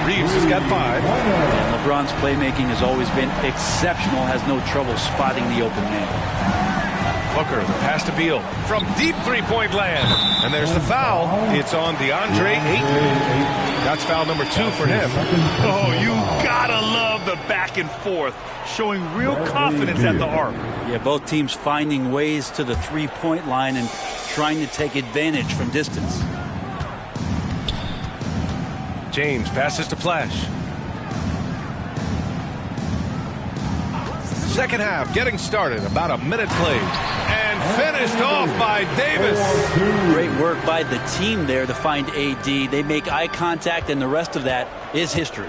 Reeves has got 5. And LeBron's playmaking has always been exceptional. Has no trouble spotting the open man. Booker, the pass to Beal from deep three-point land. And there's the foul. It's on DeAndre Ayton. That's foul number 2 for him. Oh, you gotta love the back and forth, showing real confidence at the arc. Yeah, both teams finding ways to the three-point line and trying to take advantage from distance. James passes to Flash. Second half getting started, about a minute played, and finished off by Davis. Great work by the team there to find AD. They make eye contact, and the rest of that is history.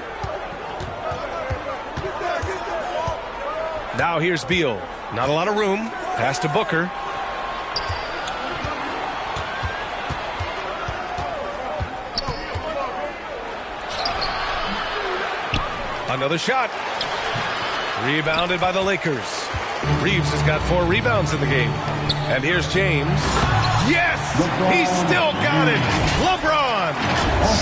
Now here's Beal. Not a lot of room. Pass to Booker. Another shot. Rebounded by the Lakers. Reeves has got 4 rebounds in the game. And here's James. Yes! He's still got it! LeBron!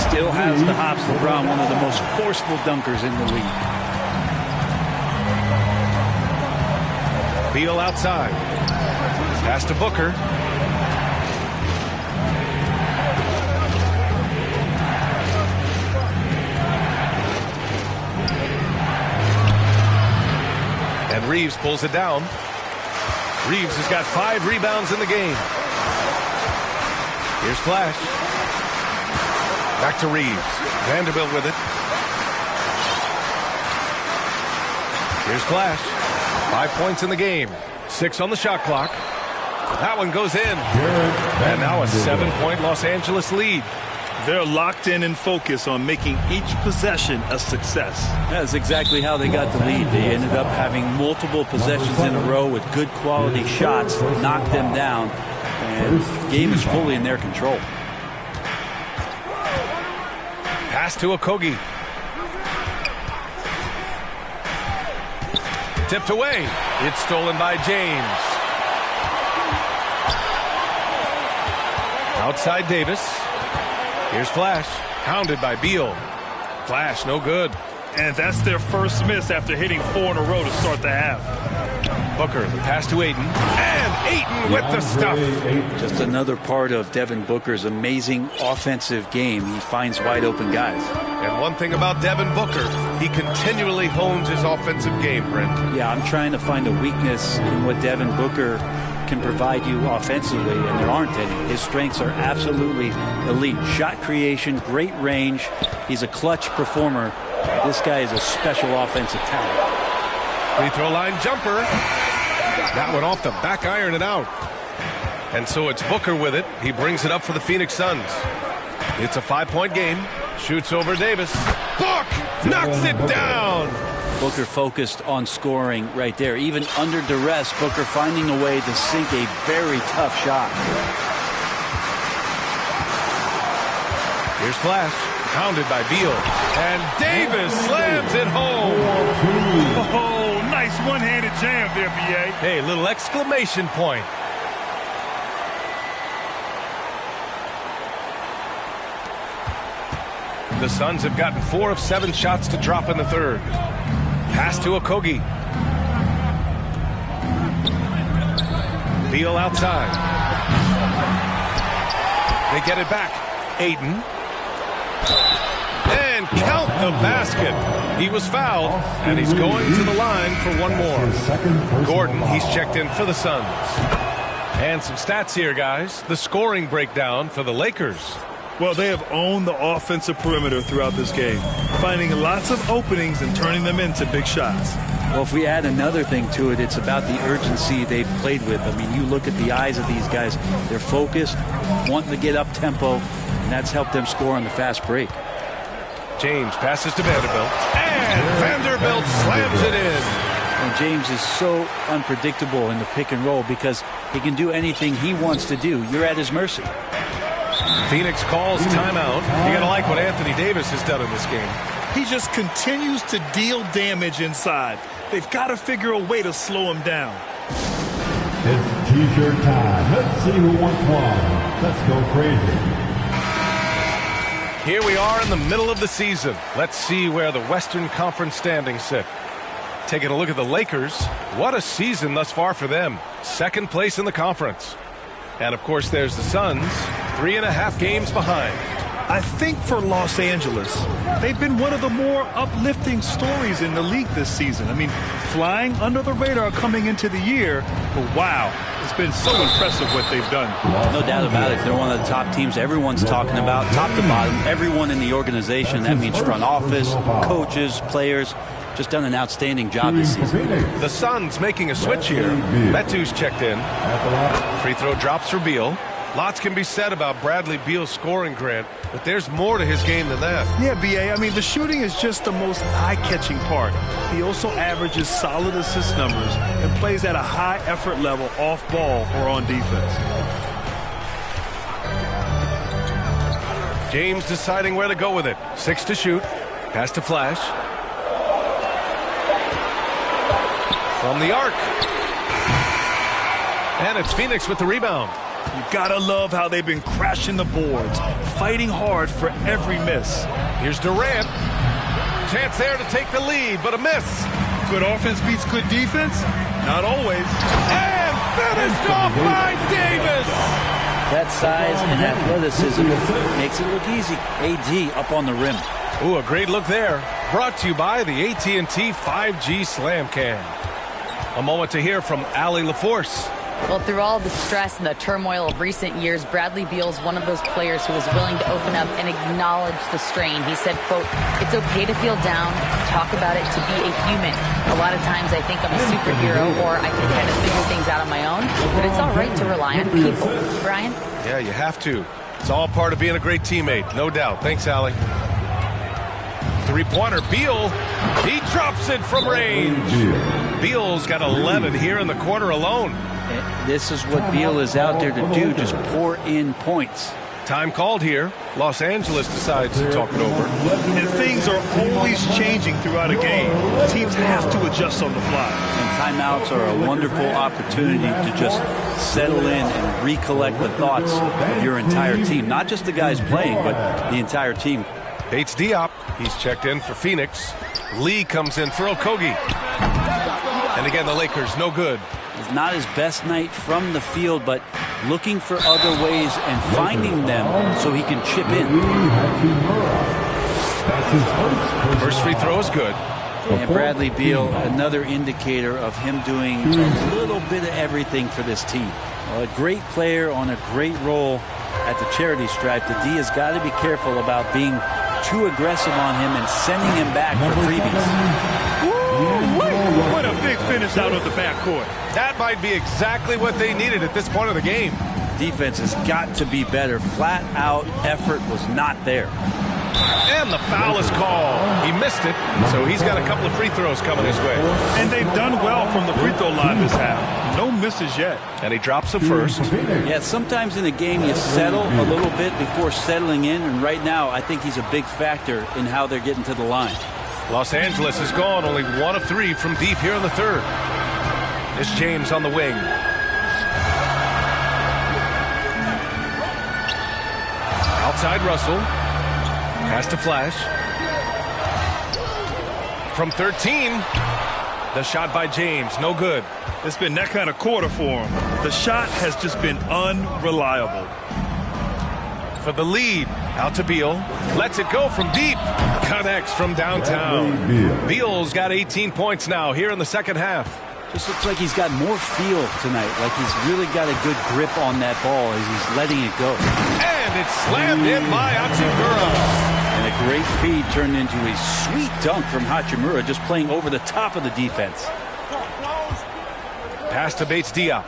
Still has the hops. LeBron, one of the most forceful dunkers in the league. Beal outside. Pass to Booker. And Reeves pulls it down. Reeves has got 5 rebounds in the game. Here's Flash. Back to Reeves. Vanderbilt with it. Here's Flash. 5 points in the game. 6 on the shot clock. That one goes in. And now a 7-point Los Angeles lead. They're locked in and focused on making each possession a success. That's exactly how they got the lead. They ended up having multiple possessions in a row with good quality shots, knocked them down, and the game is fully in their control. Pass to Okogie. Tipped away. It's stolen by James. Outside Davis. Here's Flash. Hounded by Beal. Flash, no good. And that's their first miss after hitting 4 in a row to start the half. Booker, the pass to Ayton. And Ayton with the stuff. Just another part of Devin Booker's amazing offensive game. He finds wide open guys. And one thing about Devin Booker, he continually hones his offensive game, Brent. Yeah, I'm trying to find a weakness in what Devin Booker can provide you offensively, and there aren't any. His strengths are absolutely elite. Shot creation, great range. He's a clutch performer. This guy is a special offensive talent. Free throw line jumper. That one off the back iron and out. And so it's Booker with it. He brings it up for the Phoenix Suns. It's a 5-point game. Shoots over Davis. Book knocks it down. Booker focused on scoring right there. Even under duress, Booker finding a way to sink a very tough shot. Here's Flash. Pounded by Beal. And Davis slams it home. Oh, nice one-handed jam there, B.A. Hey, little exclamation point. The Suns have gotten 4 of 7 shots to drop in the third. Pass to Okogie. Beal outside. They get it back. Aiden. And count the basket. He was fouled, and he's going to the line for one more. Gordon, he's checked in for the Suns. And some stats here, guys. The scoring breakdown for the Lakers. Well, they have owned the offensive perimeter throughout this game, finding lots of openings and turning them into big shots. Well, if we add another thing to it, it's about the urgency they've played with. I mean, you look at the eyes of these guys. They're focused, wanting to get up tempo, and that's helped them score on the fast break. James passes to Vanderbilt, and Vanderbilt slams it in. And James is so unpredictable in the pick and roll because he can do anything he wants to do. You're at his mercy. Phoenix calls timeout. You're going to like what Anthony Davis has done in this game. He just continues to deal damage inside. They've got to figure a way to slow him down. It's T-shirt time. Let's see who wants one. Let's go crazy. Here we are in the middle of the season. Let's see where the Western Conference standings sit. Taking a look at the Lakers. What a season thus far for them. Second place in the conference. And, of course, there's the Suns, 3.5 games behind. I think for Los Angeles, they've been one of the more uplifting stories in the league this season. I mean, flying under the radar coming into the year, but wow, it's been so impressive what they've done. No doubt about it. They're one of the top teams everyone's talking about, top to bottom. Everyone in the organization, that means front office, coaches, players, just done an outstanding job this season. The Suns making a switch here. Metu's checked in. Free throw drops for Beal. Lots can be said about Bradley Beal's scoring, Grant, but there's more to his game than that. Yeah, B.A., I mean, the shooting is just the most eye-catching part. He also averages solid assist numbers and plays at a high effort level off ball or on defense. James deciding where to go with it. 6 to shoot. Pass to Flash. From the arc. And it's Phoenix with the rebound. You gotta love how they've been crashing the boards, fighting hard for every miss. Here's Durant. Chance there to take the lead, but a miss. Good offense beats good defense? Not always. And finished off by Davis. That size and athleticism makes it look easy. AD up on the rim. Ooh, a great look there. Brought to you by the AT&T 5G Slam Cam. A moment to hear from Allie LaForce. Well, through all the stress and the turmoil of recent years, Bradley Beal's one of those players who is willing to open up and acknowledge the strain. He said, quote, "It's okay to feel down, talk about it, to be a human. A lot of times I think I'm a superhero or I can kind of figure things out on my own, but it's all right to rely on people." Brian? Yeah, you have to. It's all part of being a great teammate, no doubt. Thanks, Allie. Three-pointer, Beal. He drops it from range. Beal's got 11 here in the quarter alone. This is what Beal is out there to do, just pour in points. Time called here. Los Angeles decides to talk it over. And things are always changing throughout a game. Teams have to adjust on the fly. And timeouts are a wonderful opportunity to just settle in and recollect the thoughts of your entire team. Not just the guys playing, but the entire team. Bates Diop, he's checked in for Phoenix. Lee comes in for Okogie. And again, the Lakers, no good. It's not his best night from the field, but looking for other ways and finding them so he can chip in. First free throw is good. And Bradley Beal, another indicator of him doing a little bit of everything for this team. Well, a great player on a great role at the charity stripe. The D has got to be careful about being too aggressive on him and sending him back for freebies. What a big finish out of the backcourt. That might be exactly what they needed at this point of the game. Defense has got to be better. Flat out effort was not there. And the foul is called. He missed it, so he's got a couple of free throws coming his way. And they've done well from the free throw line this half. No misses yet. And he drops the first. Yeah, sometimes in a game you settle a little bit before settling in, and right now I think he's a big factor in how they're getting to the line. Los Angeles is gone, only 1 of 3 from deep here in the third. It's James on the wing. Outside Russell. Pass to Flash. From 13, the shot by James, no good. It's been that kind of quarter for him. The shot has just been unreliable. For the lead, out to Beal. Lets it go from deep. Connects from downtown. Beal's got 18 points now here in the second half. Just looks like he's got more feel tonight. Like he's really got a good grip on that ball as he's letting it go. And it's slammed in by Hachimura. And a great feed turned into a sweet dunk from Hachimura, just playing over the top of the defense. Pass to Bates Diop.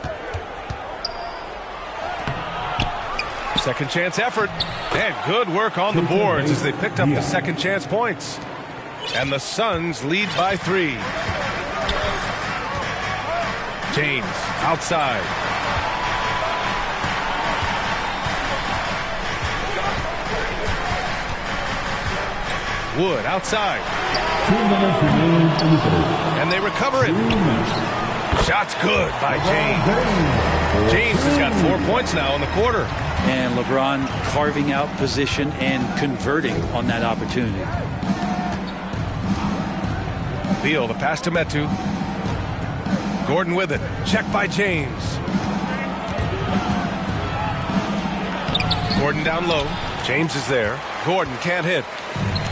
Second chance effort. And good work on the boards as they picked up the second chance points. And the Suns lead by 3. James outside. Wood outside. 2 minutes remaining in the third. And they recover it. Shot's good by James. James has got 4 points now in the quarter. And LeBron carving out position and converting on that opportunity. Beal, the pass to Metu. Gordon with it. Check by James. Gordon down low. James is there. Gordon can't hit.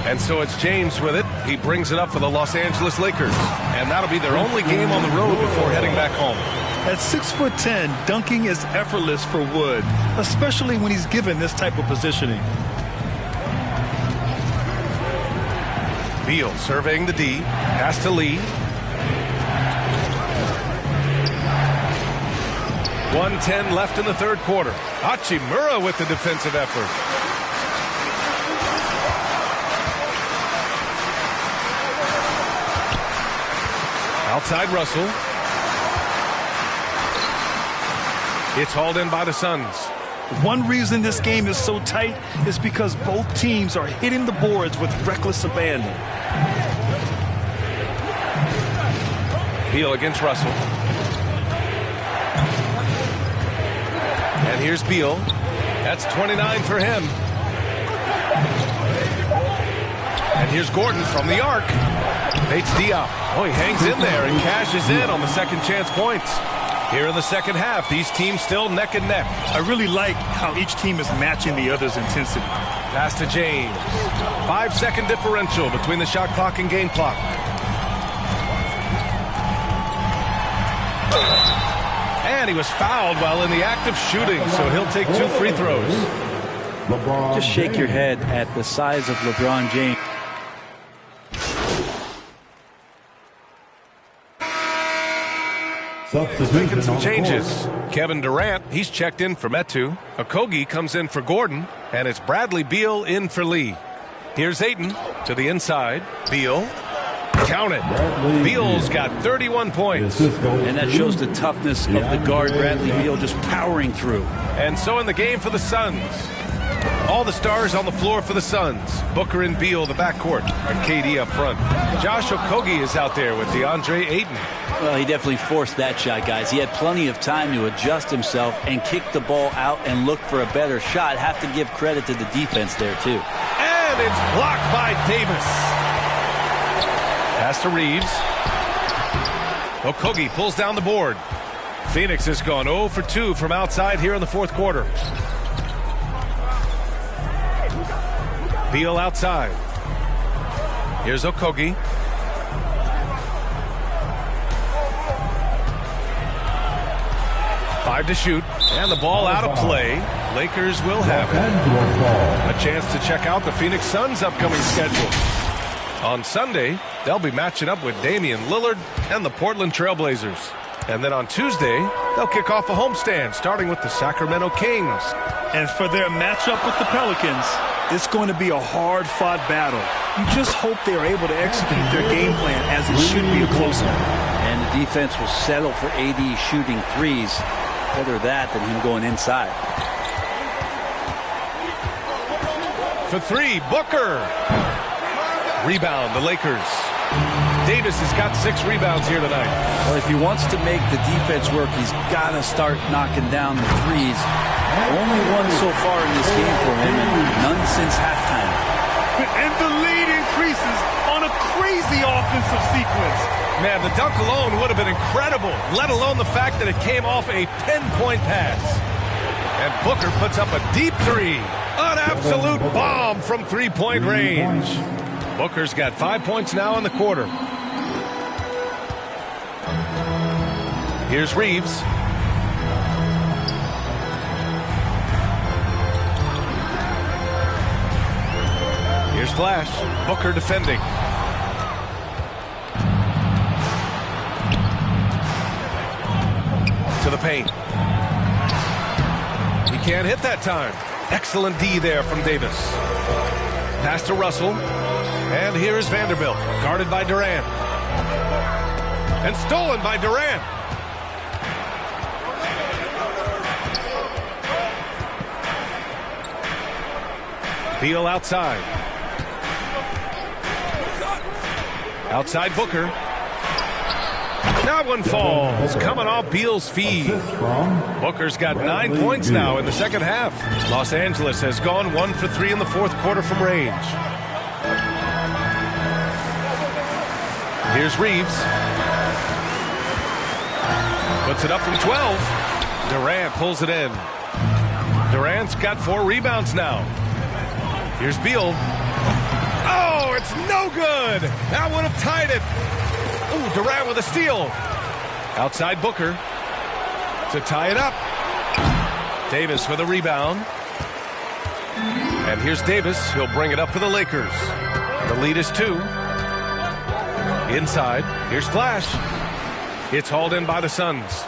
And so it's James with it. He brings it up for the Los Angeles Lakers. And that'll be their only game on the road before heading back home. At 6'10", dunking is effortless for Wood, especially when he's given this type of positioning. Beal surveying the D. Pass to Lee. 1:10 left in the third quarter. Hachimura with the defensive effort. Outside Russell. It's hauled in by the Suns. One reason this game is so tight is because both teams are hitting the boards with reckless abandon. Beal against Russell. And here's Beal. That's 29 for him. And here's Gordon from the arc. Bates Diop. Oh, he hangs in there and cashes in on the second chance points. Here in the second half, these teams still neck and neck. I really like how each team is matching the other's intensity. Pass to James. 5-second differential between the shot clock and game clock. And he was fouled while in the act of shooting, so he'll take 2 free throws. Just shake your head at the size of LeBron James. Making some changes. Kevin Durant, he's checked in for Metu. Okogie comes in for Gordon, and it's Bradley Beal in for Lee. Here's Ayton to the inside. Beal. Count it. Beal's got 31 points. And that shows the toughness of the guard, Bradley Beal, just powering through. And so in the game for the Suns, all the stars on the floor for the Suns. Booker and Beal, the backcourt, and KD up front. Josh Okogie is out there with DeAndre Ayton. Well, he definitely forced that shot, guys. He had plenty of time to adjust himself and kick the ball out and look for a better shot. Have to give credit to the defense there, too. And it's blocked by Davis. Pass to Reeves. Okogie pulls down the board. Phoenix has gone 0 for 2 from outside here in the fourth quarter. Beal outside. Here's Okogie. Five to shoot, and the ball out of play. Lakers will have it. A chance to check out the Phoenix Suns' upcoming schedule. On Sunday, they'll be matching up with Damian Lillard and the Portland Trailblazers. And then on Tuesday, they'll kick off a homestand, starting with the Sacramento Kings. And for their matchup with the Pelicans, it's going to be a hard-fought battle. You just hope they are able to execute their game plan as it should be a close one. And the defense will settle for AD shooting threes. Better that than him going inside. For 3, Booker. Rebound, the Lakers. Davis has got 6 rebounds here tonight. Well, if he wants to make the defense work, he's got to start knocking down the threes. Only one so far in this game for him, and none since halftime. and the lead increases on a crazy offensive sequence. Man, the dunk alone would have been incredible, let alone the fact that it came off a pinpoint pass. And Booker puts up a deep three. An absolute bomb from three-point range. Booker's got 5 points now in the quarter. Here's Reeves. Here's Flash. Booker defending. To the paint. He can't hit that time. Excellent D there from Davis. Pass to Russell. And here's Vanderbilt, guarded by Durant. And stolen by Durant. Beal outside. Outside Booker. That one falls, coming off Beal's feed. Booker's got 9 points now in the second half. Los Angeles has gone 1 for 3 in the fourth quarter from range. Here's Reeves. Puts it up from 12. Durant pulls it in. Durant's got 4 rebounds now. Here's Beal. Oh, it's no good. That would have tied it. Ooh, Durant with a steal. Outside Booker to tie it up. Davis with a rebound. And here's Davis. He'll bring it up for the Lakers. The lead is 2. Inside. Here's Flash. It's hauled in by the Suns.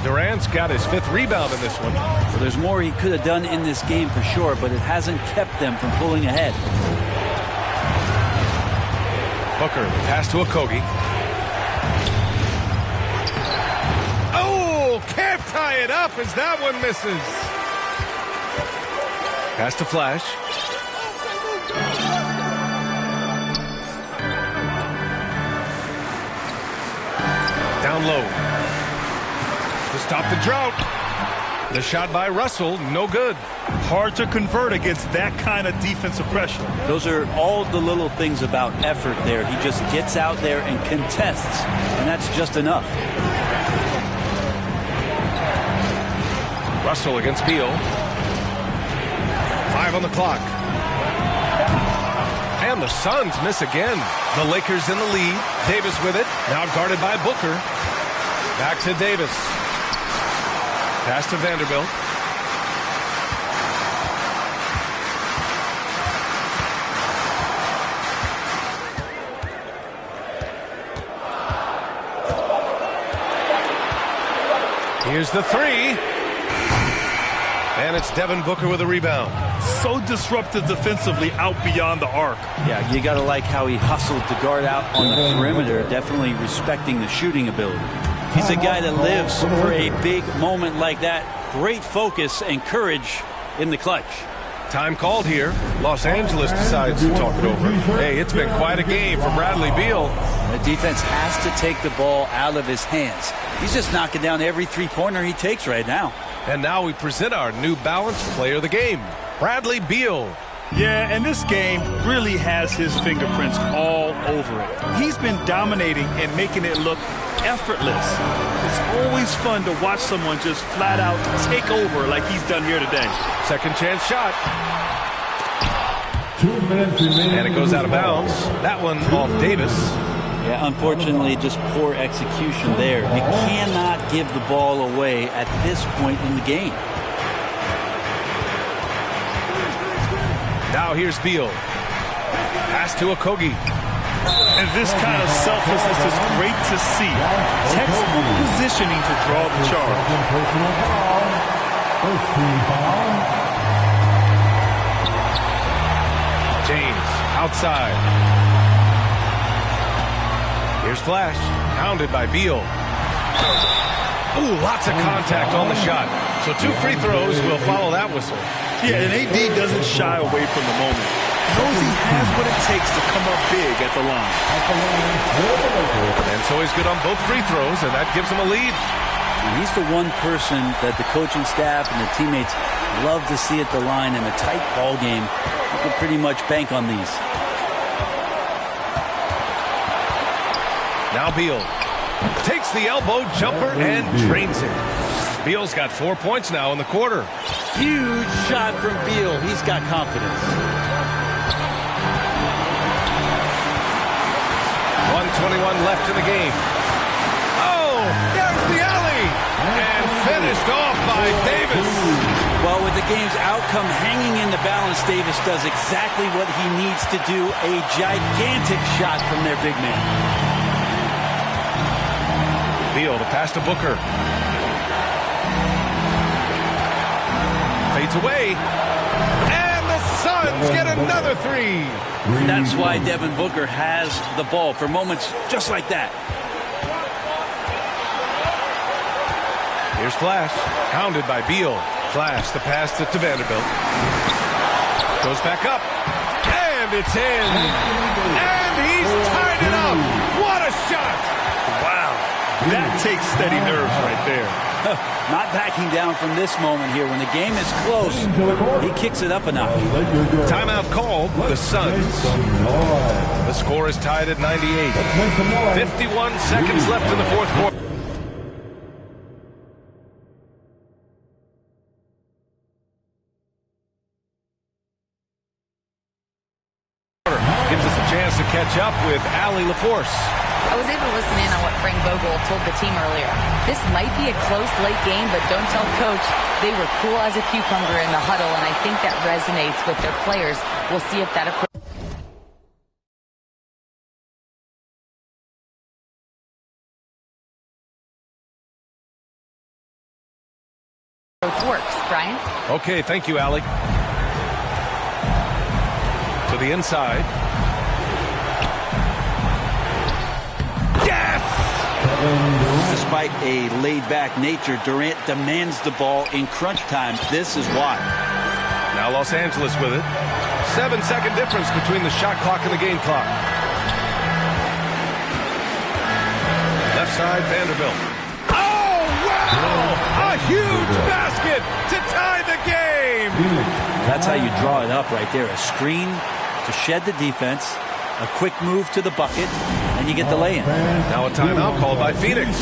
Durant's got his 5th rebound in this one. Well, there's more he could have done in this game for sure, but it hasn't kept them from pulling ahead. Booker, pass to Okogie. Oh, can't tie it up as that one misses. Pass to Flash. Down low. To stop the drought. The shot by Russell, no good. Hard to convert against that kind of defensive pressure. Those are all the little things about effort there. He just gets out there and contests, and that's just enough. Russell against Beal. 5 on the clock. And the Suns miss again. The Lakers in the lead. Davis with it. Now guarded by Booker. Back to Davis. Pass to Vanderbilt. Here's the 3. And it's Devin Booker with a rebound. So disruptive defensively out beyond the arc. Yeah, you got to like how he hustled to guard out on the perimeter, definitely respecting the shooting ability. He's a guy that lives for a big moment like that. Great focus and courage in the clutch. Time called here. Los Angeles decides to talk it over. Hey, it's been quite a game from Bradley Beal. The defense has to take the ball out of his hands. He's just knocking down every three-pointer he takes right now. And now we present our new balanced player of the game, Bradley Beal. Yeah, and this game really has his fingerprints all over it. He's been dominating and making it look effortless. It's always fun to watch someone just flat out take over like he's done here today. Second chance shot. 2 minutes remaining. And it goes out of bounds. That one off Davis. Yeah, unfortunately, just poor execution there. You cannot give the ball away at this point in the game. Now here's Beal. Pass to Okogie. And this kind of selflessness is great to see. Textbook positioning to draw the charge. James outside. Here's Flash, pounded by Beal. Ooh, lots of contact on the shot. So 2 free throws will follow that whistle. Yeah, and AD doesn't shy away from the moment. Knows he has what it takes to come up big at the line. And so he's good on both free throws, and that gives him a lead. And he's the one person that the coaching staff and the teammates love to see at the line in a tight ball game. You can pretty much bank on these. Now Beal takes the elbow jumper and drains it. Beal's got 4 points now in the quarter. Huge shot from Beal. He's got confidence. 1:21 left in the game. Oh, there's the alley. And finished off by Davis. Well, with the game's outcome hanging in the balance, Davis does exactly what he needs to do. A gigantic shot from their big man. Beal to pass to Booker. Fades away. And the Suns get another three. That's why Devin Booker has the ball for moments just like that. Here's Flash, hounded by Beal. Flash, the pass to Vanderbilt. Goes back up. And it's in. And he's tied it up. What a shot. Wow. That takes steady nerves right there. Not backing down from this moment here. When the game is close, he kicks it up a notch. Timeout called, the Suns. The score is tied at 98. 51 seconds left in the fourth quarter. Gives us a chance to catch up with Allie LaForce. I was able to listen in on what Frank Vogel told the team earlier. This might be a close late game, but don't tell coach. They were cool as a cucumber in the huddle, and I think that resonates with their players. We'll see if that approach works. Brian? Okay, thank you, Allie. To the inside. Yes! Despite a laid-back nature, Durant demands the ball in crunch time. This is why. Now Los Angeles with it. 7-second difference between the shot clock and the game clock. Left side, Vanderbilt. Oh, wow! A huge basket to tie the game! That's how you draw it up right there. A screen to shed the defense, a quick move to the bucket, and you get the lay-in. Now a timeout called by Phoenix.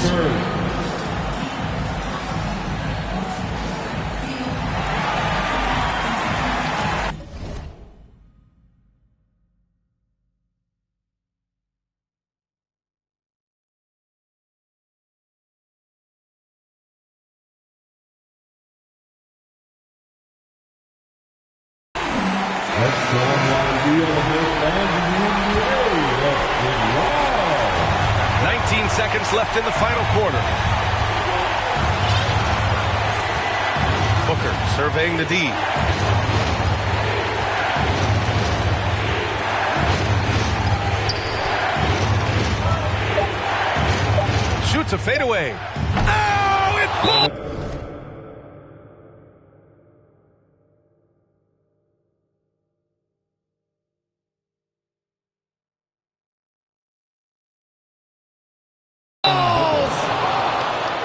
Seconds left in the final quarter. Booker surveying the D. Shoots a fadeaway. Oh, it's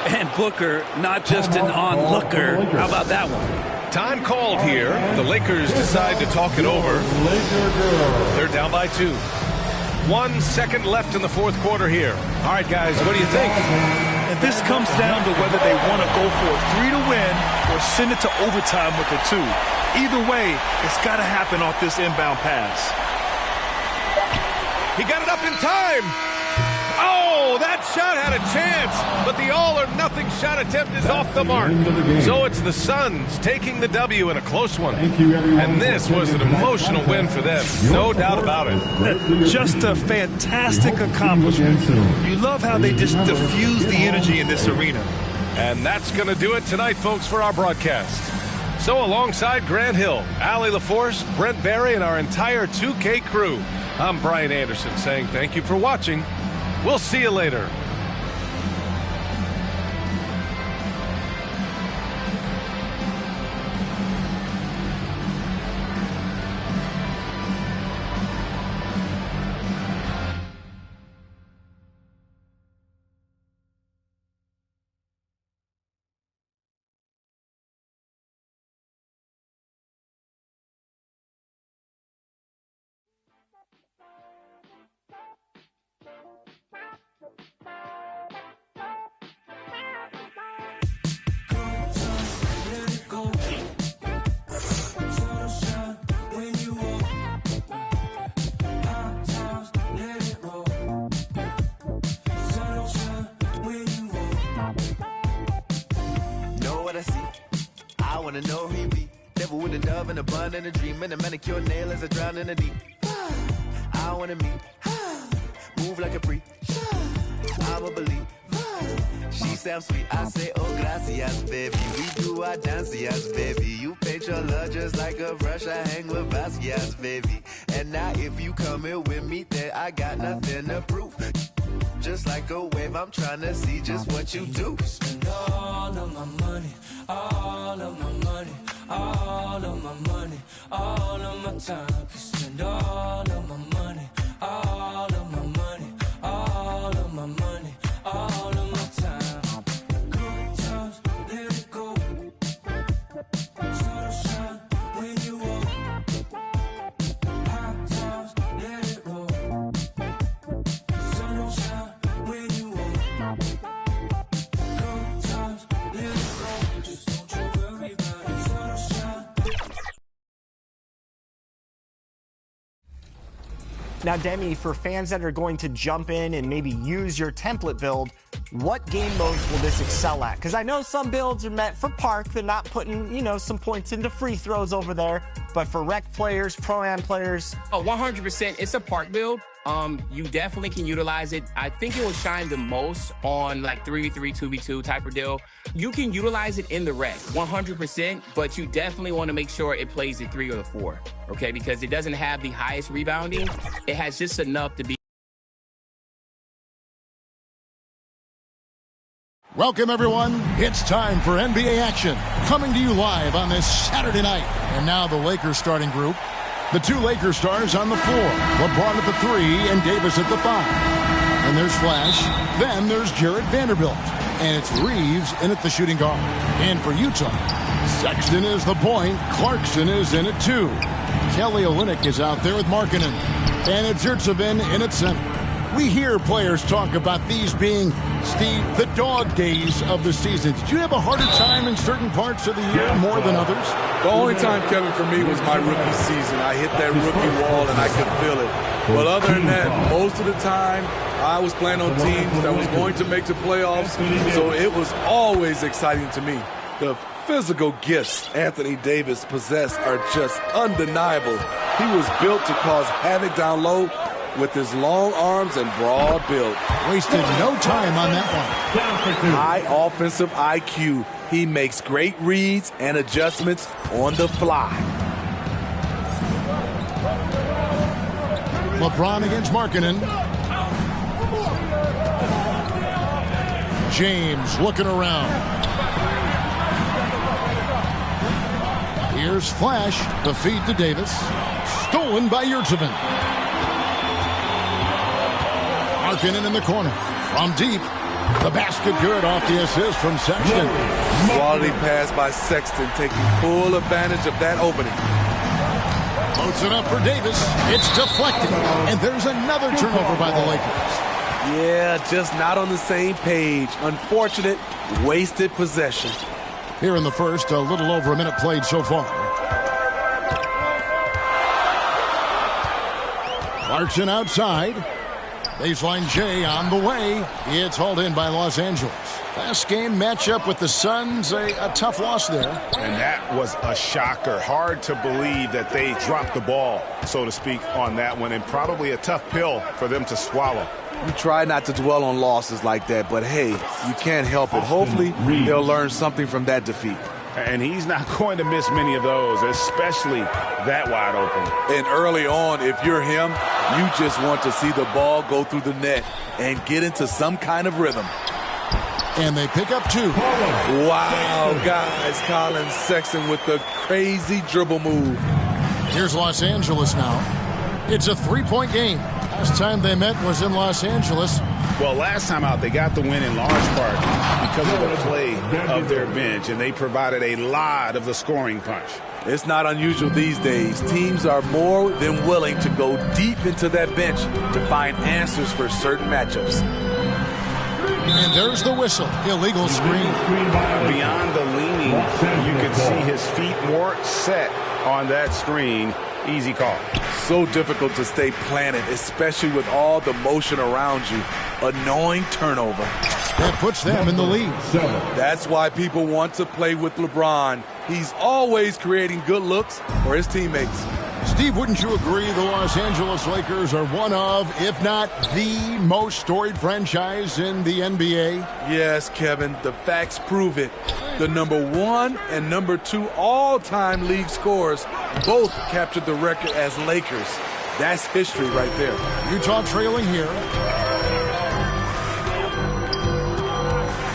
And Booker, not just an onlooker. How about that one? Time called here. The Lakers decide to talk it over. They're down by 2. 1 second left in the fourth quarter here. All right, guys, what do you think? And this comes down to whether they want to go for a 3 to win or send it to overtime with a 2. Either way, it's got to happen off this inbound pass. He got it up in time. Oh, that shot had a chance, but the all-or-nothing shot attempt is off the mark. So it's the Suns taking the W in a close one. And this was an emotional win for them, no doubt about it. Just a fantastic accomplishment. You love how they just diffuse the energy in this arena. And that's going to do it tonight, folks, for our broadcast. So alongside Grant Hill, Allie LaForce, Brent Barry, and our entire 2K crew, I'm Brian Anderson saying thank you for watching. We'll see you later. having a bun and a dream, and a manicure nail as I drown in the deep. I wanna meet, move like a freak. I'ma believe. She sounds sweet. I say, oh, gracias, baby. We do our dances, baby. You paint your love just like a brush. I hang with Basquiat's, baby. And now if you come here with me, then I got nothing to prove. Just like a wave, I'm trying to see just what you do. Spend all of my money, all of my money, all of my money, all of my time. Spend all of my money, all of my money, all of my money, all of my time. Good times, let it go. Sunshine when you walk. Hot times, let it roll. Sunshine when you walk. Good times, let it go. Just don't you worry about it. Sunshine. Now, Demi, for fans that are going to jump in and maybe use your template build, what game modes will this excel at? Because I know some builds are meant for park. They're not putting, you know, some points into free throws over there. But for rec players, pro-am players... Oh, 100%. It's a park build. You definitely can utilize it. I think it will shine the most on like 3v3, 2v2 type of deal. You can utilize it in the rec, 100%, but you definitely want to make sure it plays the 3 or the 4, okay? Because it doesn't have the highest rebounding. It has just enough to be... Welcome, everyone. It's time for NBA action, coming to you live on this Saturday night. And now the Lakers starting group. The two Lakers stars on the floor. LeBron at the 3 and Davis at the 5. And there's Flash. Then there's Jared Vanderbilt. And it's Reeves in at the shooting guard. And for Utah, Sexton is the point. Clarkson is in at 2. Kelly Olynyk is out there with Markkanen. And it's Yurtsevin in at center. We hear players talk about these being, Steve, the dog days of the season. Did you have a harder time in certain parts of the year more than others? The only time, Kevin, for me was my rookie season. I hit that rookie wall and I could feel it. But other than that, most of the time, I was playing on teams that was going to make the playoffs, so it was always exciting to me. The physical gifts Anthony Davis possessed are just undeniable. He was built to cause havoc down low with his long arms and broad build. Wasted no time on that one. High offensive IQ. He makes great reads and adjustments on the fly. LeBron against Markkanen. James looking around. Here's Flash. The feed to Davis. Stolen by Yurtsevin. Markkanen in the corner. From deep. The basket good off the assist from Sexton. Quality pass by Sexton, taking full advantage of that opening. Floats it up for Davis. It's deflected. And there's another turnover by the Lakers. Yeah, just not on the same page. Unfortunate, wasted possession. Here in the first, a little over a minute played so far. Clarkson outside. Baseline J on the way. It's hauled in by Los Angeles. Last game matchup with the Suns, a tough loss there. And that was a shocker. Hard to believe that they dropped the ball, so to speak, on that one, and probably a tough pill for them to swallow. You try not to dwell on losses like that, but hey, you can't help it. Hopefully, they'll learn something from that defeat. And he's not going to miss many of those, especially that wide open. And early on, if you're him, you just want to see the ball go through the net and get into some kind of rhythm. And they pick up 2. Wow, guys. Colin Sexton with the crazy dribble move. Here's Los Angeles now. It's a 3-point game. Last time they met was in Los Angeles. Well, last time out, they got the win in large part because of the play of their bench, and they provided a lot of the scoring punch. It's not unusual these days. Teams are more than willing to go deep into that bench to find answers for certain matchups. And there's the whistle. Illegal screen. Beyond the leaning, you can see his feet more set on that screen. Easy call. So difficult to stay planted, especially with all the motion around you. Annoying turnover. That puts them in the lead. That's why people want to play with LeBron. He's always creating good looks for his teammates. Steve, wouldn't you agree the Los Angeles Lakers are one of, if not the most storied franchise in the NBA? Yes, Kevin, the facts prove it. The #1 and #2 all-time league scorers both captured the record as Lakers. That's history right there. Utah trailing here.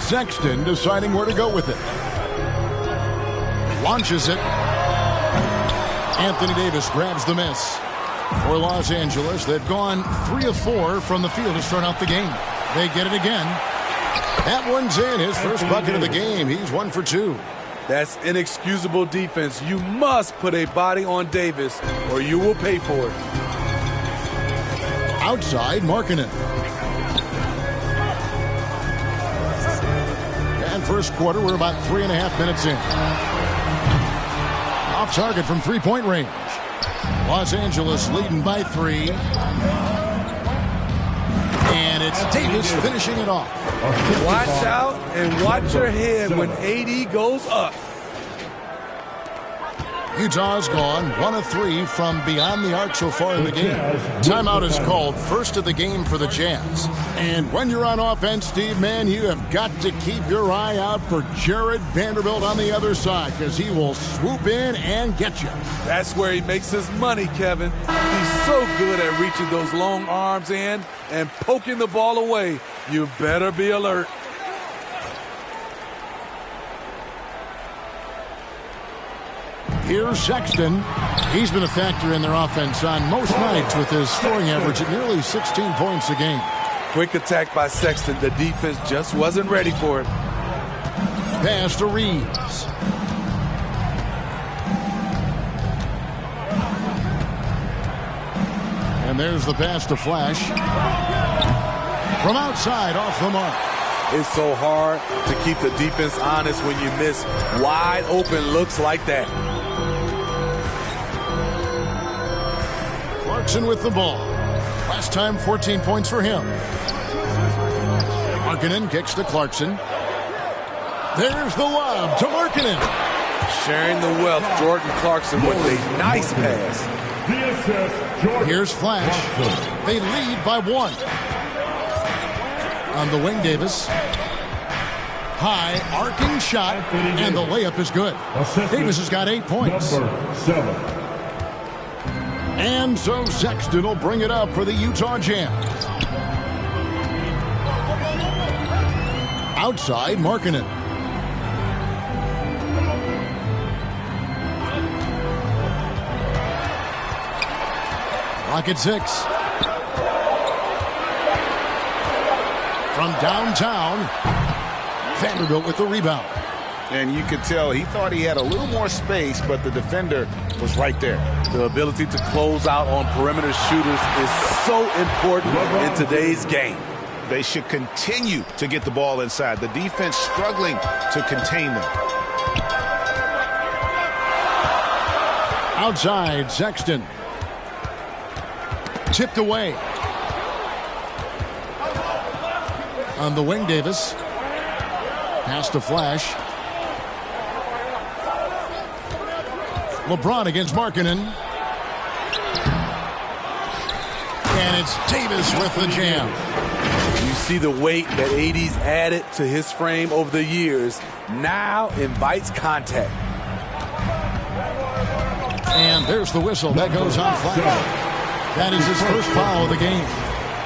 Sexton deciding where to go with it. Launches it. Anthony Davis grabs the miss. For Los Angeles, they've gone 3 of 4 from the field to start out the game. They get it again. That one's in. His first bucket of the game. He's 1 for 2. That's inexcusable defense. You must put a body on Davis or you will pay for it. Outside, Markkanen. And first quarter, we're about 3.5 minutes in. Off target from three-point range. Los Angeles leading by 3. And it's Davis finishing it off. Watch out and watch your head when AD goes up. Utah's gone 1 of 3 from beyond the arc so far in the game. Timeout is called, first of the game for the Jazz. And when you're on offense, Steve, man, you have got to keep your eye out for Jared Vanderbilt on the other side because he will swoop in and get you. That's where he makes his money, Kevin. He's so good at reaching those long arms in and poking the ball away. You better be alert. Here's Sexton. He's been a factor in their offense on most nights with his scoring average at nearly 16 points a game. Quick attack by Sexton. The defense just wasn't ready for it. Pass to Reeves. And there's the pass to Flash. From outside, off the mark. It's so hard to keep the defense honest when you miss wide open looks like that. Clarkson with the ball. Last time, 14 points for him. Markkanen kicks to Clarkson. There's the lob to Markkanen. Sharing the wealth, Jordan Clarkson with a nice pass. Here's Flash. They lead by 1. On the wing, Davis. High, arcing shot, and the layup is good. Davis has got 8 points. And so Sexton will bring it up for the Utah Jazz. Outside, Markkanen. Rocket 6. From downtown, Vanderbilt with the rebound. And you could tell he thought he had a little more space, but the defender was right there. The ability to close out on perimeter shooters is so important in today's game. They should continue to get the ball inside. The defense struggling to contain them. Outside, Sexton. Tipped away. On the wing, Davis. Pass to Flash. LeBron against Markkanen. And it's Davis with the jam. You see the weight that AD's added to his frame over the years. Now invites contact. And there's the whistle. That goes on Flash. That is his first foul of the game.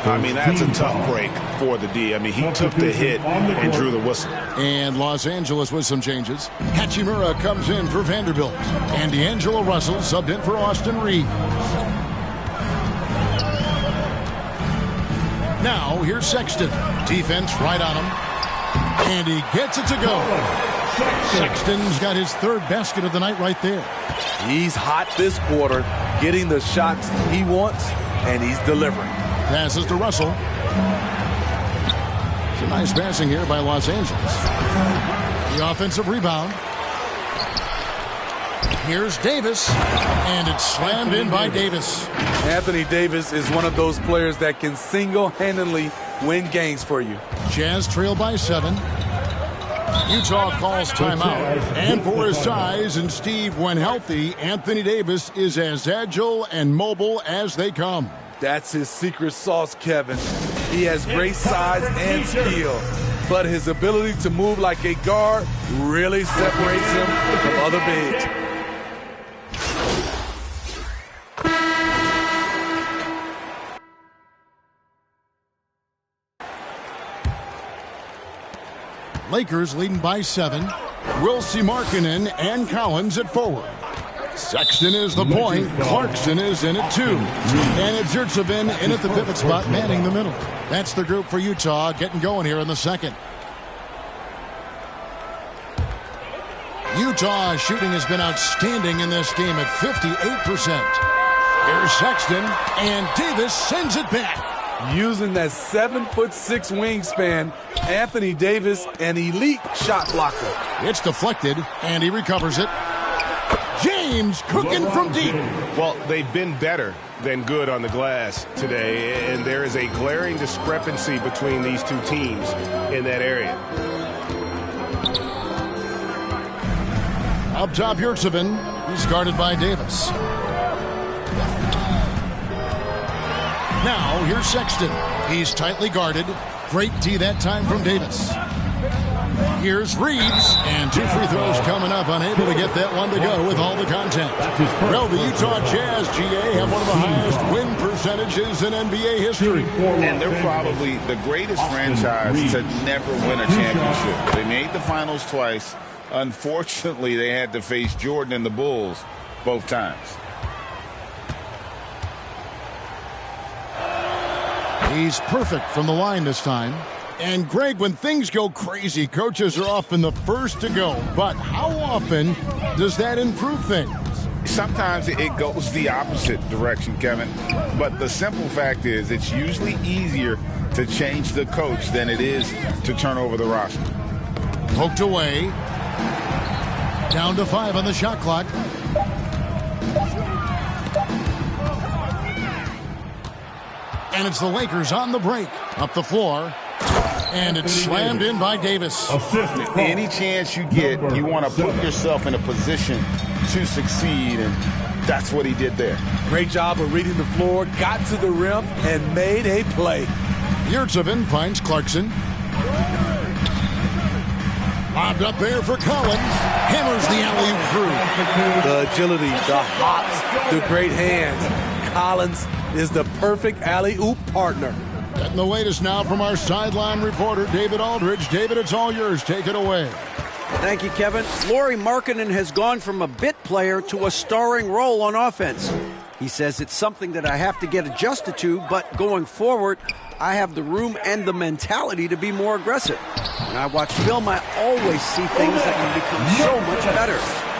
I mean, that's a tough break for the D. I mean, he took the hit and drew the whistle. And Los Angeles with some changes. Hachimura comes in for Vanderbilt. And D'Angelo Russell subbed in for Austin Reeves. Now, here's Sexton. Defense right on him. And he gets it to go. Sexton's got his 3rd basket of the night right there. He's hot this quarter, getting the shots he wants, and he's delivering. Passes to Russell. It's a nice passing here by Los Angeles. The offensive rebound. Here's Davis, and it's slammed in by Davis. Anthony Davis is one of those players that can single-handedly win games for you. Jazz trail by 7. Utah calls timeout. And for his size, and Steve, when healthy, Anthony Davis is as agile and mobile as they come. That's his secret sauce, Kevin. He has great size and skill, but his ability to move like a guard really separates him from other bigs. Lakers leading by 7. Wilsie Markkanen and Collins at forward. Sexton is the point. Clarkson is in at 2. And it's Yurtseven in at the pivot spot, manning the middle. That's the group for Utah getting going here in the second. Utah's shooting has been outstanding in this game at 58%. Here's Sexton, and Davis sends it back. Using that 7'6" wingspan, Anthony Davis, an elite shot blocker. It's deflected, and he recovers it. James cooking from deep. Well, they've been better than good on the glass today, and there is a glaring discrepancy between these two teams in that area. Up top, Yurtseven. He's guarded by Davis. Now, here's Sexton. He's tightly guarded. Great D that time from Davis. Here's Reeves, and 2 free throws coming up, unable to get that one to go with all the contact. Well, the Utah Jazz, GA, have one of the highest win percentages in NBA history. And they're probably the greatest franchise to never win a championship. They made the finals twice. Unfortunately, they had to face Jordan and the Bulls both times. He's perfect from the line this time. And, Greg, when things go crazy, coaches are often the first to go. But how often does that improve things? Sometimes it goes the opposite direction, Kevin. But the simple fact is it's usually easier to change the coach than it is to turn over the roster. Poked away. Down to 5 on the shot clock. And it's the Lakers on the break. Up the floor. And it's slammed in by Davis. Any chance you get, you want to put yourself in a position to succeed, and that's what he did there. Great job of reading the floor, got to the rim, and made a play. Yurtseven finds Clarkson. Lobbed up there for Collins. Hammers the alley-oop through. The agility, the hops, the great hands. Collins is the perfect alley-oop partner. Getting the latest now from our sideline reporter, David Aldridge. David, it's all yours. Take it away. Thank you, Kevin. Lauri Markkanen has gone from a bit player to a starring role on offense. He says it's something that I have to get adjusted to, but going forward, I have the room and the mentality to be more aggressive. When I watch film, I always see things that can become so much better.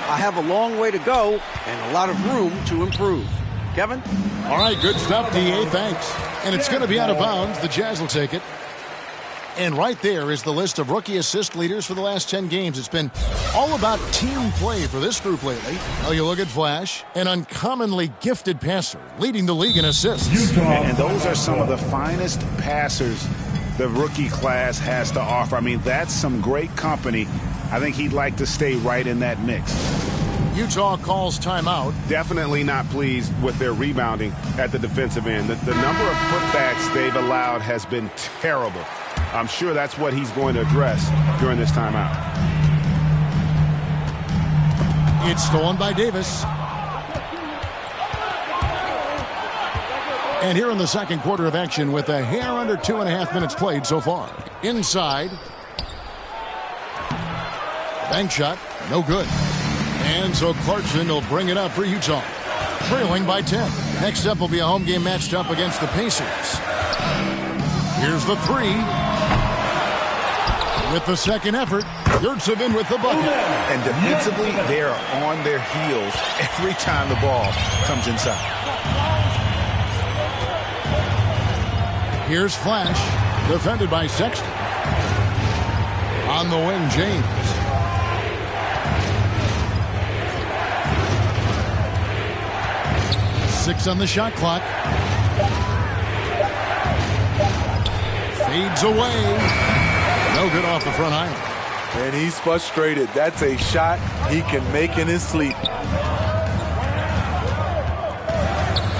I have a long way to go and a lot of room to improve. Kevin? All right, good stuff, D.A. Thanks. And it's going to be out of bounds. The Jazz will take it. And right there is the list of rookie assist leaders for the last 10 games. It's been all about team play for this group lately. Well, you look at Flash, an uncommonly gifted passer, leading the league in assists. And those are some of the finest passers the rookie class has to offer. I mean, that's some great company. I think he'd like to stay right in that mix. Utah calls timeout. Definitely not pleased with their rebounding at the defensive end. The number of putbacks they've allowed has been terrible. I'm sure that's what he's going to address during this timeout. It's stolen by Davis. And here in the second quarter of action with a hair under 2.5 minutes played so far. Inside. Bank shot. No good. And so Clarkson will bring it up for Utah. Trailing by 10. Next up will be a home game matched up against the Pacers. Here's the 3. With the second effort, Yurtseven with the bucket. And defensively, they are on their heels every time the ball comes inside. Here's Flash, defended by Sexton. On the wing, James. Six on the shot clock. Fades away. No good off the front iron. And he's frustrated. That's a shot he can make in his sleep.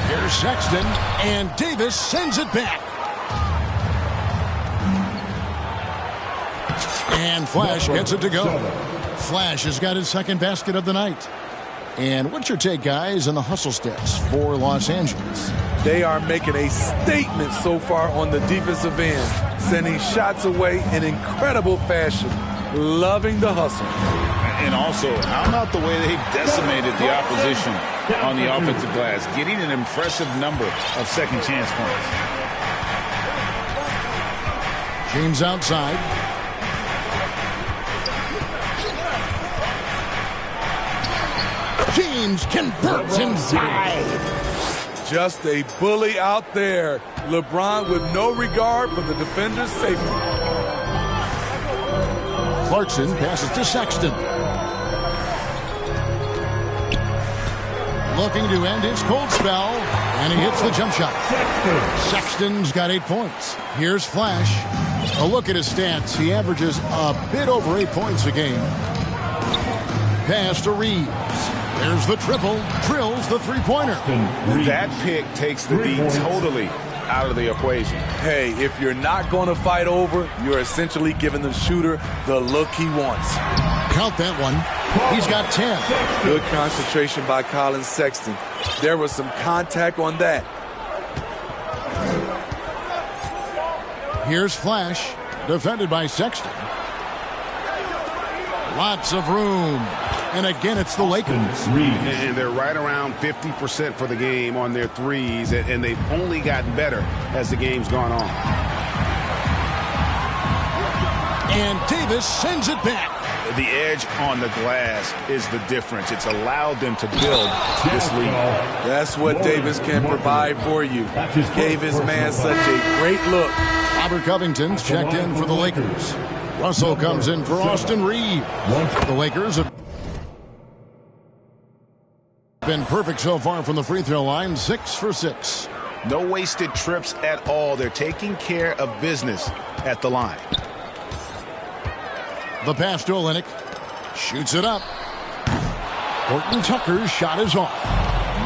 Here's Sexton, and Davis sends it back. And Flash gets it to go. Flash has got his second basket of the night. And what's your take, guys, on the hustle stats for Los Angeles? They are making a statement so far on the defensive end, sending shots away in incredible fashion. Loving the hustle. And also, how about the way they decimated the opposition on the offensive glass, getting an impressive number of second chance points. James outside. James converts inside. Just a bully out there. LeBron with no regard for the defender's safety. Clarkson passes to Sexton. Looking to end his cold spell, and he hits the jump shot. Sexton's got 8 points. Here's Flash. A look at his stats. He averages a bit over 8 points a game. Pass to Reeves. There's the triple. Drills the three-pointer. That pick takes the D totally out of the equation. Hey, if you're not going to fight over, you're essentially giving the shooter the look he wants. Count that one. He's got 10. Good concentration by Colin Sexton. There was some contact on that. Here's Flash, defended by Sexton. Lots of room. And again, it's the Lakers. And they're right around 50% for the game on their threes, and they've only gotten better as the game's gone on. And Davis sends it back. The edge on the glass is the difference. It's allowed them to build this lead. That's what Davis can provide for you. Gave his man such a great look. Robert Covington's checked in for the Lakers. Russell comes in for Austin Reeves. The Lakers have been perfect so far from the free throw line, 6 for 6. No wasted trips at all. They're taking care of business at the line. The pass to Olynyk. Shoots it up. Horton Tucker's shot is off.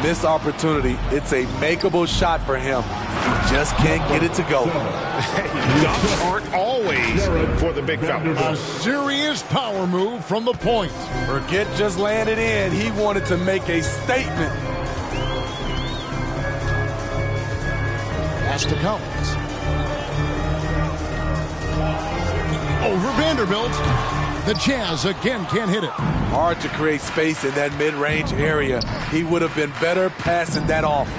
Missed opportunity. It's a makeable shot for him. He just can't get it to go. Dunks aren't always for the big fella. A serious power move from the point. Forget just landed in. He wanted to make a statement. Pass to Collins. Over Vanderbilt. The Jazz again can't hit it. Hard to create space in that mid-range area. He would have been better passing that off.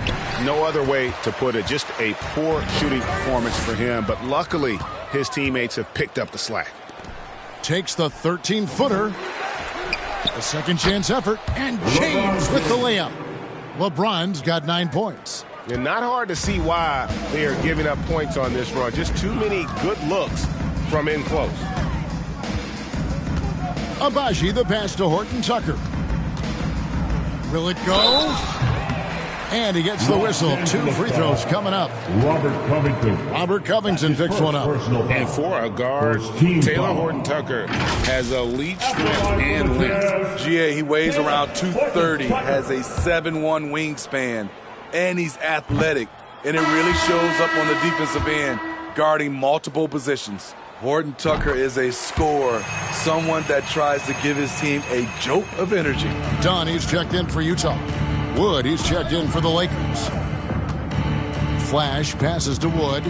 No other way to put it. Just a poor shooting performance for him. But luckily, his teammates have picked up the slack. Takes the 13-footer. A second chance effort. And James with the layup. LeBron's got 9 points. And not hard to see why they are giving up points on this run. Just too many good looks from in close. Abaji, the pass to Horton Tucker. Will it go? And he gets the whistle. 2 free throws coming up. Robert Covington picks one up. And for a guard, Taylor Horton Tucker has elite strength and length. GA, he weighs around 230, has a 7'1" wingspan, and he's athletic. And it really shows up on the defensive end, guarding multiple positions. Horton Tucker is a scorer, someone that tries to give his team a jolt of energy. Dunn, he's checked in for Utah. Wood, he's checked in for the Lakers. Flash passes to Wood.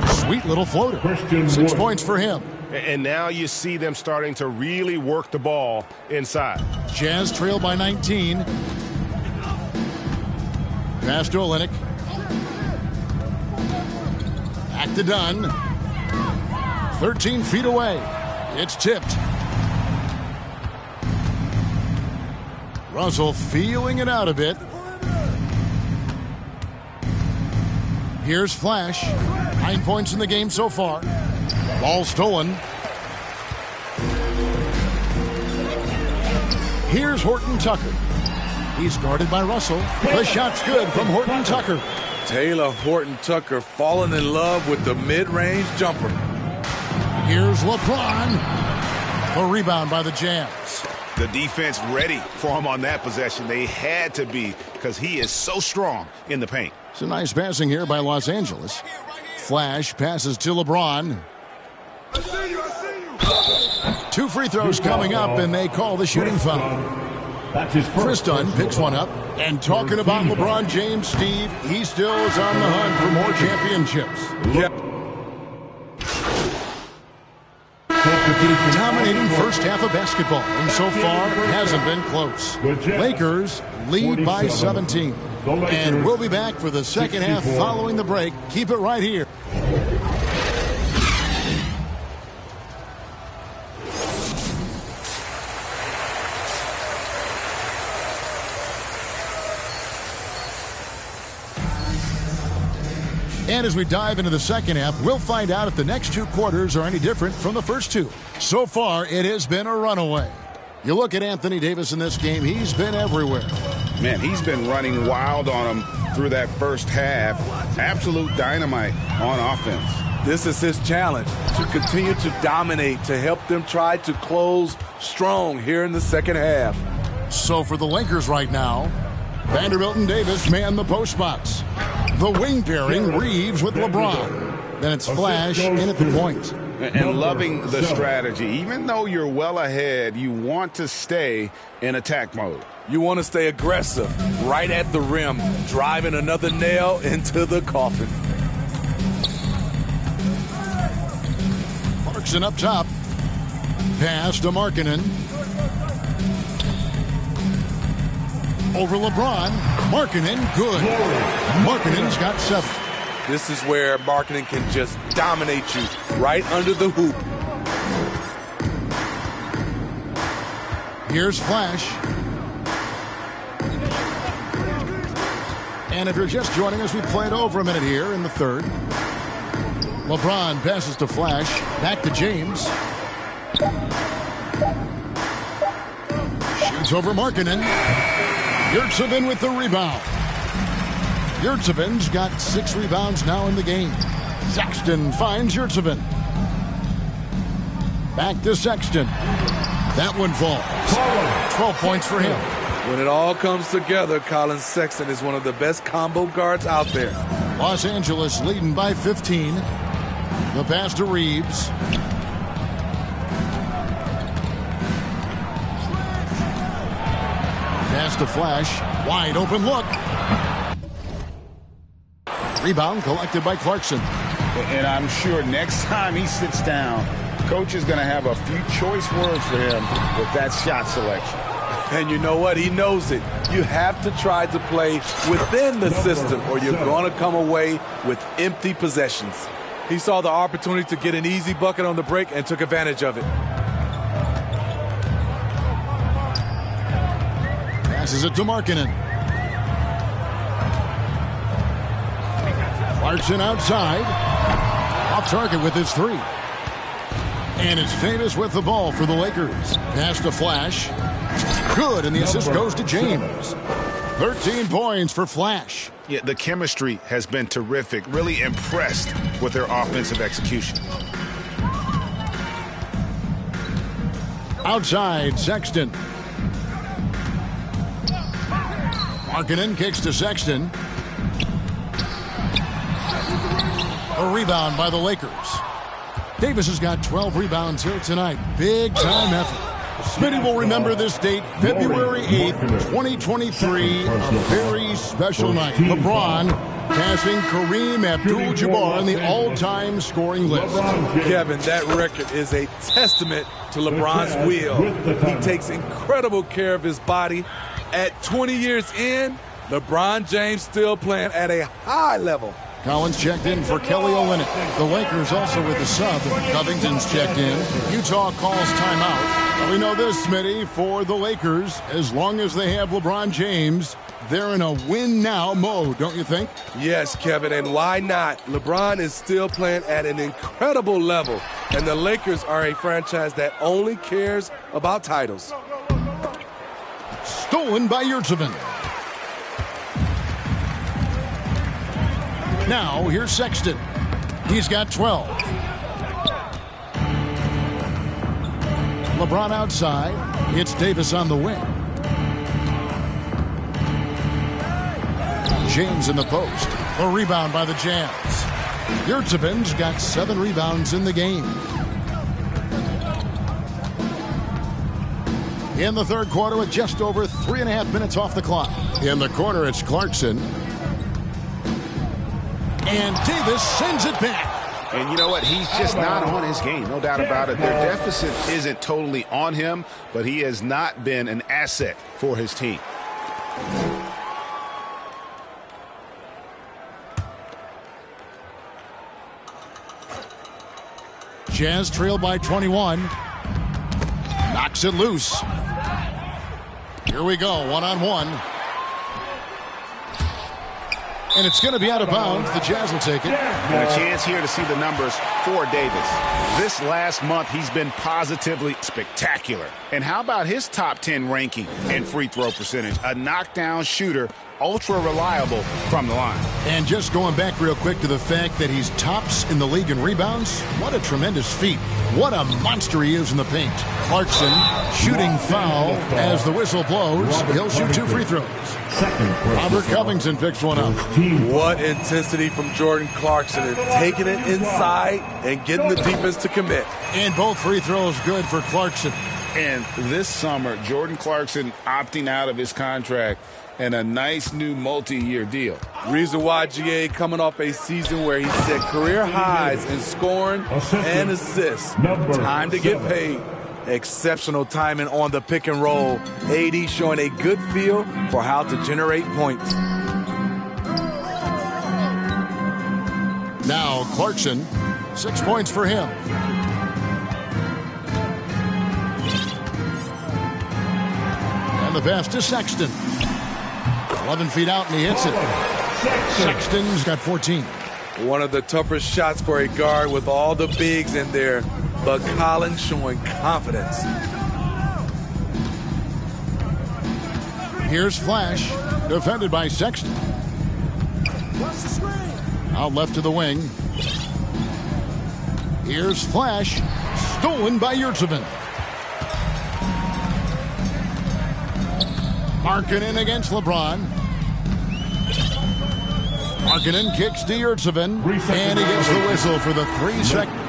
Sweet little floater. 6 points for him. And now you see them starting to really work the ball inside. Jazz trail by 19. Pass to Olynyk. Back to Dunn. 13 feet away. It's tipped. Russell feeling it out a bit. Here's Flash. 9 points in the game so far. Ball stolen. Here's Horton Tucker. He's guarded by Russell. The shot's good from Horton Tucker. Taylor Horton Tucker falling in love with the mid-range jumper. Here's LeBron. The rebound by the Jazz. The defense ready for him on that possession. They had to be because he is so strong in the paint. It's a nice passing here by Los Angeles. Flash passes to LeBron. 2 free throws coming up, and they call the shooting foul. Chris Dunn picks one up. And talking about LeBron James, Steve, he still is on the hunt for more championships. Dominating first half of basketball, and so far hasn't been close. Lakers lead by 17. And we'll be back for the second half following the break. Keep it right here. And as we dive into the second half, we'll find out if the next 2 quarters are any different from the first 2. So far, it has been a runaway. You look at Anthony Davis in this game, he's been everywhere. Man, he's been running wild on him through that first half. Absolute dynamite on offense. This is his challenge, to continue to dominate, to help them try to close strong here in the second half. So for the Lakers right now, Vanderbilt and Davis man the post spots. The wing pairing, Reeves with LeBron. Then it's Flash in at the point. And loving the strategy. Even though you're well ahead, you want to stay in attack mode. You want to stay aggressive, right at the rim, driving another nail into the coffin. Clarkson up top. Pass to Markkanen. Over LeBron. Markkanen, good. Markkanen's got 7. This is where Markkanen can just dominate you right under the hoop. Here's Flash. And if you're just joining us, we played over a minute here in the third. LeBron passes to Flash. Back to James. Shoots over Markkanen. Yurtseven with the rebound. Yurtseven's got 6 rebounds now in the game. Sexton finds Yurtseven. Back to Sexton. That one falls. 12 points for him. When it all comes together, Colin Sexton is one of the best combo guards out there. Los Angeles leading by 15. The pass to Reeves. Pass to Flash. Wide open look. Rebound collected by Clarkson. And I'm sure next time he sits down, coach is going to have a few choice words for him with that shot selection. And you know what? He knows it. You have to try to play within the system or you're going to come away with empty possessions. He saw the opportunity to get an easy bucket on the break and took advantage of it. Passes it to Markkanen. Clarkson outside. Off target with his 3. And it's Davis with the ball for the Lakers. Pass to Flash. Good, and the assist goes to James. 13 points for Flash. Yeah, the chemistry has been terrific. Really impressed with their offensive execution. Outside, Sexton. Markkanen kicks to Sexton. A rebound by the Lakers. Davis has got 12 rebounds here tonight. Big time effort. Smitty will remember this date, February 8th, 2023, a very special night. LeBron passing Kareem Abdul-Jabbar on the all-time scoring list. Kevin, that record is a testament to LeBron's will. He takes incredible care of his body. At 20 years in, LeBron James still playing at a high level. Collins checked in for Kelly Olynyk. The Lakers also with the sub. Covington's checked in. Utah calls timeout. We know this, Smitty, for the Lakers, as long as they have LeBron James, they're in a win-now mode, don't you think? Yes, Kevin, and why not? LeBron is still playing at an incredible level, and the Lakers are a franchise that only cares about titles. Stolen by Yurtseven. Now, here's Sexton. He's got 12. LeBron outside. It's Davis on the wing. James in the post. A rebound by the Jazz. Yurtseven's got 7 rebounds in the game. In the third quarter with just over 3.5 minutes off the clock. In the corner, it's Clarkson. And Davis sends it back. And you know what? He's just not on his game. No doubt about it. Their deficit isn't totally on him, but he has not been an asset for his team. Jazz trail by 21. Knocks it loose. Here we go, one-on-one. And it's going to be out of bounds. The Jazz will take it. And a chance here to see the numbers for Davis. This last month, he's been positively spectacular. And how about his top 10 ranking and free throw percentage? A knockdown shooter, ultra reliable from the line. And just going back real quick to the fact that he's tops in the league in rebounds, what a tremendous feat. What a monster he is in the paint. Clarkson shooting foul as the whistle blows. He'll shoot 2 free throws. Robert Covington picks one up. What intensity from Jordan Clarkson, and taking it inside and getting the defense to commit. And both free throws good for Clarkson. And this summer, Jordan Clarkson opting out of his contract and a nice new multi-year deal. Reason why GA coming off a season where he set career highs in scoring and assists. Time to get paid. Exceptional timing on the pick and roll. AD showing a good feel for how to generate points. Now Clarkson, 6 points for him. And the pass to Sexton. 11 feet out and he hits it. Sexton's got 14. One of the toughest shots for a guard with all the bigs in there, but Collins showing confidence. Here's Flash, defended by Sexton. Out left to the wing. Here's Flash, stolen by Yurtseven. Markkanen against LeBron. Markkanen kicks to Yurtseven, and he gets the whistle for the 3 seconds.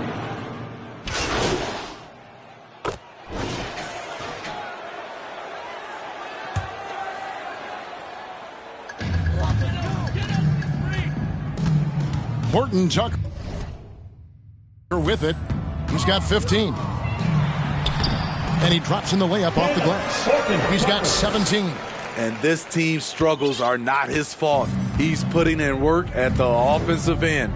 Horton Tucker with it. He's got 15. And he drops in the layup off the glass. He's got 17. And this team's struggles are not his fault. He's putting in work at the offensive end.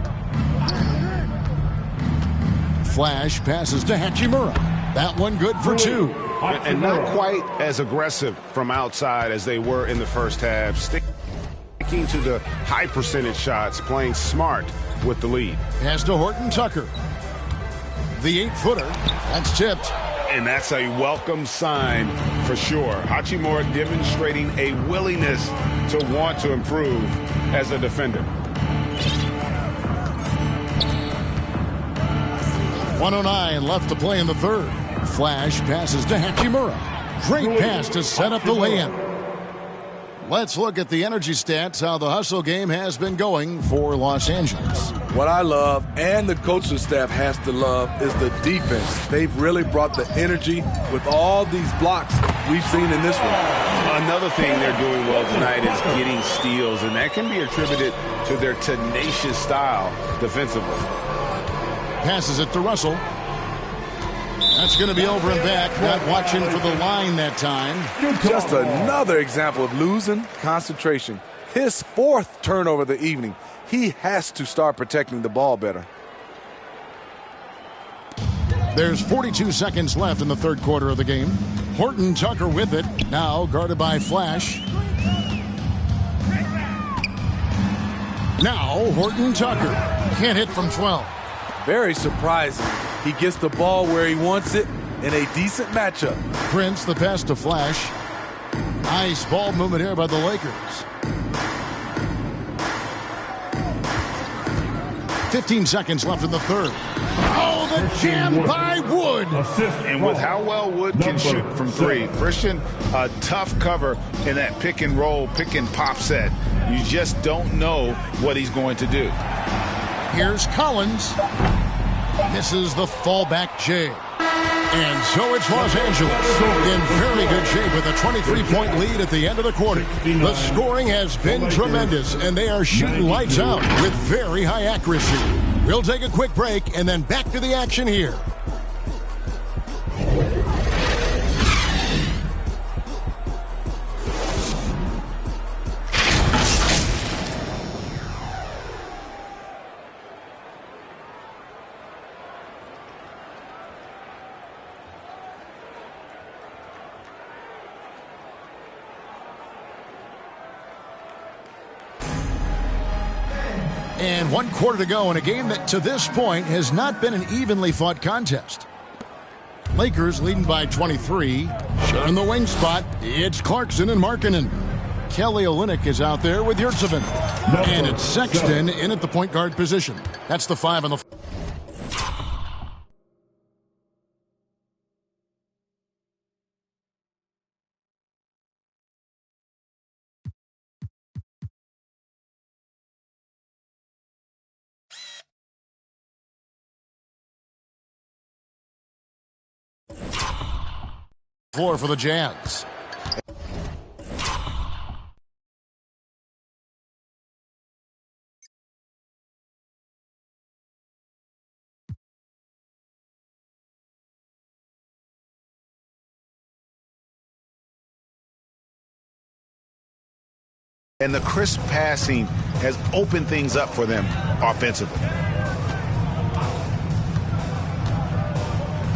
Flash passes to Hachimura. That one good for 2. And not quite as aggressive from outside as they were in the first half. Sticking to the high percentage shots, playing smart with the lead. Pass to Horton Tucker. The 8-footer. That's tipped. And that's a welcome sign for sure. Hachimura demonstrating a willingness to want to improve as a defender. 1:09 left to play in the third. Flash passes to Hachimura. Great pass to set up the lay-in. Let's look at the energy stats, how the hustle game has been going for Los Angeles. What I love, and the coaching staff has to love, is the defense. They've really brought the energy with all these blocks we've seen in this one. Another thing they're doing well tonight is getting steals, and that can be attributed to their tenacious style defensively. Passes it to Russell. That's going to be over and back. Not watching for the line that time. Just another example of losing concentration. His 4th turnover of the evening. He has to start protecting the ball better. There's 42 seconds left in the third quarter of the game. Horton Tucker with it. Now guarded by Flash. Now Horton Tucker. Can't hit from 12. Very surprising. He gets the ball where he wants it in a decent matchup. Prince, the pass to Flash. Nice ball movement here by the Lakers. 15 seconds left in the third. Oh, the jam by Wood. And with how well Wood can shoot from three, Christian, a tough cover in that pick and roll, pick and pop set. You just don't know what he's going to do. Here's Collins. Misses the fallback J. And so it's Los Angeles in very good shape with a 23-point lead at the end of the quarter. The scoring has been tremendous, and they are shooting lights out with very high accuracy. We'll take a quick break and then back to the action here. And 1 quarter to go in a game that to this point has not been an evenly fought contest. Lakers leading by 23. Sharing the wing spot, it's Clarkson and Markkanen. Kelly Olynyk is out there with Yurtseven. And it's Sexton in at the point guard position. That's the 5 on the... floor for the Jazz. And the crisp passing has opened things up for them offensively.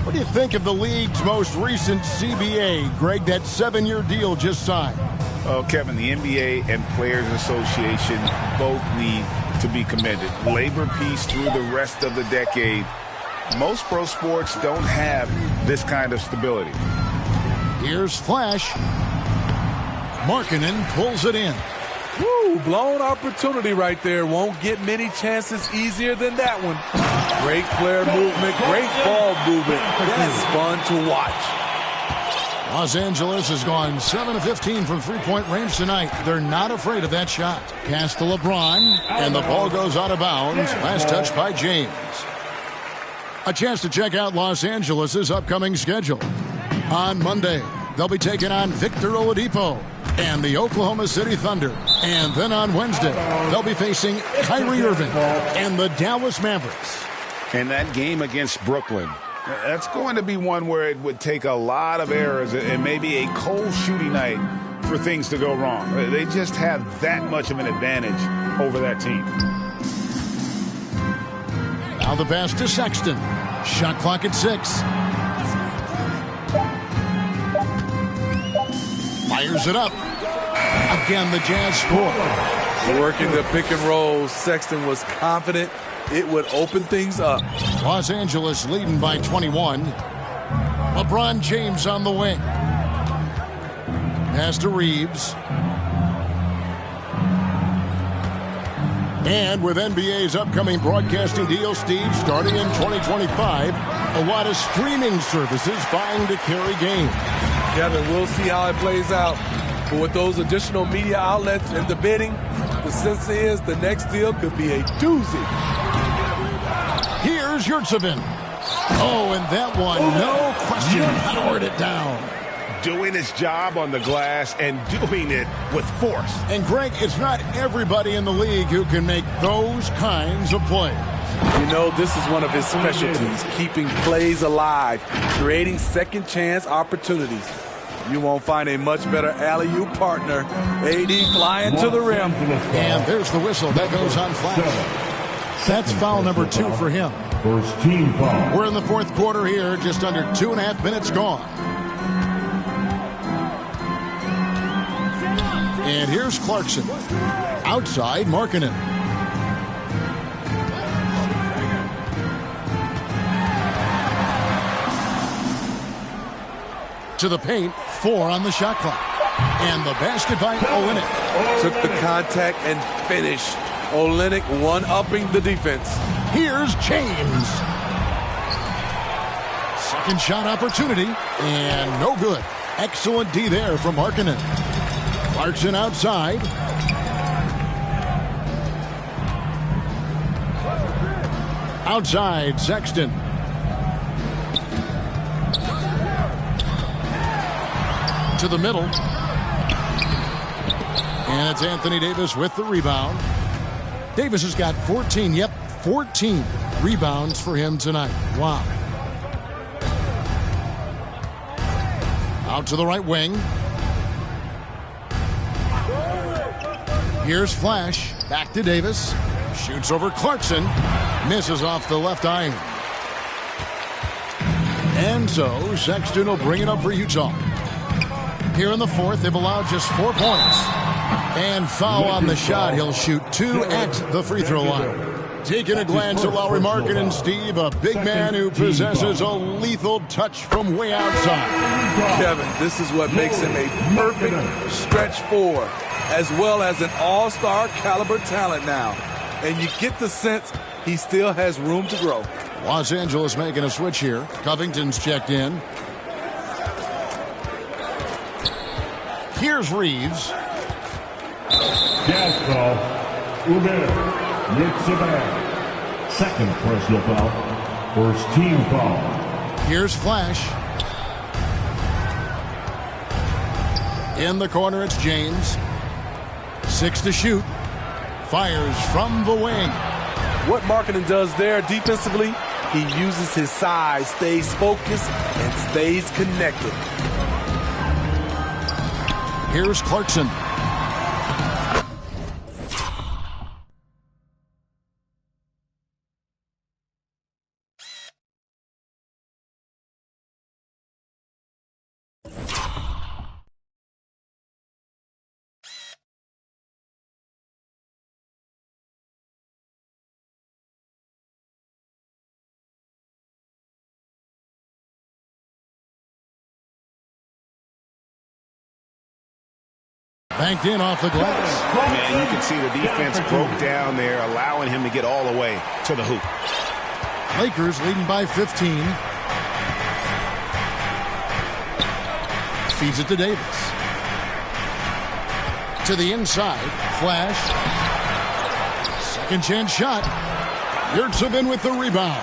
What do you think of the league's most recent CBA, Greg, that 7-year deal just signed? Oh, Kevin, the NBA and Players Association both need to be commended. Labor peace through the rest of the decade. Most pro sports don't have this kind of stability. Here's Flash. Markkanen pulls it in. Woo, blown opportunity right there. Won't get many chances easier than that one. Great player movement, great ball movement. That's fun to watch. Los Angeles has gone 7 of 15 from three-point range tonight. They're not afraid of that shot. Pass to LeBron, and the ball goes out of bounds. Last touch by James. A chance to check out Los Angeles' upcoming schedule. On Monday, they'll be taking on Victor Oladipo and the Oklahoma City Thunder. And then on Wednesday, they'll be facing Kyrie Irving and the Dallas Mavericks. And that game against Brooklyn, that's going to be one where it would take a lot of errors and maybe a cold shooting night for things to go wrong. They just have that much of an advantage over that team. Now the pass to Sexton. Shot clock at 6. Fires it up. Again, the Jazz score. Working the pick and roll, Sexton was confident it would open things up. Los Angeles leading by 21. LeBron James on the wing. Pass to Reeves. And with NBA's upcoming broadcasting deal, Steve, starting in 2025, a lot of streaming services vying to carry games. Kevin, we'll see how it plays out. But with those additional media outlets and the bidding, the sense is the next deal could be a doozy. Here's Yurtseven. Oh, and that one, no question, powered it down. Doing his job on the glass and doing it with force. And Greg, it's not everybody in the league who can make those kinds of plays. You know, this is one of his specialties, keeping plays alive, creating second chance opportunities. You won't find a much better alley-oop partner. AD flying to the rim. And there's the whistle. That goes on Flash. That's foul number 2 for him. First team foul. We're in the fourth quarter here, just under 2.5 minutes gone. And here's Clarkson. Outside, Markkanen. To the paint, 4 on the shot clock. And the basket by Olynyk. Took the contact and finished. Olynyk one-upping the defense. Here's James. Second shot opportunity, and no good. Excellent D there from Markkanen. Clarkson outside. Outside, Sexton. To the middle. And it's Anthony Davis with the rebound. Davis has got 14 rebounds for him tonight. Wow. Out to the right wing. Here's Flash. Back to Davis. Shoots over Clarkson. Misses off the left iron. And so Sexton will bring it up for Utah. Here in the fourth, they've allowed just 4 points. And foul on the shot. He'll shoot 2 at the free throw line. Taking a glance at Lauri Markkanen, Steve, a big man who possesses a lethal touch from way outside. Kevin, this is what makes him a perfect stretch 4, as well as an all-star caliber talent now. And you get the sense he still has room to grow. Los Angeles making a switch here. Covington's checked in. Here's Reeves. Gas foul. Uber. Second personal foul. First team foul. Here's Flash. In the corner, it's James. 6 to shoot. Fires from the wing. What Markkanen does there defensively, he uses his size, stays focused, and stays connected. Here's Clarkson. Banked in off the glass. Man, you can see the defense broke down there, allowing him to get all the way to the hoop. Lakers leading by 15. Feeds it to Davis. To the inside. Flash. Second chance shot. Yurtsevin with the rebound.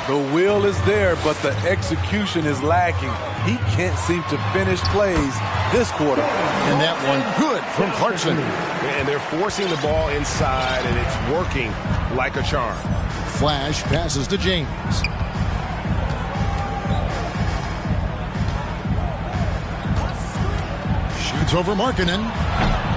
The will is there, but the execution is lacking. He can't seem to finish plays this quarter. And that one good from Clarkson. And they're forcing the ball inside, and it's working like a charm. Flash passes to James. Shoots over Markkanen.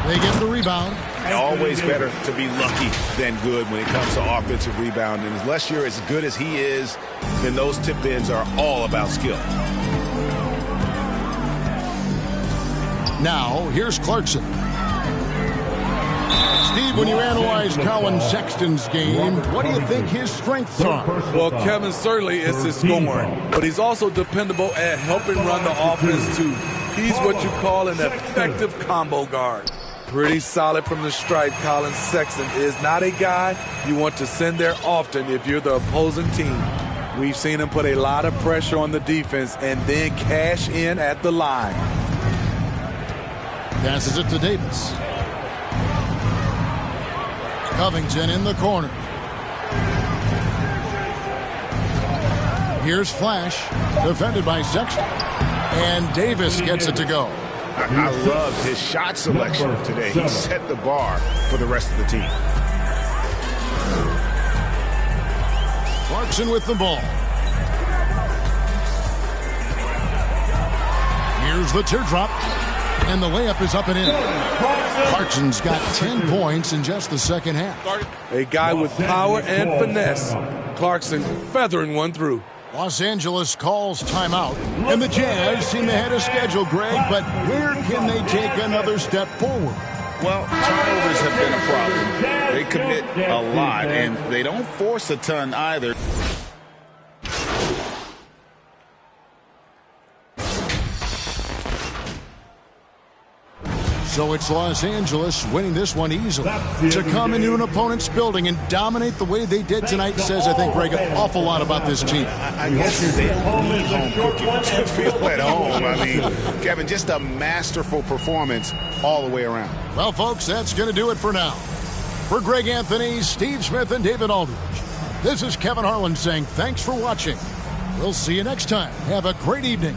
They get the rebound. Always better to be lucky than good when it comes to offensive rebound. And unless you're as good as he is, then those tip-ins are all about skill. Now, here's Clarkson. Steve, when you analyze Colin Sexton's game, what do you think his strengths are? Well, Kevin, certainly it's his scoring, but he's also dependable at helping run the offense, too. He's what you call an effective combo guard. Pretty solid from the stripe. Colin Sexton is not a guy you want to send there often if you're the opposing team. We've seen him put a lot of pressure on the defense and then cash in at the line. Passes it to Davis. Covington in the corner. Here's Flash, defended by Sexton. And Davis gets it to go. I loved his shot selection today. He set the bar for the rest of the team. Clarkson with the ball. Here's the teardrop. And the layup is up and in. Clarkson's got 10 points in just the second half. A guy with power and finesse. Clarkson feathering one through. Los Angeles calls timeout. And the Jazz seem ahead of schedule, Greg, but where can they take another step forward? Well, turnovers have been a problem. They commit a lot, and they don't force a ton either. So it's Los Angeles winning this one easily. To come into an opponent's building and dominate the way they did tonight says, I think, Greg, an awful lot about this team. I guess they need home cooking to feel at home. I mean, Kevin, just a masterful performance all the way around. Well, folks, that's going to do it for now. For Greg Anthony, Steve Smith, and David Aldridge, this is Kevin Harlan saying thanks for watching. We'll see you next time. Have a great evening.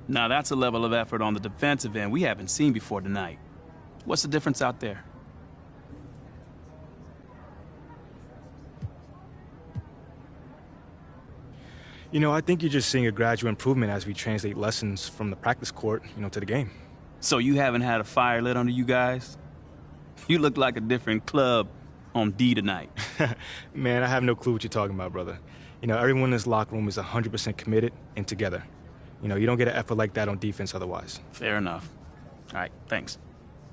Now that's a level of effort on the defensive end we haven't seen before tonight. What's the difference out there? You know, I think you're just seeing a gradual improvement as we translate lessons from the practice court, to the game. So you haven't had a fire lit under you guys? You look like a different club on D tonight. Man, I have no clue what you're talking about, brother. Everyone in this locker room is 100% committed and together. You don't get an effort like that on defense otherwise. Fair enough. All right, thanks.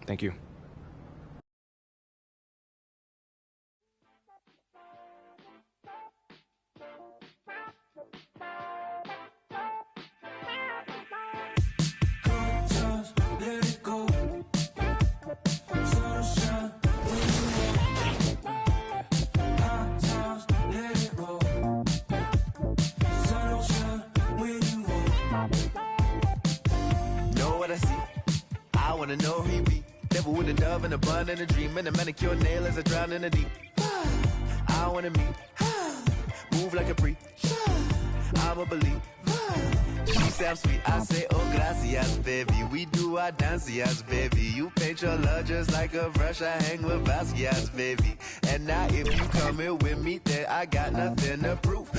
Thank you. I wanna know who he be. Never with a dove and a bun and a dream and a manicure nail as I drown in the deep. I wanna meet, move like a freak. I'ma believe. She sounds sweet, I say, oh, gracias, baby. We do our dancias, baby. You paint your love just like a brush. I hang with Basquiat's, baby. And now if you come here with me, then I got nothing to prove.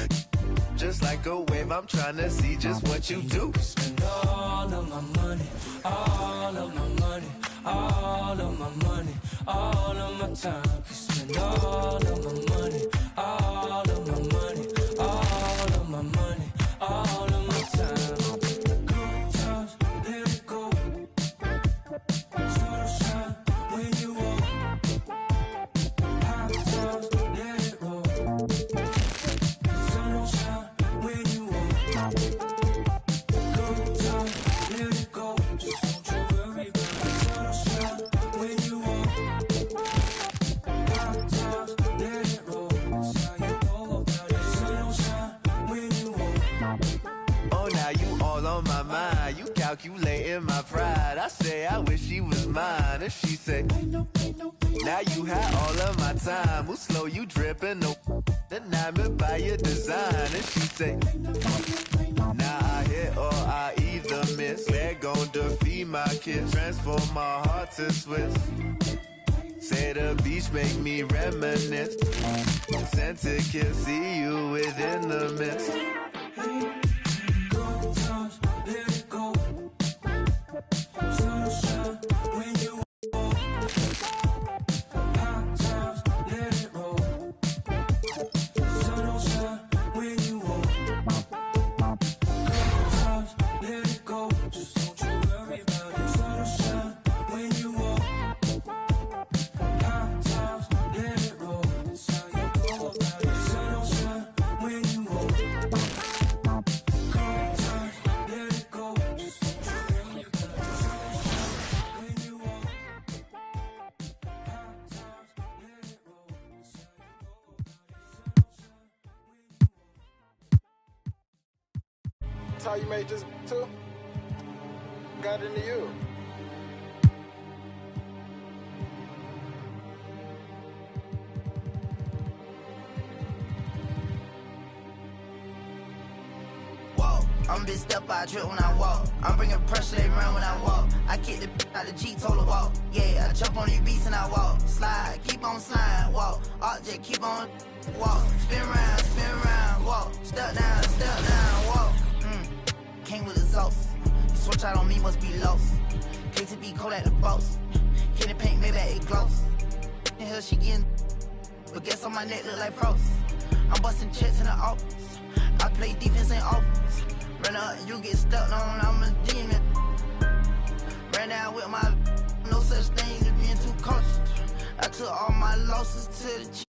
Just like a wave, I'm trying to see just what you do. Spend all of my money, all of my money, all of my money, all of my time. Spend all of my money, all of my money, all of my money, all of my time. Good times, let it go. Sun shine when you walk. Hot times, let it roll. Sun don't shine when you walk. Good times, let it go. Just don't you worry about it. Sun don't shine when you walk. Hot times, let it roll. That's how you go about it. Sun don't shine when you walk. Oh, now you all on my mind. You calculating my pride. I say I wish she was mine. And she say, now you had all of my time. Who slow you dripping? No, enamored by your design. And she say, now I hit or I either miss. They're gon' defeat my kiss. Transform my heart to Swiss. Say the beach make me reminisce. Scented kiss, see you within the mist. Good times, let it go. Sun shine when you walk. Hot times, let it roll. Sun don't shine when you walk. Good times, let it go. Just don't you worry about it. Sun don't shine when you walk. Hot times, let it roll. That's how you go about it. Sun don't shine when you walk. how you made this too? Got into you. I'm a big step out, drip when I walk. I'm bringing pressure, they run when I walk. I kick the out the G, told her walk. Yeah, I jump on these beats and I walk. Slide, keep on sliding, walk. Object, keep on walk. Spin around, walk. Step down, walk. Came with exhaust. You switch out on me, must be lost. KTB cold at the boss. Get the paint, maybe it gloss. In here she getting, but guess on my neck look like frost. I'm busting checks in the office. I play defense in offense. Run up, you get stuck on, I'm a demon. Ran down with my, no such thing as being too cautious. I took all my losses to the chin.